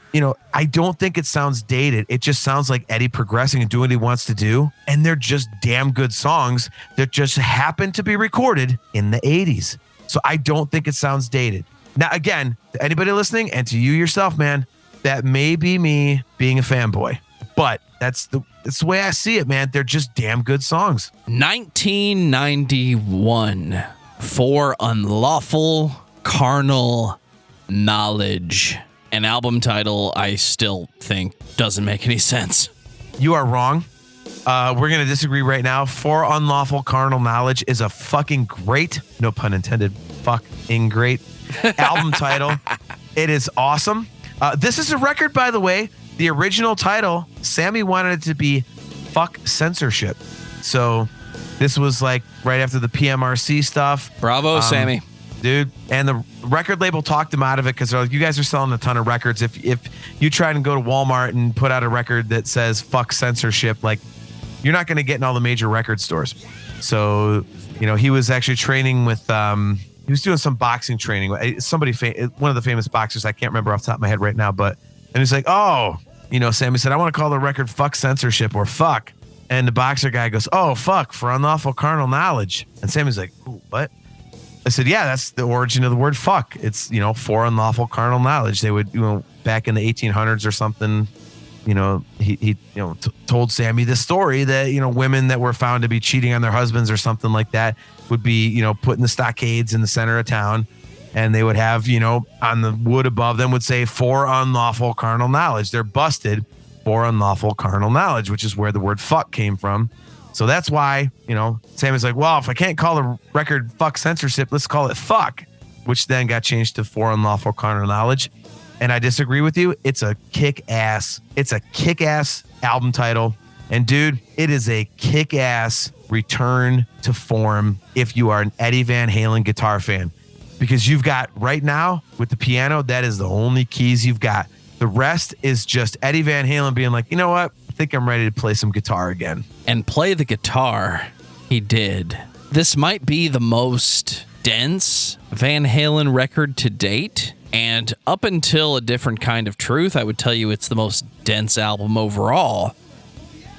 I don't think it sounds dated. It just sounds like Eddie progressing and doing what he wants to do. And they're just damn good songs that just happen to be recorded in the 80s. So I don't think it sounds dated. Now, again, to anybody listening and to you yourself, man, that may be me being a fanboy. But that's the way I see it, man. They're just damn good songs. 1991 for Unlawful Carnal Knowledge, an album title I still think doesn't make any sense. You are wrong. We're going to disagree right now. For Unlawful Carnal Knowledge is a fucking great, no pun intended, fucking great album title. It is awesome. This is a record, by the way. The original title, Sammy wanted it to be Fuck Censorship. So this was like right after the PMRC stuff. Bravo, Sammy. Dude, and the record label talked him out of it because they're like, you guys are selling a ton of records. If you try and go to Walmart and put out a record that says fuck censorship, like, you're not going to get in all the major record stores. So, he was actually training with, he was doing some boxing training. Somebody, one of the famous boxers, I can't remember off the top of my head right now, and he's like, Sammy said, I want to call the record Fuck Censorship or Fuck. And the boxer guy goes, oh, fuck, for unlawful carnal knowledge. And Sammy's like, ooh, what? I said, yeah, that's the origin of the word fuck. It's, for unlawful carnal knowledge. They would, back in the 1800s or something, he told Sammy this story that, women that were found to be cheating on their husbands or something like that would be, put in the stockades in the center of town. And they would have, on the wood above them would say, for unlawful carnal knowledge. They're busted for unlawful carnal knowledge, which is where the word fuck came from. So that's why, Sammy's like, well, if I can't call the record Fuck Censorship, let's call it Fuck, which then got changed to For Unlawful Carnal Knowledge. And I disagree with you. It's a kick-ass album title. And dude, it is a kick-ass return to form if you are an Eddie Van Halen guitar fan. Because you've got right now with the piano, that is the only keys you've got. The rest is just Eddie Van Halen being like, you know what? I think I'm ready to play some guitar again. And play the guitar. He did. This might be the most dense Van Halen record to date. And up until A Different Kind of Truth, I would tell you it's the most dense album overall.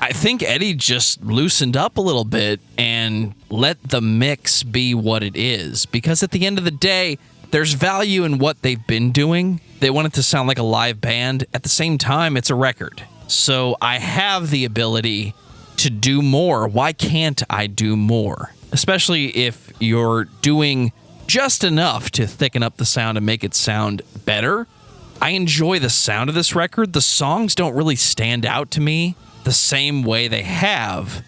I think Eddie just loosened up a little bit and let the mix be what it is. Because at the end of the day, there's value in what they've been doing. They want it to sound like a live band. At the same time, it's a record. So I have the ability to do more. Why can't I do more? Especially if you're doing just enough to thicken up the sound and make it sound better. I enjoy the sound of this record. The songs don't really stand out to me the same way they have,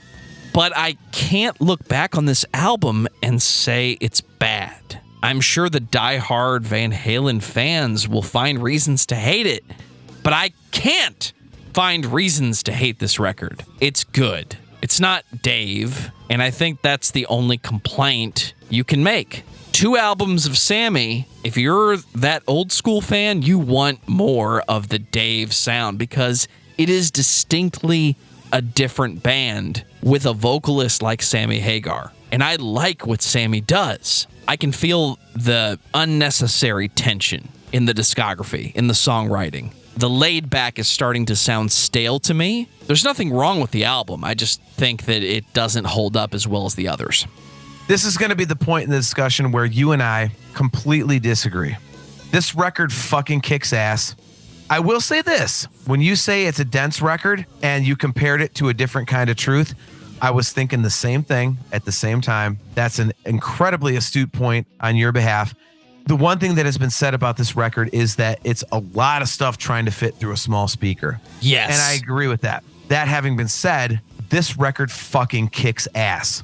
but I can't look back on this album and say it's bad. I'm sure the diehard Van Halen fans will find reasons to hate it, but I can't find reasons to hate this record. It's good. It's not Dave, and I think that's the only complaint you can make. 2 albums of Sammy, if you're that old school fan, you want more of the Dave sound because it is distinctly a different band with a vocalist like Sammy Hagar. And I like what Sammy does. I can feel the unnecessary tension in the discography, in the songwriting. The laid back is starting to sound stale to me. There's nothing wrong with the album. I just think that it doesn't hold up as well as the others. This is going to be the point in the discussion where you and I completely disagree. This record fucking kicks ass. I will say this. When you say it's a dense record and you compared it to A Different Kind of Truth, I was thinking the same thing at the same time. That's an incredibly astute point on your behalf. The one thing that has been said about this record is that it's a lot of stuff trying to fit through a small speaker. Yes. And I agree with that. that having been said, this record fucking kicks ass.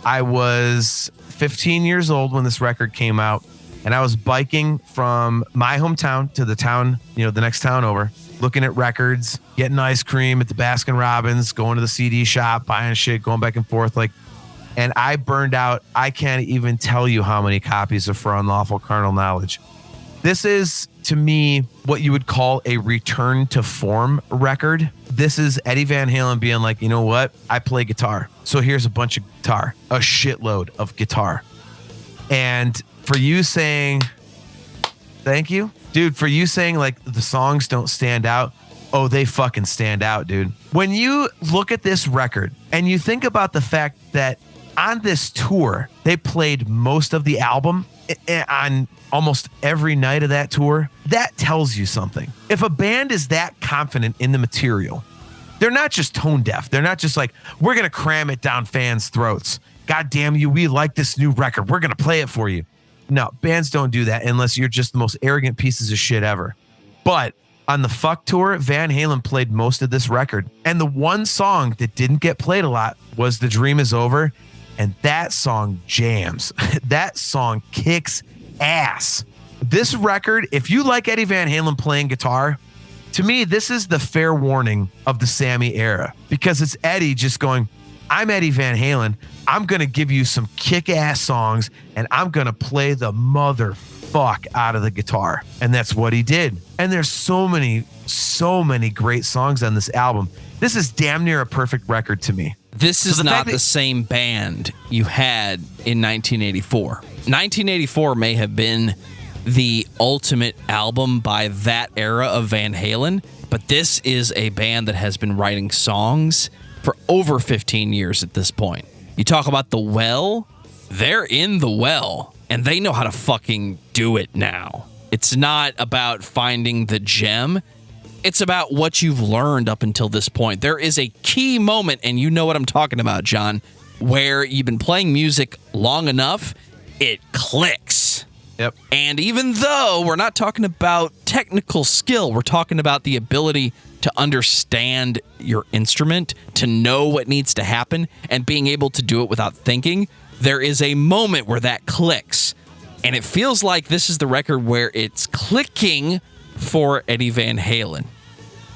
I was 15 years old when this record came out, and I was biking from my hometown to the town, the next town over, looking at records, getting ice cream at the Baskin Robbins, going to the CD shop, buying shit, going back and forth. And I burned out, I can't even tell you how many copies of For Unlawful Carnal Knowledge. This is, to me, what you would call a return to form record. This is Eddie Van Halen being like, you know what? I play guitar. So here's a bunch of guitar, a shitload of guitar. And for you saying, thank you, dude, for you saying like the songs don't stand out. Oh, they fucking stand out, dude. When you look at this record and you think about the fact that on this tour, they played most of the album on almost every night of that tour, that tells you something. If a band is that confident in the material, they're not just tone deaf. They're not just like, we're going to cram it down fans' throats. God damn you, we like this new record. We're going to play it for you. No, bands don't do that unless you're just the most arrogant pieces of shit ever. But on the Fuck Tour, Van Halen played most of this record. And the one song that didn't get played a lot was The Dream Is Over. And that song jams. That song kicks ass. This record, if you like Eddie Van Halen playing guitar, to me, this is the fair warning of the Sammy era, because it's Eddie just going, I'm Eddie Van Halen. I'm going to give you some kick-ass songs, and I'm going to play the motherfuck out of the guitar. And that's what he did. And there's so many great songs on this album. This is damn near a perfect record to me. This is not the same band you had in 1984. 1984 may have been the ultimate album by that era of Van Halen, but this is a band that has been writing songs for over 15 years at this point. You talk about The Well, they're in The Well, and they know how to fucking do it now. It's not about finding the gem. It's about what you've learned up until this point. There is a key moment, and you know what I'm talking about, John, where you've been playing music long enough, it clicks. Yep. And even though we're not talking about technical skill, we're talking about the ability to understand your instrument, to know what needs to happen, and being able to do it without thinking, there is a moment where that clicks. And it feels like this is the record where it's clicking for Eddie Van Halen.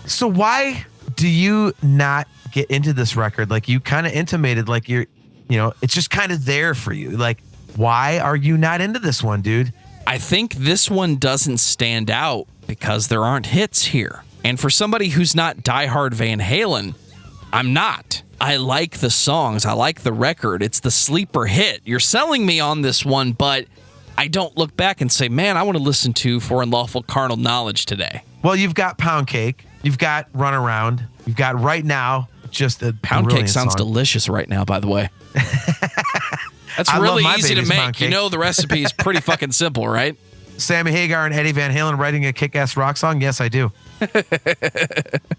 So why do you not get into this record? Like you kind of intimated, like it's just kind of there for you. Like, why are you not into this one, dude? I think this one doesn't stand out because there aren't hits here. And for somebody who's not diehard Van Halen, I'm not. I like the songs. I like the record. It's the sleeper hit. You're selling me on this one, but I don't look back and say, man, I want to listen to For Unlawful Carnal Knowledge today. Well, you've got Pound Cake. You've got Run Around. You've got Right Now, just a Pound Cake sounds song. Delicious right now, by the way. That's really easy to make. You know the recipe is pretty fucking simple, right? Sammy Hagar and Eddie Van Halen writing a kick-ass rock song? Yes, I do.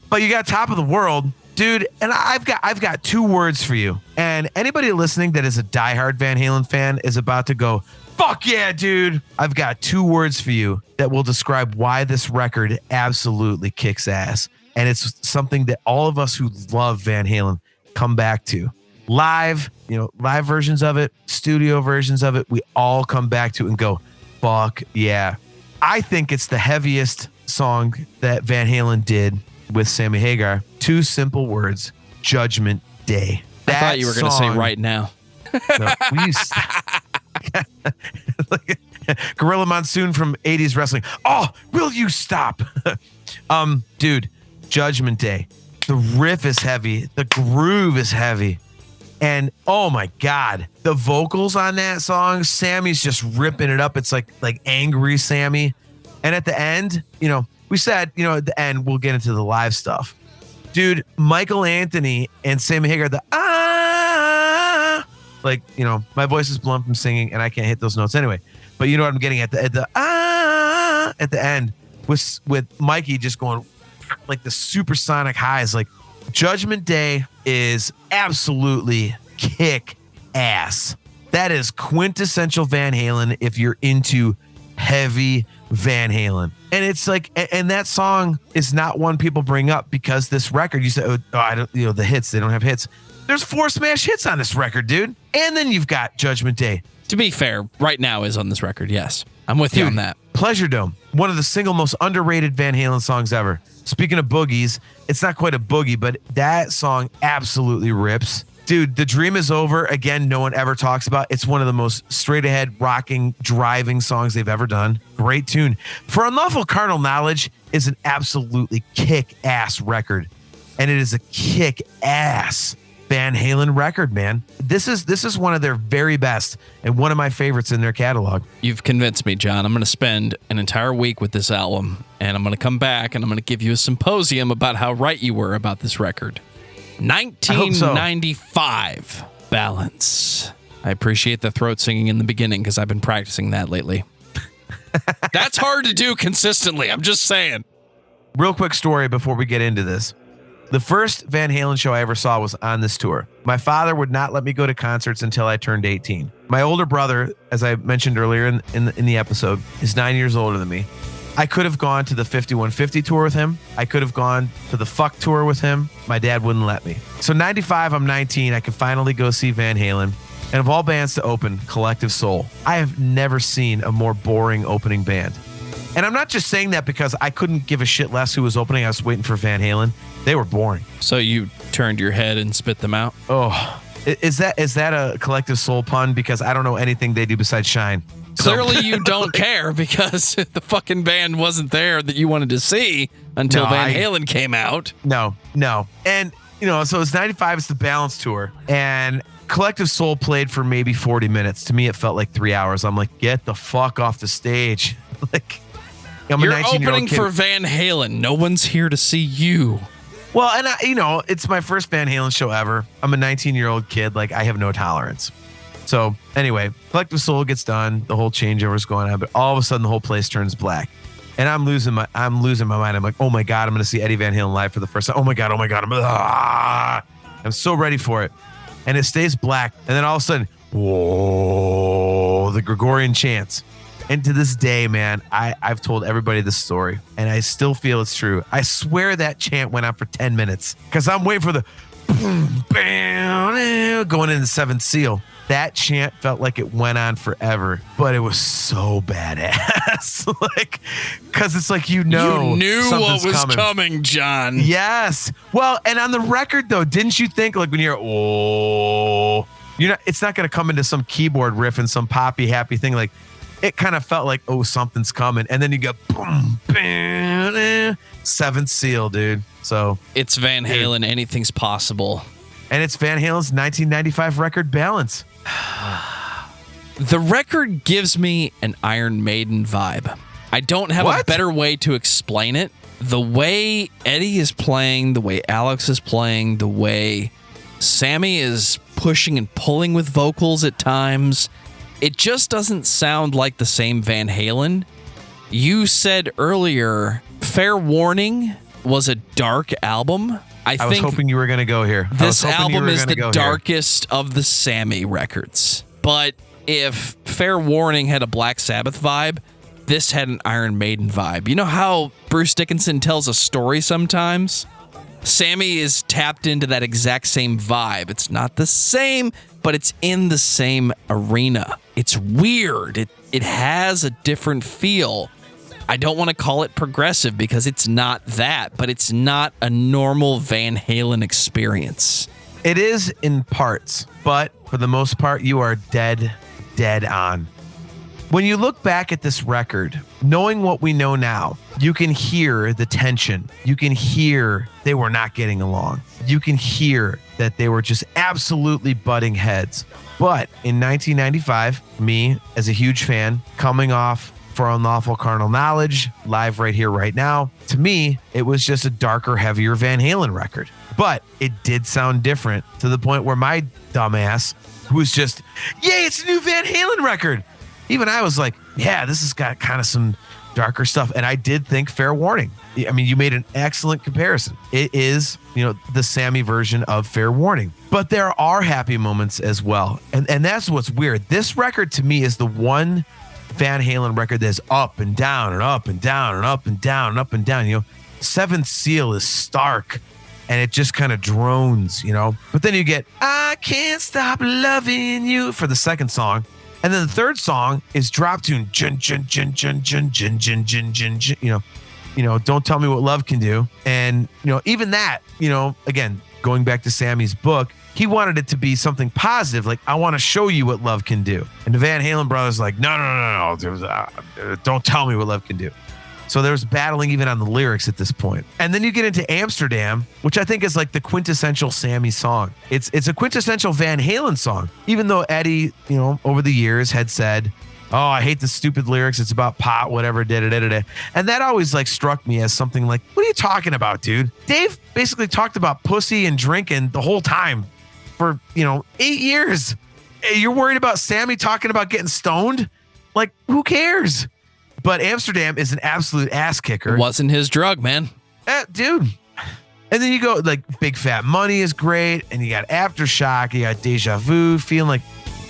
But you got Top of the World, dude, and I've got two words for you. And anybody listening that is a diehard Van Halen fan is about to go, fuck yeah, dude. I've got two words for you that will describe why this record absolutely kicks ass. And it's something that all of us who love Van Halen come back to. Live versions of it, studio versions of it, we all come back to it and go, fuck yeah. I think it's the heaviest song that Van Halen did with Sammy Hagar. Two simple words, Judgment Day. I thought you were going to say Right Now. No, Gorilla Monsoon from 80s wrestling. Oh, will you stop? Dude, Judgment Day. The riff is heavy. The groove is heavy. And oh my God, the vocals on that song, Sammy's just ripping it up. It's like angry Sammy. And at the end, we said, at the end, we'll get into the live stuff. Dude, Michael Anthony and Sammy Hagar, my voice is blunt from singing and I can't hit those notes anyway. But you know what I'm getting at the end with Mikey just going like the supersonic highs. Like Judgment Day is absolutely kick ass. That is quintessential Van Halen if you're into heavy Van Halen. And it's like, and that song is not one people bring up because this record, you say, oh, I don't, the hits, they don't have hits. There's 4 smash hits on this record, dude. And then you've got Judgment Day. To be fair, Right Now is on this record, yes. I'm with you on that. Pleasure Dome, one of the single most underrated Van Halen songs ever. Speaking of boogies, it's not quite a boogie, but that song absolutely rips. Dude, The Dream Is Over, again, no one ever talks about. It's one of the most straight-ahead, rocking, driving songs they've ever done. Great tune. For Unlawful Carnal Knowledge is an absolutely kick-ass record. And it is a kick-ass Van Halen record, man. This is one of their very best and one of my favorites in their catalog. You've convinced me, John. I'm going to spend an entire week with this album, and I'm going to come back, and I'm going to give you a symposium about how right you were about this record. 1995, Balance. I appreciate the throat singing in the beginning because I've been practicing that lately. That's hard to do consistently. I'm just saying. Real quick story before we get into this. The first Van Halen show I ever saw was on this tour. My father would not let me go to concerts until I turned 18. My older brother, as I mentioned earlier in the episode, is 9 years older than me. I could have gone to the 5150 tour with him. I could have gone to the Fuck tour with him. My dad wouldn't let me. So 95, I'm 19. I could finally go see Van Halen. And of all bands to open, Collective Soul. I have never seen a more boring opening band. And I'm not just saying that because I couldn't give a shit less who was opening. I was waiting for Van Halen. They were boring. So you turned your head and spit them out? Oh, is that a Collective Soul pun? Because I don't know anything they do besides shine. Clearly you don't care because the fucking band wasn't there that you wanted to see until Van Halen came out. No. And, so it's 95, it's the Balance tour. And Collective Soul played for maybe 40 minutes. To me, it felt like 3 hours. I'm like, get the fuck off the stage. Like, You're opening for Van Halen. No one's here to see you. Well, and it's my first Van Halen show ever. I'm a 19-year-old kid. Like, I have no tolerance. So anyway, Collective Soul gets done. The whole changeover is going on, but all of a sudden the whole place turns black, and I'm losing my mind. I'm like, oh my god, I'm going to see Eddie Van Halen live for the first time. Oh my god, I'm so ready for it, and it stays black, and then all of a sudden, whoa, the Gregorian chants. And to this day, man, I've told everybody this story, and I still feel it's true. I swear that chant went on for 10 minutes because I'm waiting for the boom, bam, going into the seventh seal. That chant felt like it went on forever, but it was so badass. Like, because it's like, you knew what was coming, John. Yes. Well, and on the record, though, didn't you think, like, when you're, it's not going to come into some keyboard riff and some poppy, happy thing. Like, it kind of felt like, oh, something's coming. And then you go, boom, bam, seventh seal, dude. So it's Van Halen. Dude. Anything's possible. And it's Van Halen's 1995 record, Balance. The record gives me an Iron Maiden vibe. I don't have a better way to explain it. The way Eddie is playing, the way Alex is playing, the way Sammy is pushing and pulling with vocals at times, it just doesn't sound like the same Van Halen. You said earlier, Fair Warning was a dark album. I was hoping you were going to go here. This album is the darkest of the Sammy records. But if Fair Warning had a Black Sabbath vibe, this had an Iron Maiden vibe. You know how Bruce Dickinson tells a story sometimes? Sammy is tapped into that exact same vibe. It's not the same, but it's in the same arena. It's weird. It has a different feel. I don't want to call it progressive because it's not that, but it's not a normal Van Halen experience. It is in parts, but for the most part, you are dead on. When you look back at this record, knowing what we know now, you can hear the tension. You can hear they were not getting along. You can hear that they were just absolutely butting heads. But in 1995, me, as a huge fan, coming off For Unlawful Carnal Knowledge, live right here, right now, to me, it was just a darker, heavier Van Halen record. But it did sound different to the point where my dumbass, who was just, yay, it's a new Van Halen record. Even I was like, yeah, this has got kind of some darker stuff. And I did think Fair Warning. I mean, you made an excellent comparison. It is, the Sammy version of Fair Warning. But there are happy moments as well. And that's what's weird. This record to me is the one Van Halen record that's up and down and up and down and up and down and up and down. You know, Seventh Seal is stark and it just kind of drones, you know. But then you get I Can't Stop Loving You for the second song. And then the third song is drop tune, jun, jun, jun, jun, jun, jun, jun, jun, jun, jun, you know, Don't Tell Me What Love Can Do. And, you know, even that, you know, again, going back to Sammy's book, he wanted it to be something positive. Like, I want to show you what love can do. And the Van Halen brothers like, no. Don't tell me what love can do. So there was battling even on the lyrics at this point. And then you get into Amsterdam, which I think is like the quintessential Sammy song. It's a quintessential Van Halen song, even though Eddie, you know, over the years had said, oh, I hate the stupid lyrics. It's about pot, whatever, da-da-da-da-da. And that always like struck me as something like, what are you talking about, dude? Dave basically talked about pussy and drinking the whole time for, you know, 8 years. You're worried about Sammy talking about getting stoned? Like, who cares? But Amsterdam is an absolute ass kicker. It wasn't his drug, man. Dude. And then you go like Big Fat Money is great. And you got Aftershock. You got Deja Vu, feeling like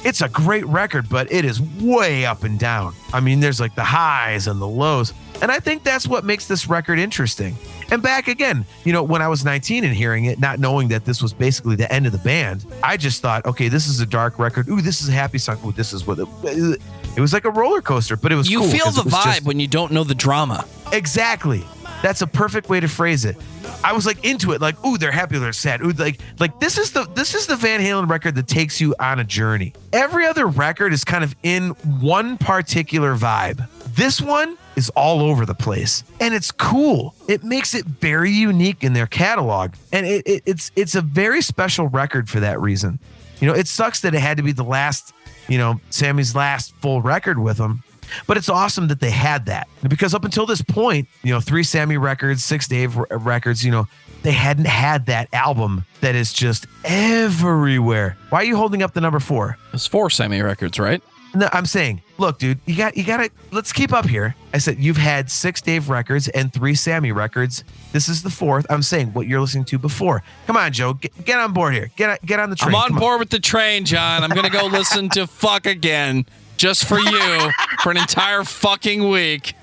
it's a great record, but it is way up and down. I mean, there's like the highs and the lows. And I think that's what makes this record interesting. And back again, you know, when I was 19 and hearing it, not knowing that this was basically the end of the band, I just thought, okay, this is a dark record. Ooh, this is a happy song. Ooh, this is what it was like a roller coaster, but it was you cool. You feel the vibe when you don't know the drama. Exactly. That's a perfect way to phrase it. I was like into it, like, ooh, they're happy, they're sad. Ooh, like this is the Van Halen record that takes you on a journey. Every other record is kind of in one particular vibe. This one is all over the place, and it's cool. It makes it very unique in their catalog, and it's a very special record for that reason. You know, it sucks that it had to be the last, you know, Sammy's last full record with them. But it's awesome that they had that, because up until this point, you know, 3 Sammy records, 6 Dave records, you know, they hadn't had that album that is just everywhere. Why are you holding up the number 4? It's 4 Sammy records, right? No, I'm saying, look, dude, you got to, let's keep up here. I said, you've had 6 Dave records and 3 Sammy records. This is the 4th. I'm saying what you're listening to before. Come on, Joe, get on board here. Get on the train. I'm on board with the train, John. I'm going to go listen to Fuck Again. Just for you, for an entire fucking week.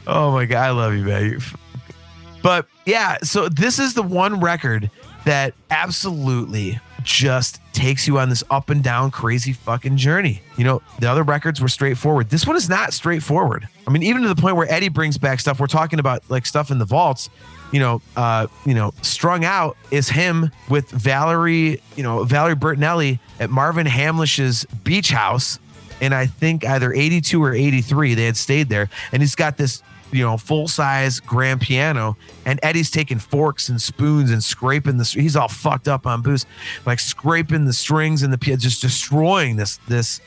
Oh my God, I love you, man. But yeah, so this is the one record that absolutely just takes you on this up and down crazy fucking journey. You know, the other records were straightforward. This one is not straightforward. I mean, even to the point where Eddie brings back stuff. We're talking about like stuff in the vaults. Strung Out is him with Valerie Bertinelli at Marvin Hamlish's beach house. And I think either 82 or 83, they had stayed there. And he's got this, you know, full-size grand piano. And Eddie's taking forks and spoons and scraping he's all fucked up on booze, like scraping the strings and the piano, just destroying this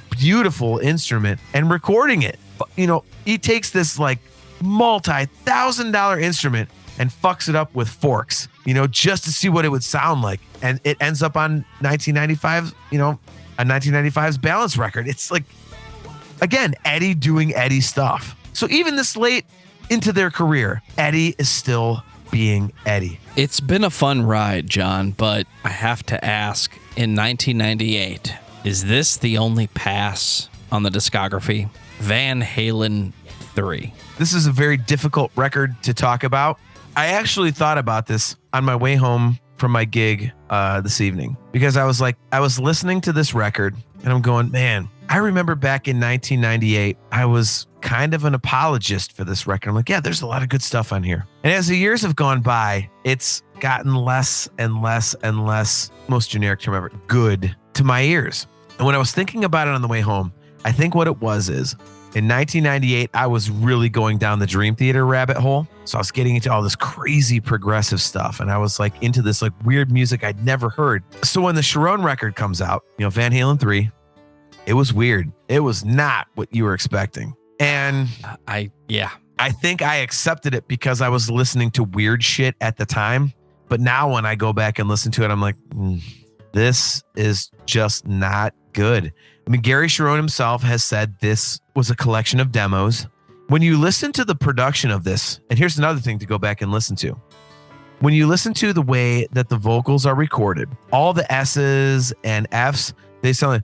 beautiful instrument and recording it. You know, he takes this like multi-$1,000 instrument and fucks it up with forks, you know, just to see what it would sound like. And it ends up on 1995, you know, a 1995's Balance record. It's like, again, Eddie doing Eddie stuff. So even this late into their career, Eddie is still being Eddie. It's been a fun ride, John, but I have to ask, in 1998, is this the only pass on the discography? Van Halen 3. This is a very difficult record to talk about. I actually thought about this on my way home from my gig this evening, because I was listening to this record and I'm going, man, I remember back in 1998, I was kind of an apologist for this record. I'm like, yeah, there's a lot of good stuff on here. And as the years have gone by, it's gotten less and less and less, most generic term ever, good to my ears. And when I was thinking about it on the way home, I think what it was is, in 1998, I was really going down the Dream Theater rabbit hole. So I was getting into all this crazy progressive stuff. And I was like into this like weird music I'd never heard. So when the Sharon record comes out, you know, Van Halen 3, it was weird. It was not what you were expecting. And I think I accepted it because I was listening to weird shit at the time. But now when I go back and listen to it, I'm like, this is just not good. I mean, Gary Sharon himself has said this was a collection of demos. When you listen to the production of this, and here's another thing to go back and listen to. When you listen to the way that the vocals are recorded, all the S's and F's, they sound like,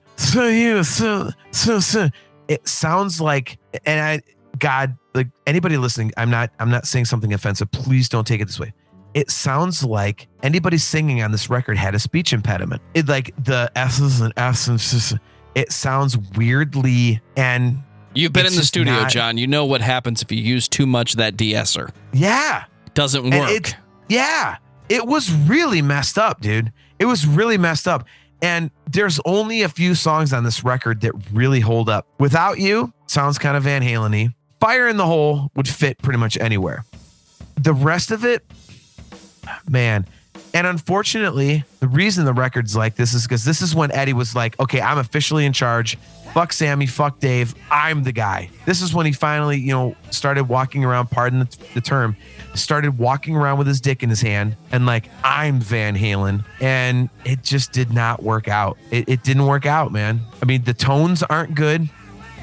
so. it sounds like, and God, like anybody listening, I'm not saying something offensive. Please don't take it this way. It sounds like anybody singing on this record had a speech impediment. It like the S's and S's. It sounds weirdly, and you've been in the studio, John. You know what happens if you use too much of that de-esser. Yeah. It doesn't work. It was really messed up, dude. It was really messed up. And there's only a few songs on this record that really hold up. Without You sounds kind of Van Halen-y. Fire in the Hole would fit pretty much anywhere. The rest of it, man. And unfortunately, the reason the record's like this is because this is when Eddie was like, okay, I'm officially in charge. Fuck Sammy, fuck Dave. I'm the guy. This is when he finally, started walking around, pardon the term, started walking around with his dick in his hand and like, I'm Van Halen. And it just did not work out. It didn't work out, man. I mean, the tones aren't good.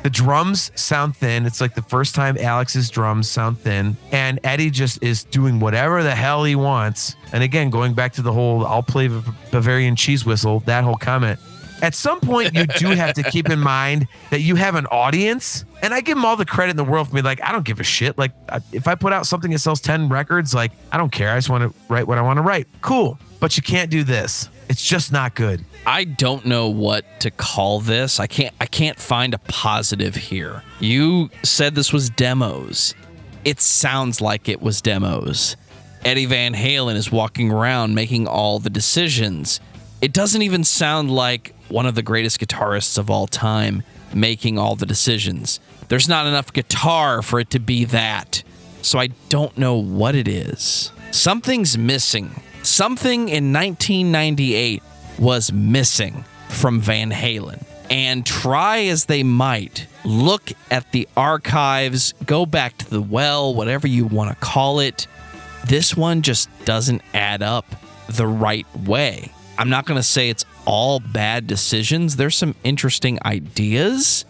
The drums sound thin. It's like the first time Alex's drums sound thin. And Eddie just is doing whatever the hell he wants. And again, going back to the whole, I'll play Bavarian cheese whistle, that whole comment. At some point, you do have to keep in mind that you have an audience. And I give him all the credit in the world for me. Like, I don't give a shit. Like, if I put out something that sells 10 records, like, I don't care. I just want to write what I want to write. Cool. But you can't do this. It's just not good. I don't know what to call this. I can't find a positive here. You said this was demos. It sounds like it was demos. Eddie Van Halen is walking around making all the decisions. It doesn't even sound like one of the greatest guitarists of all time making all the decisions. There's not enough guitar for it to be that. So I don't know what it is. Something's missing. Something in 1998 was missing from Van Halen. And try as they might, look at the archives, go back to the well, whatever you want to call it, this one just doesn't add up the right way. I'm not going to say it's all bad decisions. There's some interesting ideas,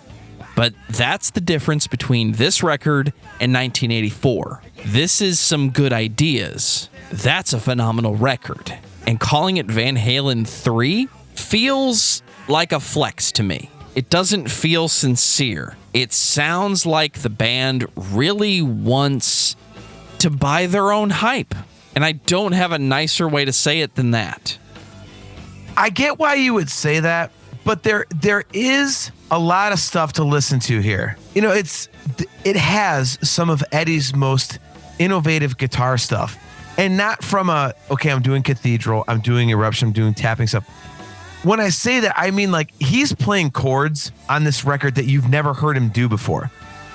but that's the difference between this record and 1984. This is some good ideas. That's a phenomenal record. And calling it Van Halen 3 feels like a flex to me. It doesn't feel sincere. It sounds like the band really wants to buy their own hype. And I don't have a nicer way to say it than that. I get why you would say that, but there is a lot of stuff to listen to here. It has some of Eddie's most innovative guitar stuff. And not from I'm doing Cathedral, I'm doing Eruption, I'm doing tapping stuff. When I say that, I mean like he's playing chords on this record that you've never heard him do before.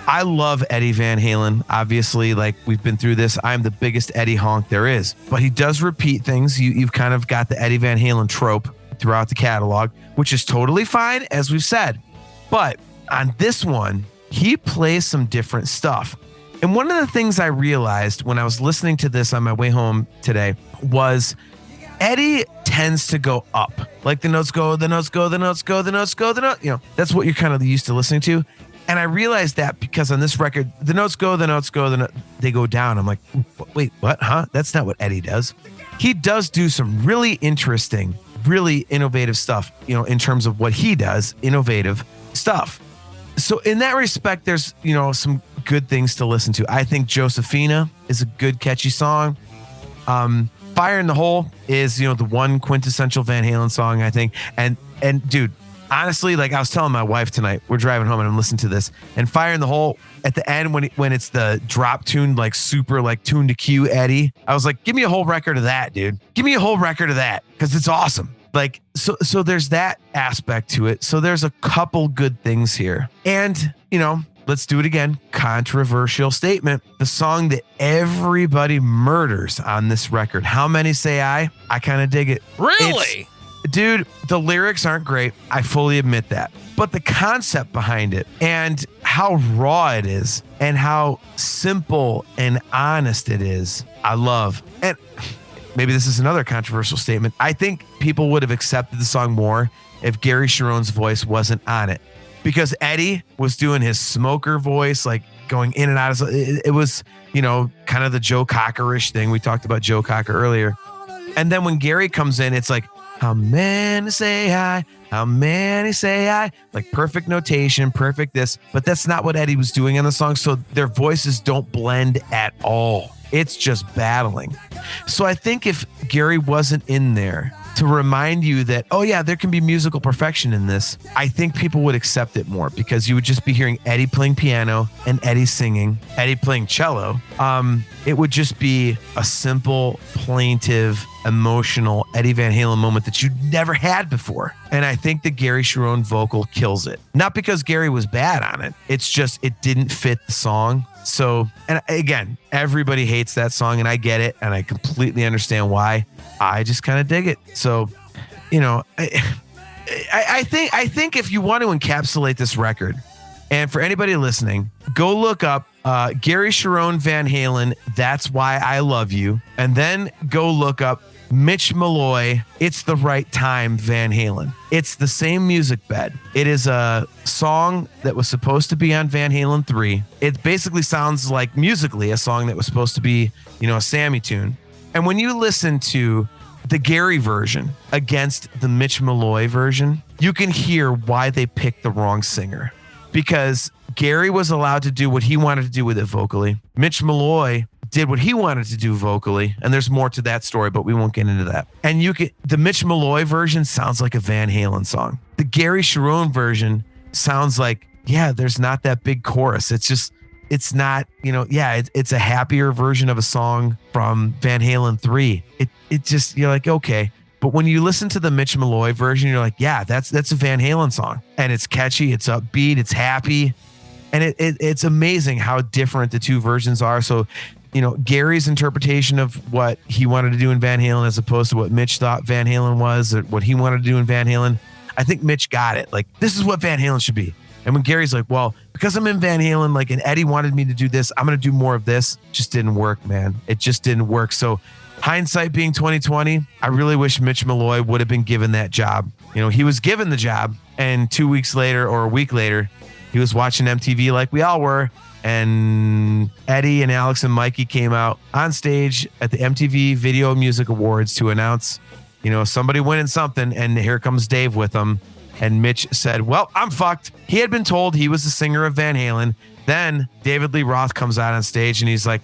I love Eddie Van Halen. Obviously, like we've been through this. I'm the biggest Eddie honk there is. But he does repeat things. You've kind of got the Eddie Van Halen trope throughout the catalog, which is totally fine, as we've said. But on this one, he plays some different stuff. And one of the things I realized when I was listening to this on my way home today was Eddie tends to go up. Like the notes go, the notes go, the notes go, the notes go, the note. That's what you're kind of used to listening to. And I realized that because on this record, the notes go, the notes go, they go down. I'm like, wait, what? Huh? That's not what Eddie does. He does do some really interesting, really innovative stuff, in terms of what he does, innovative stuff. So in that respect, there's, some good things to listen to. I think Josephina is a good, catchy song. Fire in the Hole is, the one quintessential Van Halen song, I think. And dude, honestly, like I was telling my wife tonight, we're driving home and I'm listening to this, and Fire in the Hole at the end when it's the drop tune, like super like tuned to Q Eddie, I was like, give me a whole record of that, dude. Give me a whole record of that because it's awesome. Like, so there's that aspect to it. So there's a couple good things here. And, let's do it again. Controversial statement. The song that everybody murders on this record. How many say I? I kind of dig it. Really? Dude, the lyrics aren't great. I fully admit that. But the concept behind it and how raw it is and how simple and honest it is, I love. And maybe this is another controversial statement. I think people would have accepted the song more if Gary Sharon's voice wasn't on it. Because Eddie was doing his smoker voice, like going in and out of it was, kind of the Joe Cocker-ish thing. We talked about Joe Cocker earlier. And then when Gary comes in, it's like How many say I? How many say I? Like perfect notation, perfect this. But that's not what Eddie was doing on the song. So their voices don't blend at all. It's just battling. So I think if Gary wasn't in there to remind you that, oh yeah, there can be musical perfection in this, I think people would accept it more, because you would just be hearing Eddie playing piano and Eddie singing, Eddie playing cello. It would just be a simple, plaintive, emotional Eddie Van Halen moment that you'd never had before. And I think the Gary Cherone vocal kills it. Not because Gary was bad on it. It's just, it didn't fit the song. So, and again, everybody hates that song, and I get it, and I completely understand why. I just kind of dig it. So, you know, I think if you want to encapsulate this record, and for anybody listening, go look up Gary Cherone Van Halen, That's Why I Love You, and then go look up Mitch Malloy, It's the Right Time Van Halen. It's the same music bed. It is a song that was supposed to be on Van Halen 3. It basically sounds like musically a song that was supposed to be, you know, a Sammy tune. And when you listen to the Gary version against the Mitch Malloy version, you can hear why they picked the wrong singer. Because Gary was allowed to do what he wanted to do with it vocally. Mitch Malloy did what he wanted to do vocally, and there's more to that story, but we won't get into that. And the Mitch Malloy version sounds like a Van Halen song. The Gary Cherone version sounds like, yeah, there's not that big chorus. It's not, you know, yeah, it's a happier version of a song from Van Halen 3. It just, you're like, okay. But when you listen to the Mitch Malloy version, you're like, yeah, that's a Van Halen song. And it's catchy, it's upbeat, it's happy. And it's amazing how different the two versions are. So, you know, Gary's interpretation of what he wanted to do in Van Halen as opposed to what Mitch thought Van Halen was, or what he wanted to do in Van Halen, I think Mitch got it. Like, this is what Van Halen should be. And when Gary's like, well, because I'm in Van Halen, like, and Eddie wanted me to do this, I'm going to do more of this. Just didn't work, man. It just didn't work. So hindsight being 2020, I really wish Mitch Malloy would have been given that job. You know, he was given the job, and 2 weeks later or a week later, he was watching MTV like we all were. And Eddie and Alex and Mikey came out on stage at the MTV Video Music Awards to announce, you know, somebody winning something. And here comes Dave with them. And Mitch said, well, I'm fucked. He had been told he was the singer of Van Halen. Then David Lee Roth comes out on stage and he's like,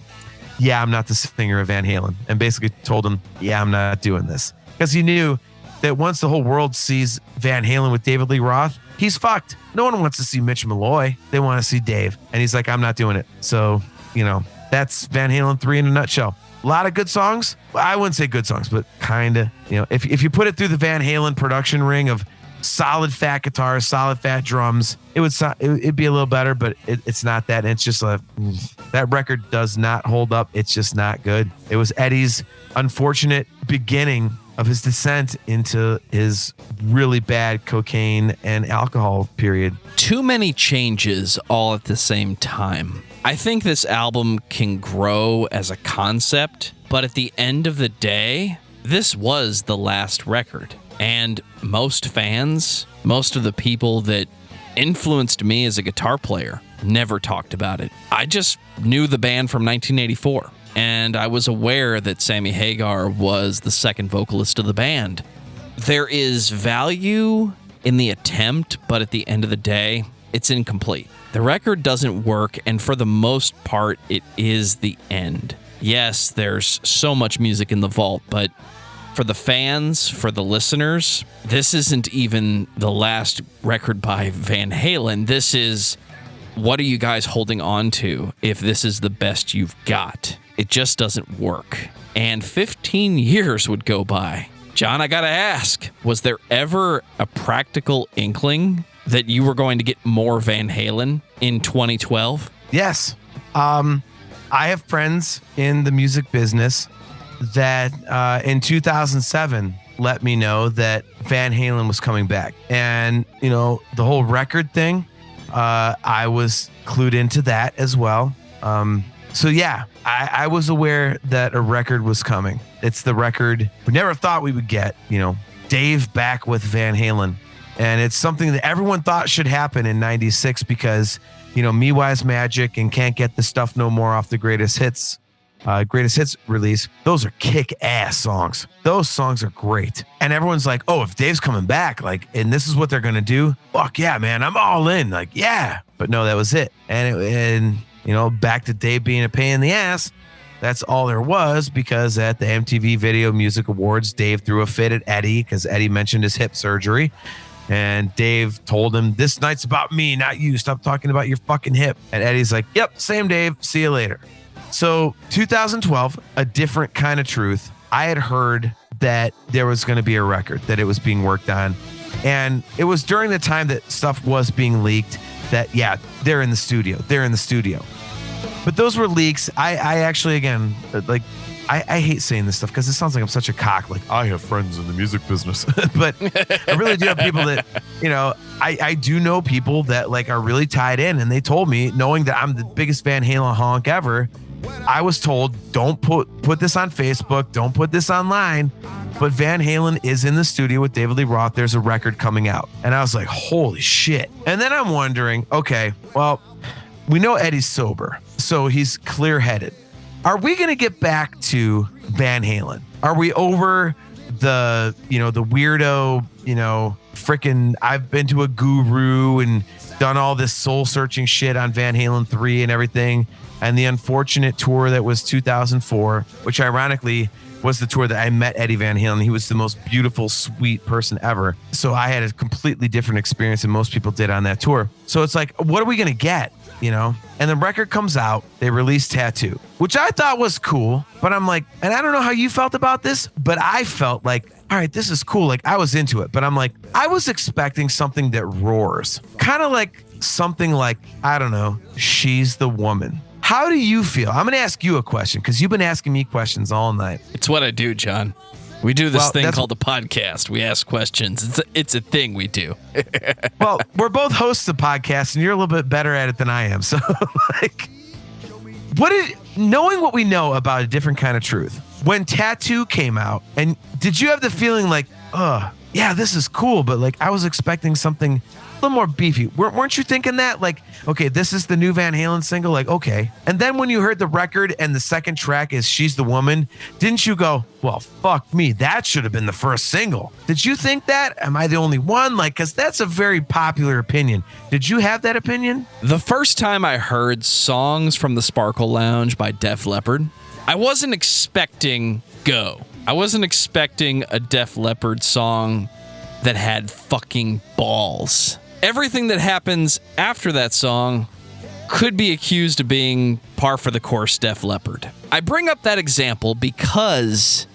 yeah, I'm not the singer of Van Halen. And basically told him, yeah, I'm not doing this. Because he knew that once the whole world sees Van Halen with David Lee Roth, he's fucked. No one wants to see Mitch Malloy. They want to see Dave. And he's like, I'm not doing it. So, you know, that's Van Halen 3 in a nutshell. A lot of good songs. Well, I wouldn't say good songs, but kind of, you know, if you put it through the Van Halen production ring of solid fat guitars, solid fat drums, it'd be a little better, but it's not that. And it's just that record does not hold up. It's just not good. It was Eddie's unfortunate beginning of his descent into his really bad cocaine and alcohol period. Too many changes all at the same time. I think this album can grow as a concept, but at the end of the day, this was the last record. And most fans, most of the people that influenced me as a guitar player, never talked about it. I just knew the band from 1984. And I was aware that Sammy Hagar was the second vocalist of the band. There is value in the attempt, but at the end of the day, it's incomplete. The record doesn't work, and for the most part, it is the end. Yes, there's so much music in the vault, but for the fans, for the listeners, this isn't even the last record by Van Halen. This is, what are you guys holding on to if this is the best you've got? It just doesn't work. And 15 years would go by. John, I gotta ask, was there ever a practical inkling that you were going to get more Van Halen in 2012? Yes. I have friends in the music business that in 2007 let me know that Van Halen was coming back. And, you know, the whole record thing, I was clued into that as well. So yeah, I was aware that a record was coming. It's the record we never thought we would get, you know, Dave back with Van Halen. And it's something that everyone thought should happen in 96 because, you know, Me Wise Magic and Can't Get the Stuff No More off the greatest hits greatest hits release, those are kick-ass songs. Those songs are great. And everyone's like, oh, if Dave's coming back, like, and this is what they're going to do, fuck yeah, man, I'm all in. Like, yeah. But no, that was it. And you know, back to Dave being a pain in the ass, that's all there was, because at the MTV Video Music Awards, Dave threw a fit at Eddie because Eddie mentioned his hip surgery. And Dave told him, this night's about me, not you. Stop talking about your fucking hip. And Eddie's like, yep, same Dave. See you later. So 2012, A Different Kind of Truth. I had heard that there was going to be a record, that it was being worked on. And it was during the time that stuff was being leaked that, yeah, they're in the studio. But those were leaks. I actually, again, like, I hate saying this stuff because it sounds like I'm such a cock. Like, I have friends in the music business. But I really do have people that, you know, I do know people that like are really tied in. And they told me, knowing that I'm the biggest Van Halen honk ever, I was told, don't put this on Facebook. Don't put this online. But Van Halen is in the studio with David Lee Roth. There's a record coming out. And I was like, holy shit. And then I'm wondering, okay, well, we know Eddie's sober, so he's clear-headed. Are we going to get back to Van Halen? Are we over the, you know, the weirdo, you know, frickin' I've been to a guru and done all this soul-searching shit on Van Halen 3 and everything, and the unfortunate tour that was 2004, which ironically was the tour that I met Eddie Van Halen. He was the most beautiful, sweet person ever. So I had a completely different experience than most people did on that tour. So it's like, what are we going to get? You know, and the record comes out, they release Tattoo, which I thought was cool, but I'm like, and I don't know how you felt about this, but I felt like, all right, this is cool. Like, I was into it, but I'm like, I was expecting something that roars, kind of like something like, I don't know, She's the Woman. How do you feel? I'm going to ask you a question because you've been asking me questions all night. It's what I do, John. We do this thing called the podcast. We ask questions. It's a thing we do. Well, we're both hosts of podcasts, and you're a little bit better at it than I am. So, like, knowing what we know about A Different Kind of Truth, when Tattoo came out, and did you have the feeling like, yeah, this is cool, but like I was expecting something a little more beefy? Weren't you thinking that? Like, okay, this is the new Van Halen single. Like, okay. And then when you heard the record and the second track is She's the Woman, didn't you go, well, fuck me, that should have been the first single? Did you think that? Am I the only one? Like, because that's a very popular opinion. Did you have that opinion? The first time I heard Songs from the Sparkle Lounge by Def Leppard, I wasn't expecting Go. I wasn't expecting a Def Leppard song that had fucking balls. Everything that happens after that song could be accused of being par for the course Def Leppard. I bring up that example because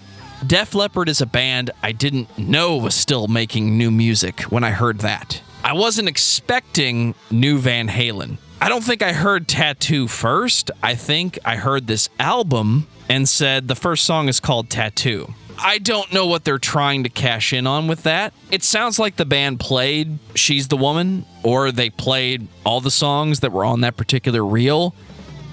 Def Leppard is a band I didn't know was still making new music when I heard that. I wasn't expecting new Van Halen. I don't think I heard Tattoo first. I think I heard this album and said the first song is called Tattoo. I don't know what they're trying to cash in on with that. It sounds like the band played She's the Woman, or they played all the songs that were on that particular reel,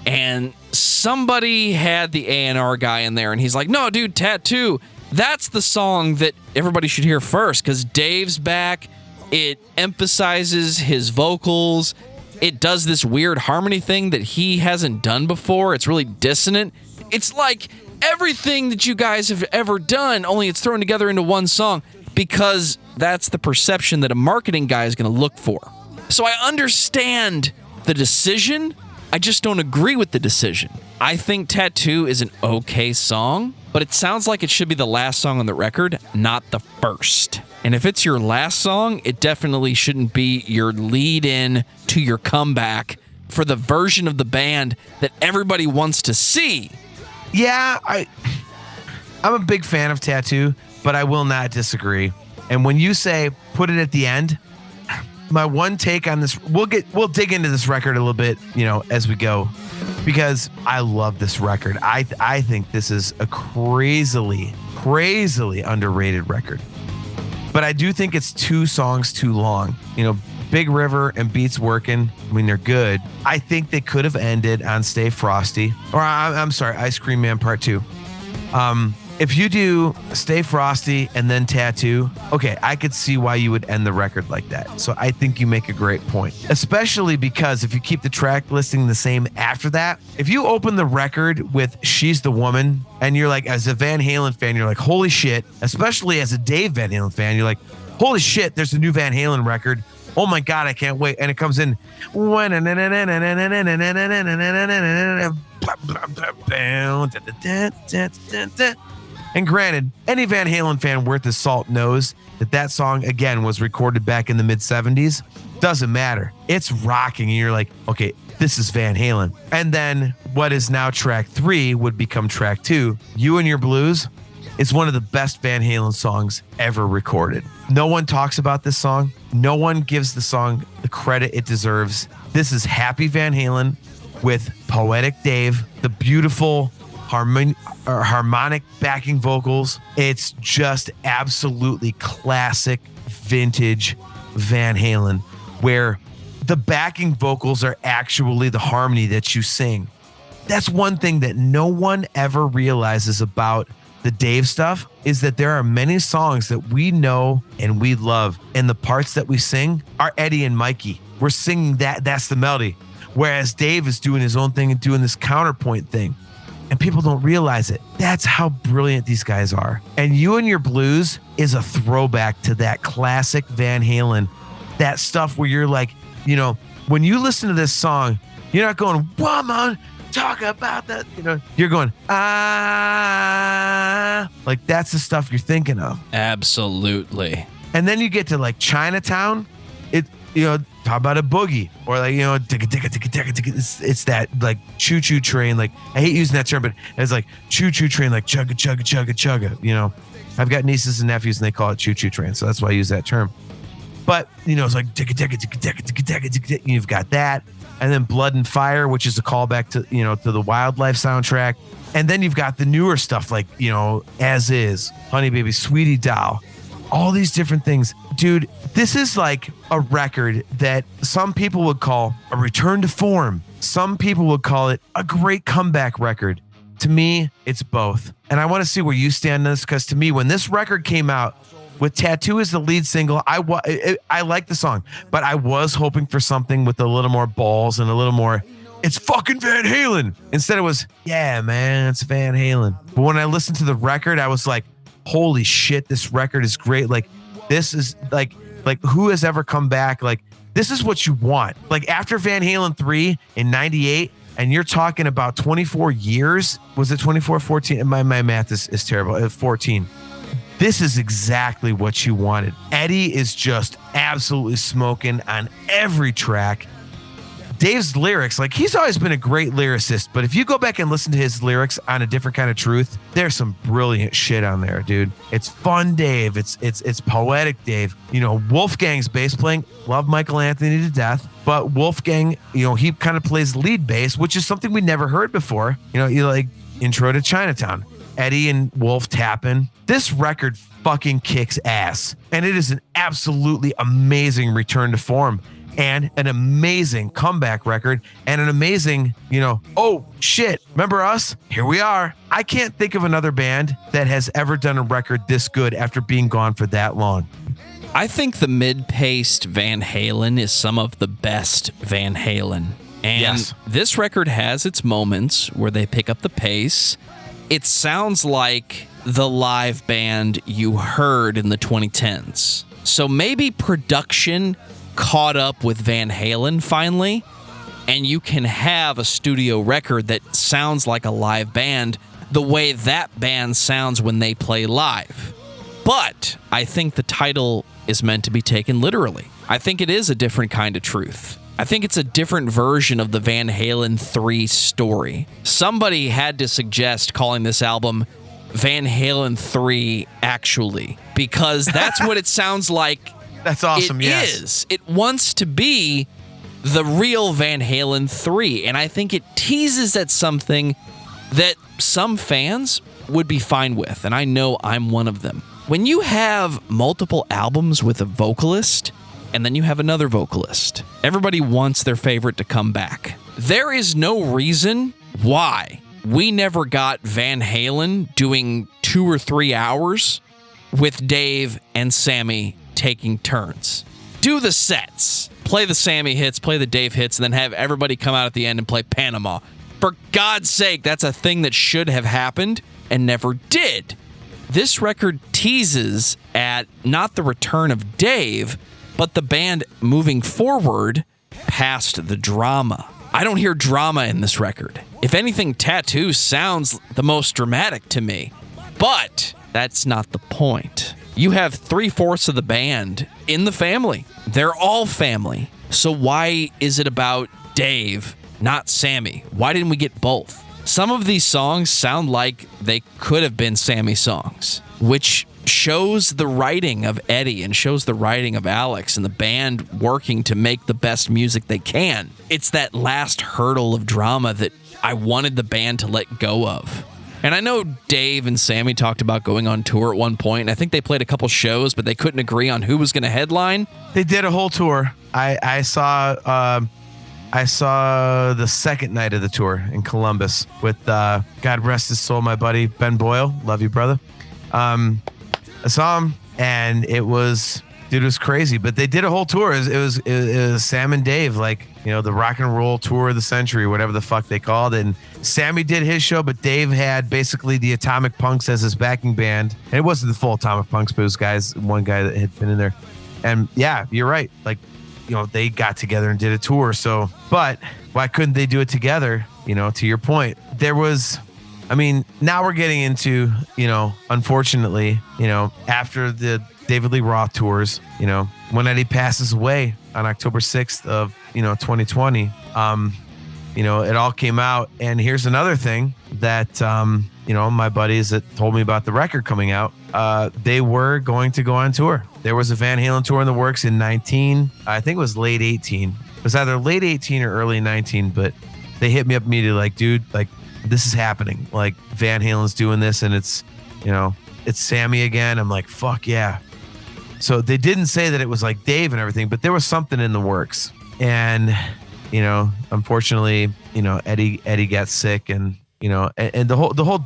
and somebody had the A&R guy in there, and he's like, no, dude, Tattoo, that's the song that everybody should hear first, because Dave's back, it emphasizes his vocals, it does this weird harmony thing that he hasn't done before, it's really dissonant. It's like everything that you guys have ever done, only it's thrown together into one song, because that's the perception that a marketing guy is going to look for. So I understand the decision. I just don't agree with the decision. I think Tattoo is an okay song, but it sounds like it should be the last song on the record, not the first. And if it's your last song, it definitely shouldn't be your lead-in to your comeback for the version of the band that everybody wants to see. Yeah, I'm a big fan of Tattoo, but I will not disagree. And when you say put it at the end, my one take on this, we'll dig into this record a little bit, you know, as we go, because I love this record. I think this is a crazily underrated record. But I do think it's 2 songs too long. You know, Big River and Beats Workin', I mean, they're good. I think they could have ended on Stay Frosty, or I'm sorry, Ice Cream Man Part 2. if you do Stay Frosty and then Tattoo, okay, I could see why you would end the record like that. So I think you make a great point, especially because if you keep the track listing the same after that, if you open the record with She's the Woman and you're like, as a Van Halen fan, you're like, holy shit, especially as a Dave Van Halen fan, you're like, holy shit, there's a new Van Halen record. Oh my God, I can't wait. And it comes in. And granted, any Van Halen fan worth his salt knows that song, again, was recorded back in the mid-70s. Doesn't matter. It's rocking. And you're like, okay, this is Van Halen. And then what is now track 3 would become track 2. You and Your Blues is one of the best Van Halen songs ever recorded. No one talks about this song. No one gives the song the credit it deserves. This is Happy Van Halen with Poetic Dave, the beautiful harmonic backing vocals. It's just absolutely classic vintage Van Halen, where the backing vocals are actually the harmony that you sing. That's one thing that no one ever realizes about the Dave stuff, is that there are many songs that we know and we love, and the parts that we sing are Eddie and Mikey. We're singing that's the melody, whereas Dave is doing his own thing and doing this counterpoint thing. And people don't realize it. That's how brilliant these guys are. And You and Your Blues is a throwback to that classic Van Halen, that stuff where you're like, you know, when you listen to this song, you're not going, woman, talk about that. You know, you're going, like that's the stuff you're thinking of. Absolutely. And then you get to like Chinatown, talk about a boogie, or like, it's that like choo-choo train. Like, I hate using that term, but it's like choo-choo train, like chugga, chugga, chugga, chugga. You know, I've got nieces and nephews and they call it choo-choo train. So that's why I use that term. But, you know, it's like, you've got that. And then Blood and Fire, which is a callback to, you know, to the Wildlife soundtrack. And then you've got the newer stuff like, you know, As Is, Honey Baby, Sweetie Doll, all these different things. Dude, this is like a record that some people would call a return to form. Some people would call it a great comeback record. To me, it's both. And I want to see where you stand on this, because to me, when this record came out, with Tattoo as the lead single, I like the song, but I was hoping for something with a little more balls and a little more, it's fucking Van Halen. Instead it was, yeah, man, it's Van Halen. But when I listened to the record, I was like, holy shit, this record is great. Like, this is like who has ever come back? Like, this is what you want. Like, after Van Halen 3 in 98, and you're talking about 24 years, was it 24, 14? My math is terrible. 14. This is exactly what you wanted. Eddie is just absolutely smoking on every track. Dave's lyrics, like, he's always been a great lyricist, but if you go back and listen to his lyrics on A Different Kind of Truth, there's some brilliant shit on there, dude. It's fun Dave. It's poetic Dave. You know, Wolfgang's bass playing, love Michael Anthony to death, but Wolfgang, you know, he kind of plays lead bass, which is something we never heard before. You know, you like Intro to Chinatown, Eddie and Wolf tapping. This record fucking kicks ass, and it is an absolutely amazing return to form, and an amazing comeback record, and an amazing, you know, oh shit, remember us? Here we are. I can't think of another band that has ever done a record this good after being gone for that long. I think the mid-paced Van Halen is some of the best Van Halen. And yes, this record has its moments where they pick up the pace. It sounds like the live band you heard in the 2010s. So maybe production caught up with Van Halen finally, and you can have a studio record that sounds like a live band the way that band sounds when they play live. But I think the title is meant to be taken literally. I think it is a different kind of truth. I think it's a different version of the Van Halen 3 story. Somebody had to suggest calling this album Van Halen 3 Actually, because that's what it sounds like. That's awesome. It wants to be the real Van Halen 3, and I think it teases at something that some fans would be fine with, and I know I'm one of them. When you have multiple albums with a vocalist, and then you have another vocalist, everybody wants their favorite to come back. There is no reason why we never got Van Halen doing 2 or 3 hours with Dave and Sammy taking turns. Do the sets. Play the Sammy hits, play the Dave hits, and then have everybody come out at the end and play Panama. For God's sake, that's a thing that should have happened and never did. This record teases at not the return of Dave, but the band moving forward past the drama. I don't hear drama in this record. If anything, Tattoo sounds the most dramatic to me. But that's not the point. You have 3/4 of the band in the family. They're all family. So why is it about Dave, not Sammy? Why didn't we get both? Some of these songs sound like they could have been Sammy songs, which shows the writing of Eddie and shows the writing of Alex and the band working to make the best music they can. It's that last hurdle of drama that I wanted the band to let go of. And I know Dave and Sammy talked about going on tour at one point, and I think they played a couple shows, but they couldn't agree on who was going to headline. They did a whole tour. I saw the second night of the tour in Columbus with God rest his soul, my buddy Ben Boyle. Love you, brother. I saw him, and it was crazy. But they did a whole tour. It was Sam and Dave, like, you know, the rock and roll tour of the century, whatever the fuck they called it. And Sammy did his show, but Dave had basically the Atomic Punks as his backing band. And it wasn't the full Atomic Punks, but it was one guy that had been in there. And yeah, you're right. Like, you know, they got together and did a tour. So, but why couldn't they do it together? You know, to your point, there was, I mean, now we're getting into, you know, unfortunately, you know, after the David Lee Roth tours, you know, when Eddie passes away on October 6th of, 2020, you know, it all came out. And here's another thing that, you know, my buddies that told me about the record coming out, they were going to go on tour. There was a Van Halen tour in the works in 19, I think it was late 18. It was either late 18 or early 19, but they hit me up immediately like, dude, like, this is happening. Like, Van Halen's doing this, and it's, you know, it's Sammy again. I'm like, fuck yeah. So they didn't say that it was like Dave and everything, but there was something in the works. And, you know, unfortunately, you know, Eddie got sick, and, you know, and the whole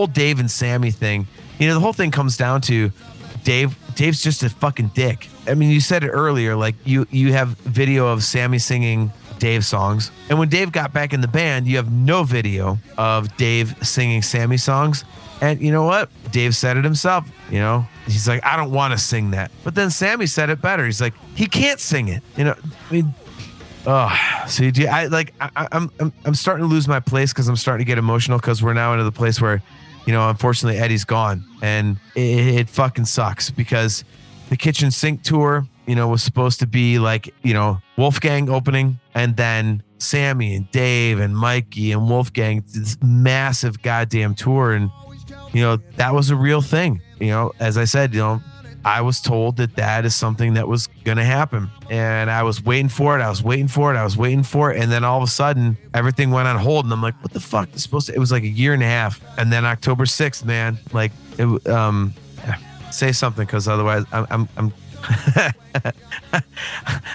Dave and Sammy thing, you know, the whole thing comes down to Dave's just a fucking dick. I mean, you said it earlier, like you have video of Sammy singing Dave songs. And when Dave got back in the band, you have no video of Dave singing Sammy songs. And you know what? Dave said it himself, you know, he's like, I don't want to sing that. But then Sammy said it better. He's like, he can't sing it. You know, I mean, so I'm starting to lose my place, because I'm starting to get emotional, because we're now into the place where, you know, unfortunately Eddie's gone, and it fucking sucks, because the Kitchen Sink tour, you know, was supposed to be like, you know, Wolfgang opening, and then Sammy and Dave and Mikey and Wolfgang, this massive goddamn tour. And, you know, that was a real thing. You know, as I said, you know, I was told that is something that was going to happen, and I was waiting for it. And then all of a sudden everything went on hold, and I'm like, what the fuck? It's supposed to, it was like a year and a half. And then October 6th, man, like it, say something, because otherwise I'm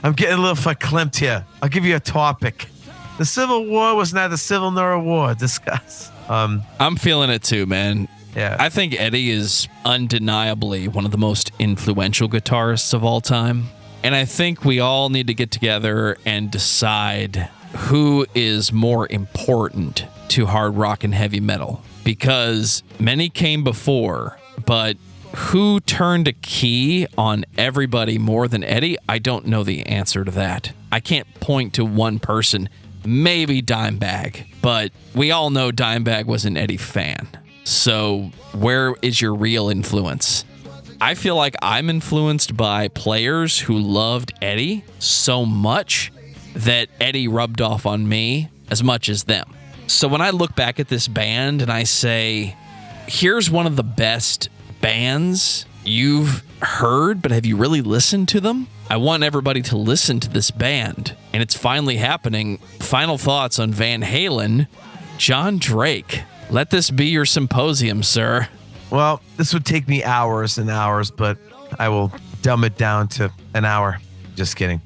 I'm getting a little verklempt here. I'll give you a topic. The Civil War was neither civil nor a war. Discuss. I'm feeling it too, man. Yeah. I think Eddie is undeniably one of the most influential guitarists of all time. And I think we all need to get together and decide who is more important to hard rock and heavy metal. Because many came before, but who turned a key on everybody more than Eddie? I don't know the answer to that. I can't point to one person. Maybe Dimebag, but we all know Dimebag was an Eddie fan. So where is your real influence? I feel like I'm influenced by players who loved Eddie so much that Eddie rubbed off on me as much as them. So when I look back at this band and I say, here's one of the best bands you've heard, but have you really listened to them? I want everybody to listen to this band, and it's finally happening. Final thoughts on Van Halen. Jon Drake. Let this be your symposium, sir. Well, this would take me hours and hours, but I will dumb it down to an hour. Just kidding.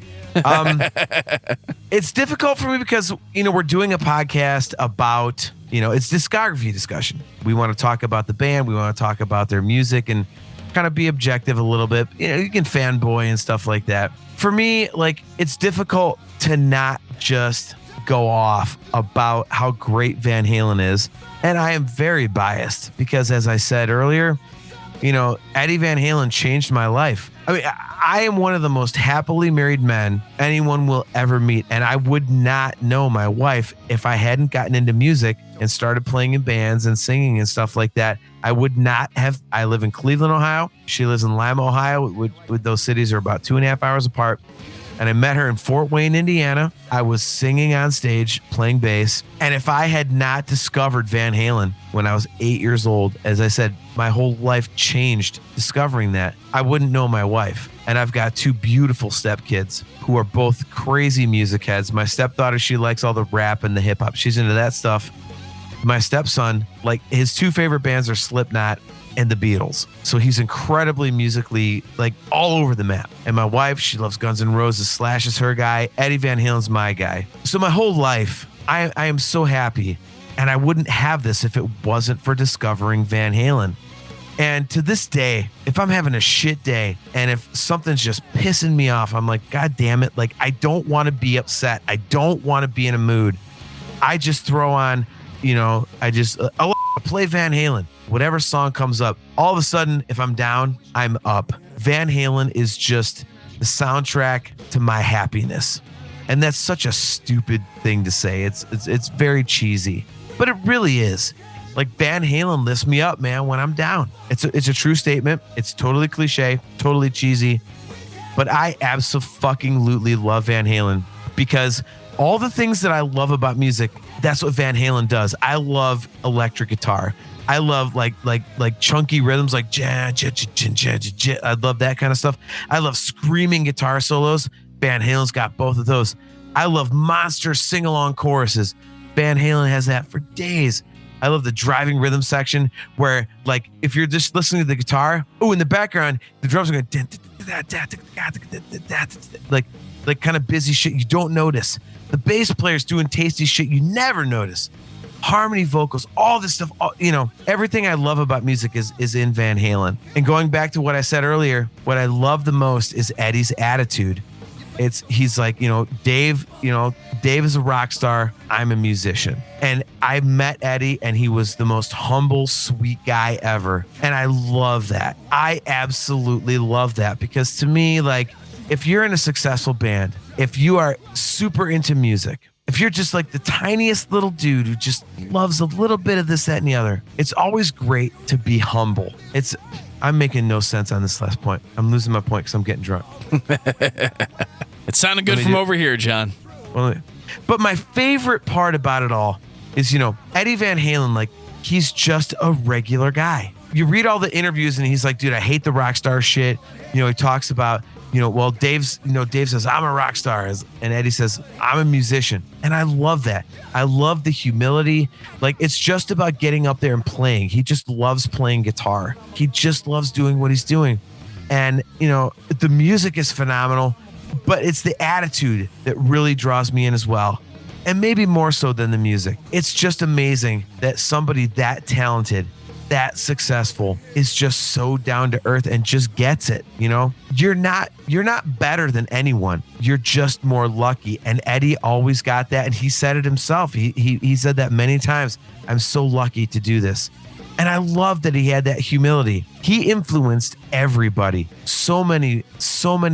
It's difficult for me because, you know, we're doing a podcast about it's discography discussion. We want to talk about the band. We want to talk about their music and kind of be objective a little bit. You can fanboy and stuff like that. For me, like, it's difficult to not just go off about how great Van Halen is. And I am very biased because, as I said earlier, Eddie Van Halen changed my life. I mean, I am one of the most happily married men anyone will ever meet. And I would not know my wife if I hadn't gotten into music and started playing in bands and singing and stuff like that. I would not have. I live in Cleveland, Ohio. She lives in Lima, Ohio. With those cities are about 2.5 hours apart. And I met her in Fort Wayne, Indiana. I was singing on stage, playing bass. And if I had not discovered Van Halen when I was 8 years old, as I said, my whole life changed discovering that. I wouldn't know my wife. And I've got 2 beautiful stepkids who are both crazy music heads. My stepdaughter, she likes all the rap and the hip hop. She's into that stuff. My stepson, like, his 2 favorite bands are Slipknot and the Beatles. So he's incredibly musically, like, all over the map. And my wife, she loves Guns N' Roses. Slash is her guy. Eddie Van Halen's my guy. So my whole life, I am so happy. And I wouldn't have this if it wasn't for discovering Van Halen. And to this day, if I'm having a shit day and if something's just pissing me off, I'm like, God damn it. Like, I don't want to be upset. I don't want to be in a mood. I just throw on, I'll play Van Halen. Whatever song comes up, all of a sudden, if I'm down, I'm up. Van Halen is just the soundtrack to my happiness. And that's such a stupid thing to say. It's very cheesy, but it really is. Like, Van Halen lifts me up, man, when I'm down. It's a true statement. It's totally cliche, totally cheesy, but I absolutely love Van Halen because all the things that I love about music, that's what Van Halen does. I love electric guitar. I love like chunky rhythms like ja, ja, ja, ja, ja, ja. I love that kind of stuff. I love screaming guitar solos. Van Halen's got both of those. I love monster sing-along choruses. Van Halen has that for days. I love the driving rhythm section where, like, if you're just listening to the guitar, in the background, the drums are going like kind of busy shit you don't notice. The bass player's doing tasty shit you never notice. Harmony vocals, all this stuff, everything I love about music is in Van Halen. And going back to what I said earlier, what I love the most is Eddie's attitude. He's like, Dave is a rock star. I'm a musician. And I met Eddie and he was the most humble, sweet guy ever. And I love that. I absolutely love that because to me, like, if you're in a successful band, if you are super into music, if you're just like the tiniest little dude who just loves a little bit of this, that, and the other, it's always great to be humble. I'm making no sense on this last point. I'm losing my point because I'm getting drunk. It sounded good from over here, John. But my favorite part about it all is, Eddie Van Halen, like, he's just a regular guy. You read all the interviews and he's like, dude, I hate the rock star shit. He talks about, Dave says, I'm a rock star. And Eddie says, I'm a musician. And I love that. I love the humility. Like, it's just about getting up there and playing. He just loves playing guitar. He just loves doing what he's doing. And, the music is phenomenal, but it's the attitude that really draws me in as well. And maybe more so than the music. It's just amazing that somebody that talented, that successful is just so down to earth and just gets it. You're not better than anyone. You're just more lucky. And Eddie always got that. And he said it himself. He said that many times. I'm so lucky to do this. And I love that he had that humility. He influenced everybody. So many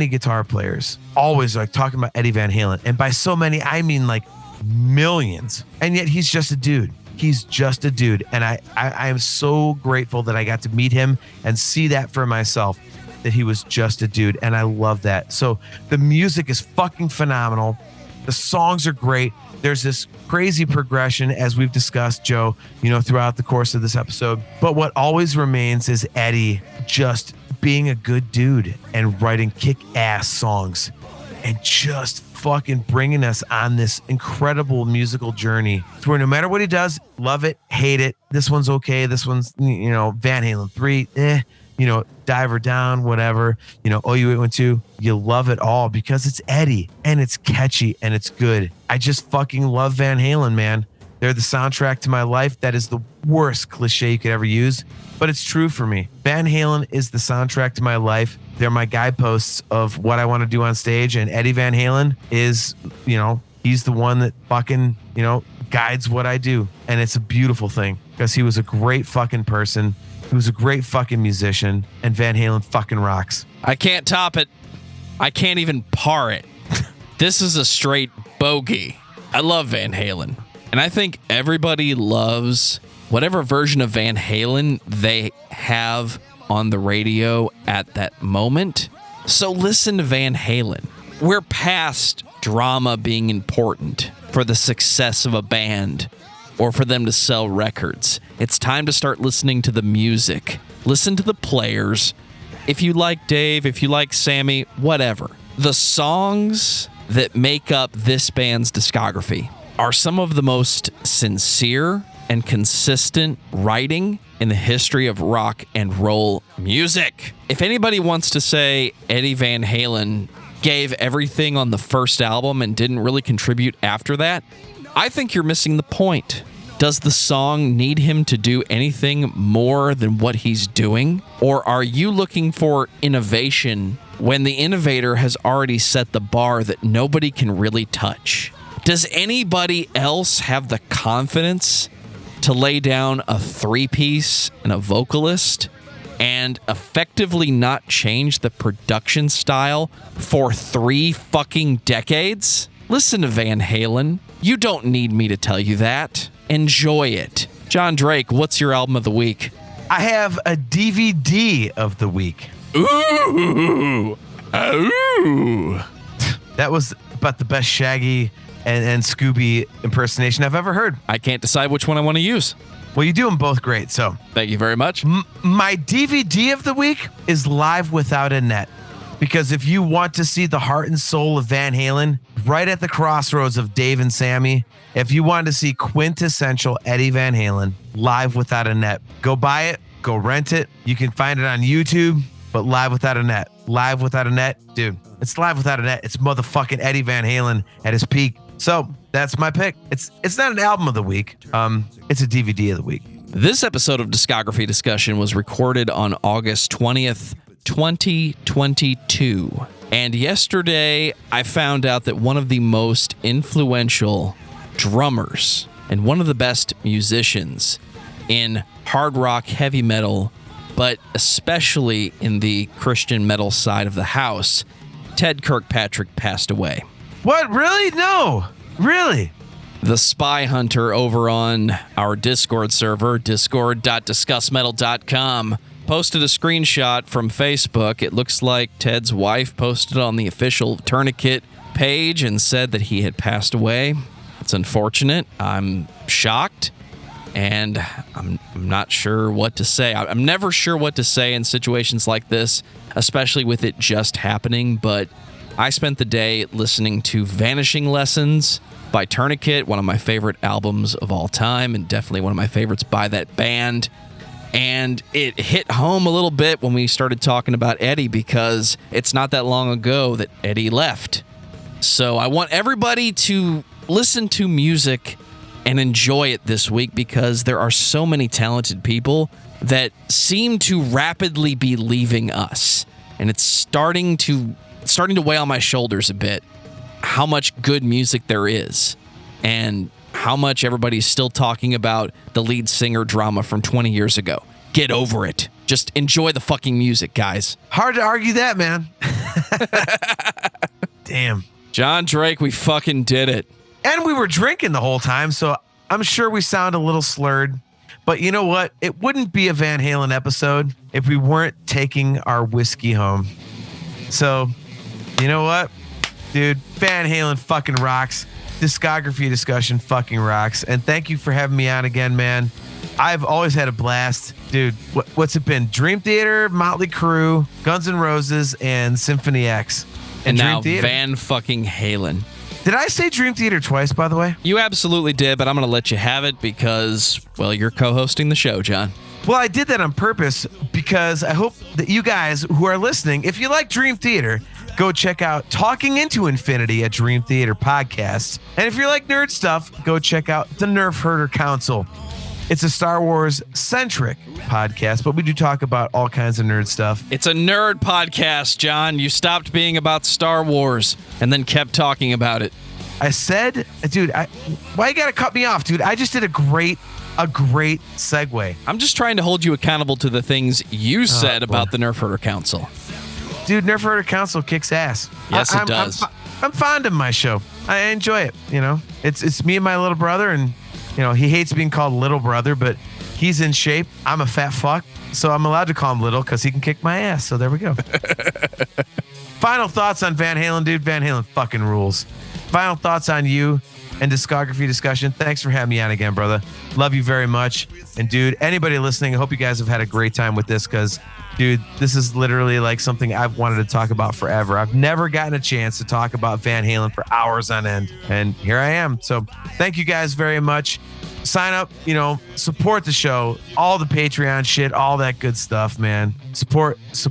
guitar players always like talking about Eddie Van Halen. And by so many, I mean like millions. And yet he's just a dude. He's just a dude. And I am so grateful that I got to meet him and see that for myself, that he was just a dude. And I love that. So the music is fucking phenomenal. The songs are great. There's this crazy progression, as we've discussed, Joe, throughout the course of this episode. But what always remains is Eddie just being a good dude and writing kick-ass songs and just fucking bringing us on this incredible musical journey to where no matter what he does, love it, hate it. This one's okay. This one's, Van Halen 3, Diver Down, whatever, OU812, you love it all because it's Eddie and it's catchy and it's good. I just fucking love Van Halen, man. They're the soundtrack to my life. That is the worst cliche you could ever use, but it's true for me. Van Halen is the soundtrack to my life. They're my guideposts of what I want to do on stage. And Eddie Van Halen is, he's the one that fucking, guides what I do. And it's a beautiful thing because he was a great fucking person. He was a great fucking musician. And Van Halen fucking rocks. I can't top it. I can't even par it. This is a straight bogey. I love Van Halen. And I think everybody loves whatever version of Van Halen they have on the radio at that moment. So listen to Van Halen. We're past drama being important for the success of a band or for them to sell records. It's time to start listening to the music. Listen to the players. If you like Dave, if you like Sammy, whatever. The songs that make up this band's discography are some of the most sincere and consistent writing in the history of rock and roll music. If anybody wants to say Eddie Van Halen gave everything on the first album and didn't really contribute after that, I think you're missing the point. Does the song need him to do anything more than what he's doing? Or are you looking for innovation when the innovator has already set the bar that nobody can really touch? Does anybody else have the confidence to lay down a three-piece and a vocalist and effectively not change the production style for 3 fucking decades? Listen to Van Halen. You don't need me to tell you that. Enjoy it. Jon Drake, what's your album of the week? I have a DVD of the week. Ooh. Ooh. That was about the best Shaggy and Scooby impersonation I've ever heard. I can't decide which one I want to use. Well, you do them both great, so. Thank you very much. My DVD of the week is Live Without a Net. Because if you want to see the heart and soul of Van Halen, right at the crossroads of Dave and Sammy, if you want to see quintessential Eddie Van Halen, Live Without a Net, go buy it, go rent it. You can find it on YouTube, but Live Without a Net. Live Without a Net, dude, it's Live Without a Net. It's motherfucking Eddie Van Halen at his peak. So that's my pick. It's not an album of the week. It's a DVD of the week. This episode of Discography Discussion was recorded on August 20th, 2022. And yesterday, I found out that one of the most influential drummers and one of the best musicians in hard rock, heavy metal, but especially in the Christian metal side of the house, Ted Kirkpatrick passed away. What? Really? No. Really? The Spy Hunter over on our Discord server, discord.discussmetal.com, posted a screenshot from Facebook. It looks like Ted's wife posted on the official Tourniquet page and said that he had passed away. It's unfortunate. I'm shocked, and I'm not sure what to say. I'm never sure what to say in situations like this, especially with it just happening, but I spent the day listening to Vanishing Lessons by Tourniquet, one of my favorite albums of all time, and definitely one of my favorites by that band. And it hit home a little bit when we started talking about Eddie, because it's not that long ago that Eddie left. So I want everybody to listen to music and enjoy it this week, because there are so many talented people that seem to rapidly be leaving us. And it's starting to weigh on my shoulders a bit how much good music there is and how much everybody's still talking about the lead singer drama from 20 years ago. Get over it. Just enjoy the fucking music, guys. Hard to argue that, man. Damn. Jon Drake, we fucking did it. And we were drinking the whole time, so I'm sure we sound a little slurred. But you know what? It wouldn't be a Van Halen episode if we weren't taking our whiskey home. So, you know what? Dude, Van Halen fucking rocks. Discography Discussion fucking rocks. And thank you for having me on again, man. I've always had a blast. Dude, what's it been? Dream Theater, Motley Crue, Guns N' Roses, and Symphony X. And now Van fucking Halen. Did I say Dream Theater twice, by the way? You absolutely did, but I'm going to let you have it because, well, you're co-hosting the show, John. Well, I did that on purpose because I hope that you guys who are listening, if you like Dream Theater, go check out Talking Into Infinity at Dream Theater Podcast. And if you like nerd stuff, go check out the Nerfherder Council. It's a Star Wars-centric podcast, but we do talk about all kinds of nerd stuff. It's a nerd podcast, John. You stopped being about Star Wars and then kept talking about it. I said, dude, why you gotta cut me off, dude? I just did a great segue. I'm just trying to hold you accountable to the things you said about the Nerfherder Council. Dude, Nerfherder Council kicks ass. Yes, it does. I'm fond of my show. I enjoy it, you know? It's me and my little brother, and, you know, he hates being called little brother, but he's in shape. I'm a fat fuck, so I'm allowed to call him little because he can kick my ass, so there we go. Final thoughts on Van Halen, dude. Van Halen fucking rules. Final thoughts on you and Discography Discussion. Thanks for having me on again, brother. Love you very much. And, dude, anybody listening, I hope you guys have had a great time with this because, dude, this is literally like something I've wanted to talk about forever. I've never gotten a chance to talk about Van Halen for hours on end. And here I am. So thank you guys very much. Sign up, you know, support the show, all the Patreon shit, all that good stuff, man. Support. So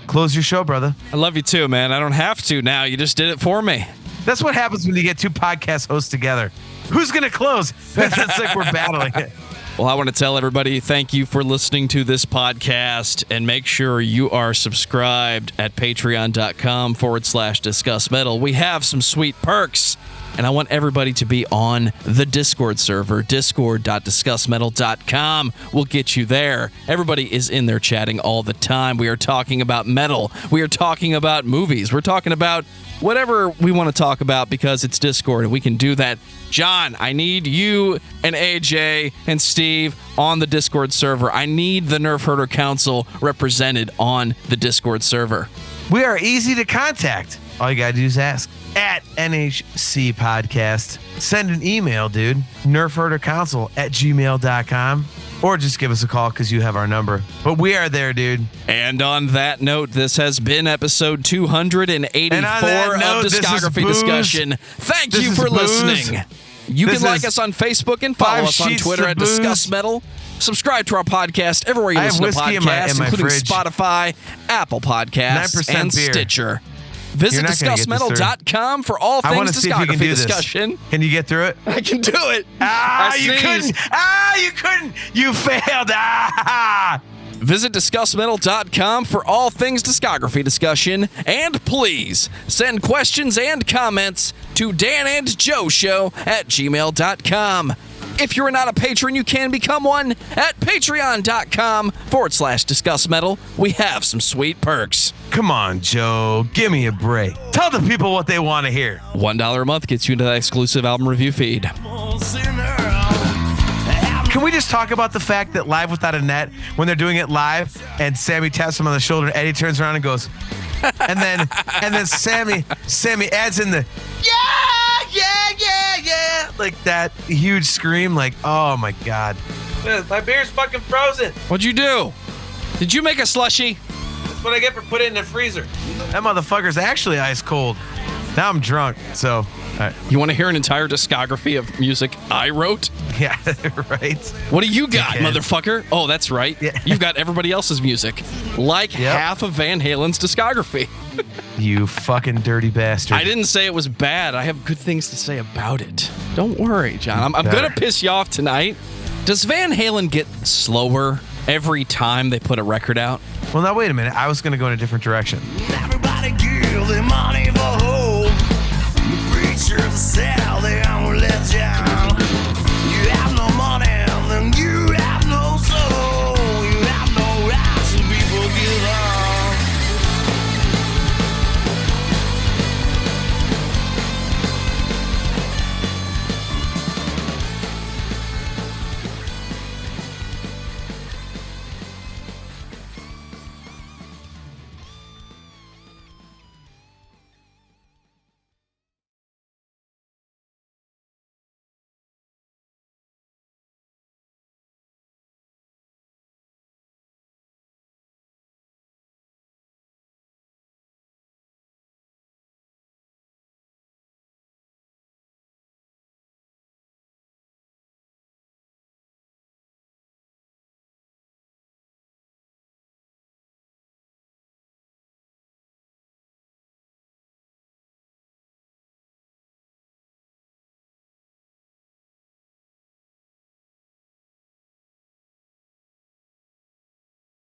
close your show, brother. I love you too, man. I don't have to now. You just did it for me. That's what happens when you get two podcast hosts together. Who's going to close? It's like we're battling it. Well, I want to tell everybody thank you for listening to this podcast, and make sure you are subscribed at patreon.com/discussmetal. We have some sweet perks, and I want everybody to be on the Discord server. Discord.discussmetal.com will get you there. Everybody is in there chatting all the time. We are talking about metal. We are talking about movies. We're talking about whatever we want to talk about because it's Discord and we can do that. John, I need you and AJ and Steve on the Discord server. I need the Nerfherder Council represented on the Discord server. We are easy to contact. All you got to do is ask. At NHC Podcast. Send an email, dude. Nerfherdercouncil@gmail.com. Or just give us a call because you have our number. But we are there, dude. And on that note, this has been episode 284 of Discography Discussion. Thank you for listening. You can like us on Facebook and follow us on Twitter at DiscussMetal. Subscribe to our podcast everywhere you listen to podcasts, including Spotify, Apple Podcasts, and Stitcher. Visit discussmetal.com for all things Discography Discussion. Can you get through it? I can do it. You couldn't. You couldn't. You failed. Visit discussmetal.com for all things Discography Discussion. And please send questions and comments to danandjoeshow@gmail.com. If you're not a patron, you can become one at patreon.com/discussmetal. We have some sweet perks. Come on, Joe. Give me a break. Tell the people what they want to hear. $1 a month gets you into that exclusive album review feed. Can we just talk about the fact that Live Without a Net, when they're doing it live, and Sammy taps him on the shoulder, and Eddie turns around and goes, and then Sammy adds in the yeah, like that huge scream, like, oh my god, my beer's fucking frozen. What'd you do? Did you make a slushie? That's what I get for putting it in the freezer. That motherfucker's actually ice cold. Now I'm drunk, so. All right. You want to hear an entire discography of music I wrote? Yeah, right. What do you got, motherfucker? Oh, that's right. Yeah. You've got everybody else's music. Like half of Van Halen's discography. You fucking dirty bastard. I didn't say it was bad. I have good things to say about it. Don't worry, John. I'm going to piss you off tonight. Does Van Halen get slower every time they put a record out? Well, now, wait a minute. I was going to go in a different direction. Everybody give them money for hope. The preacher of the South, they don't let you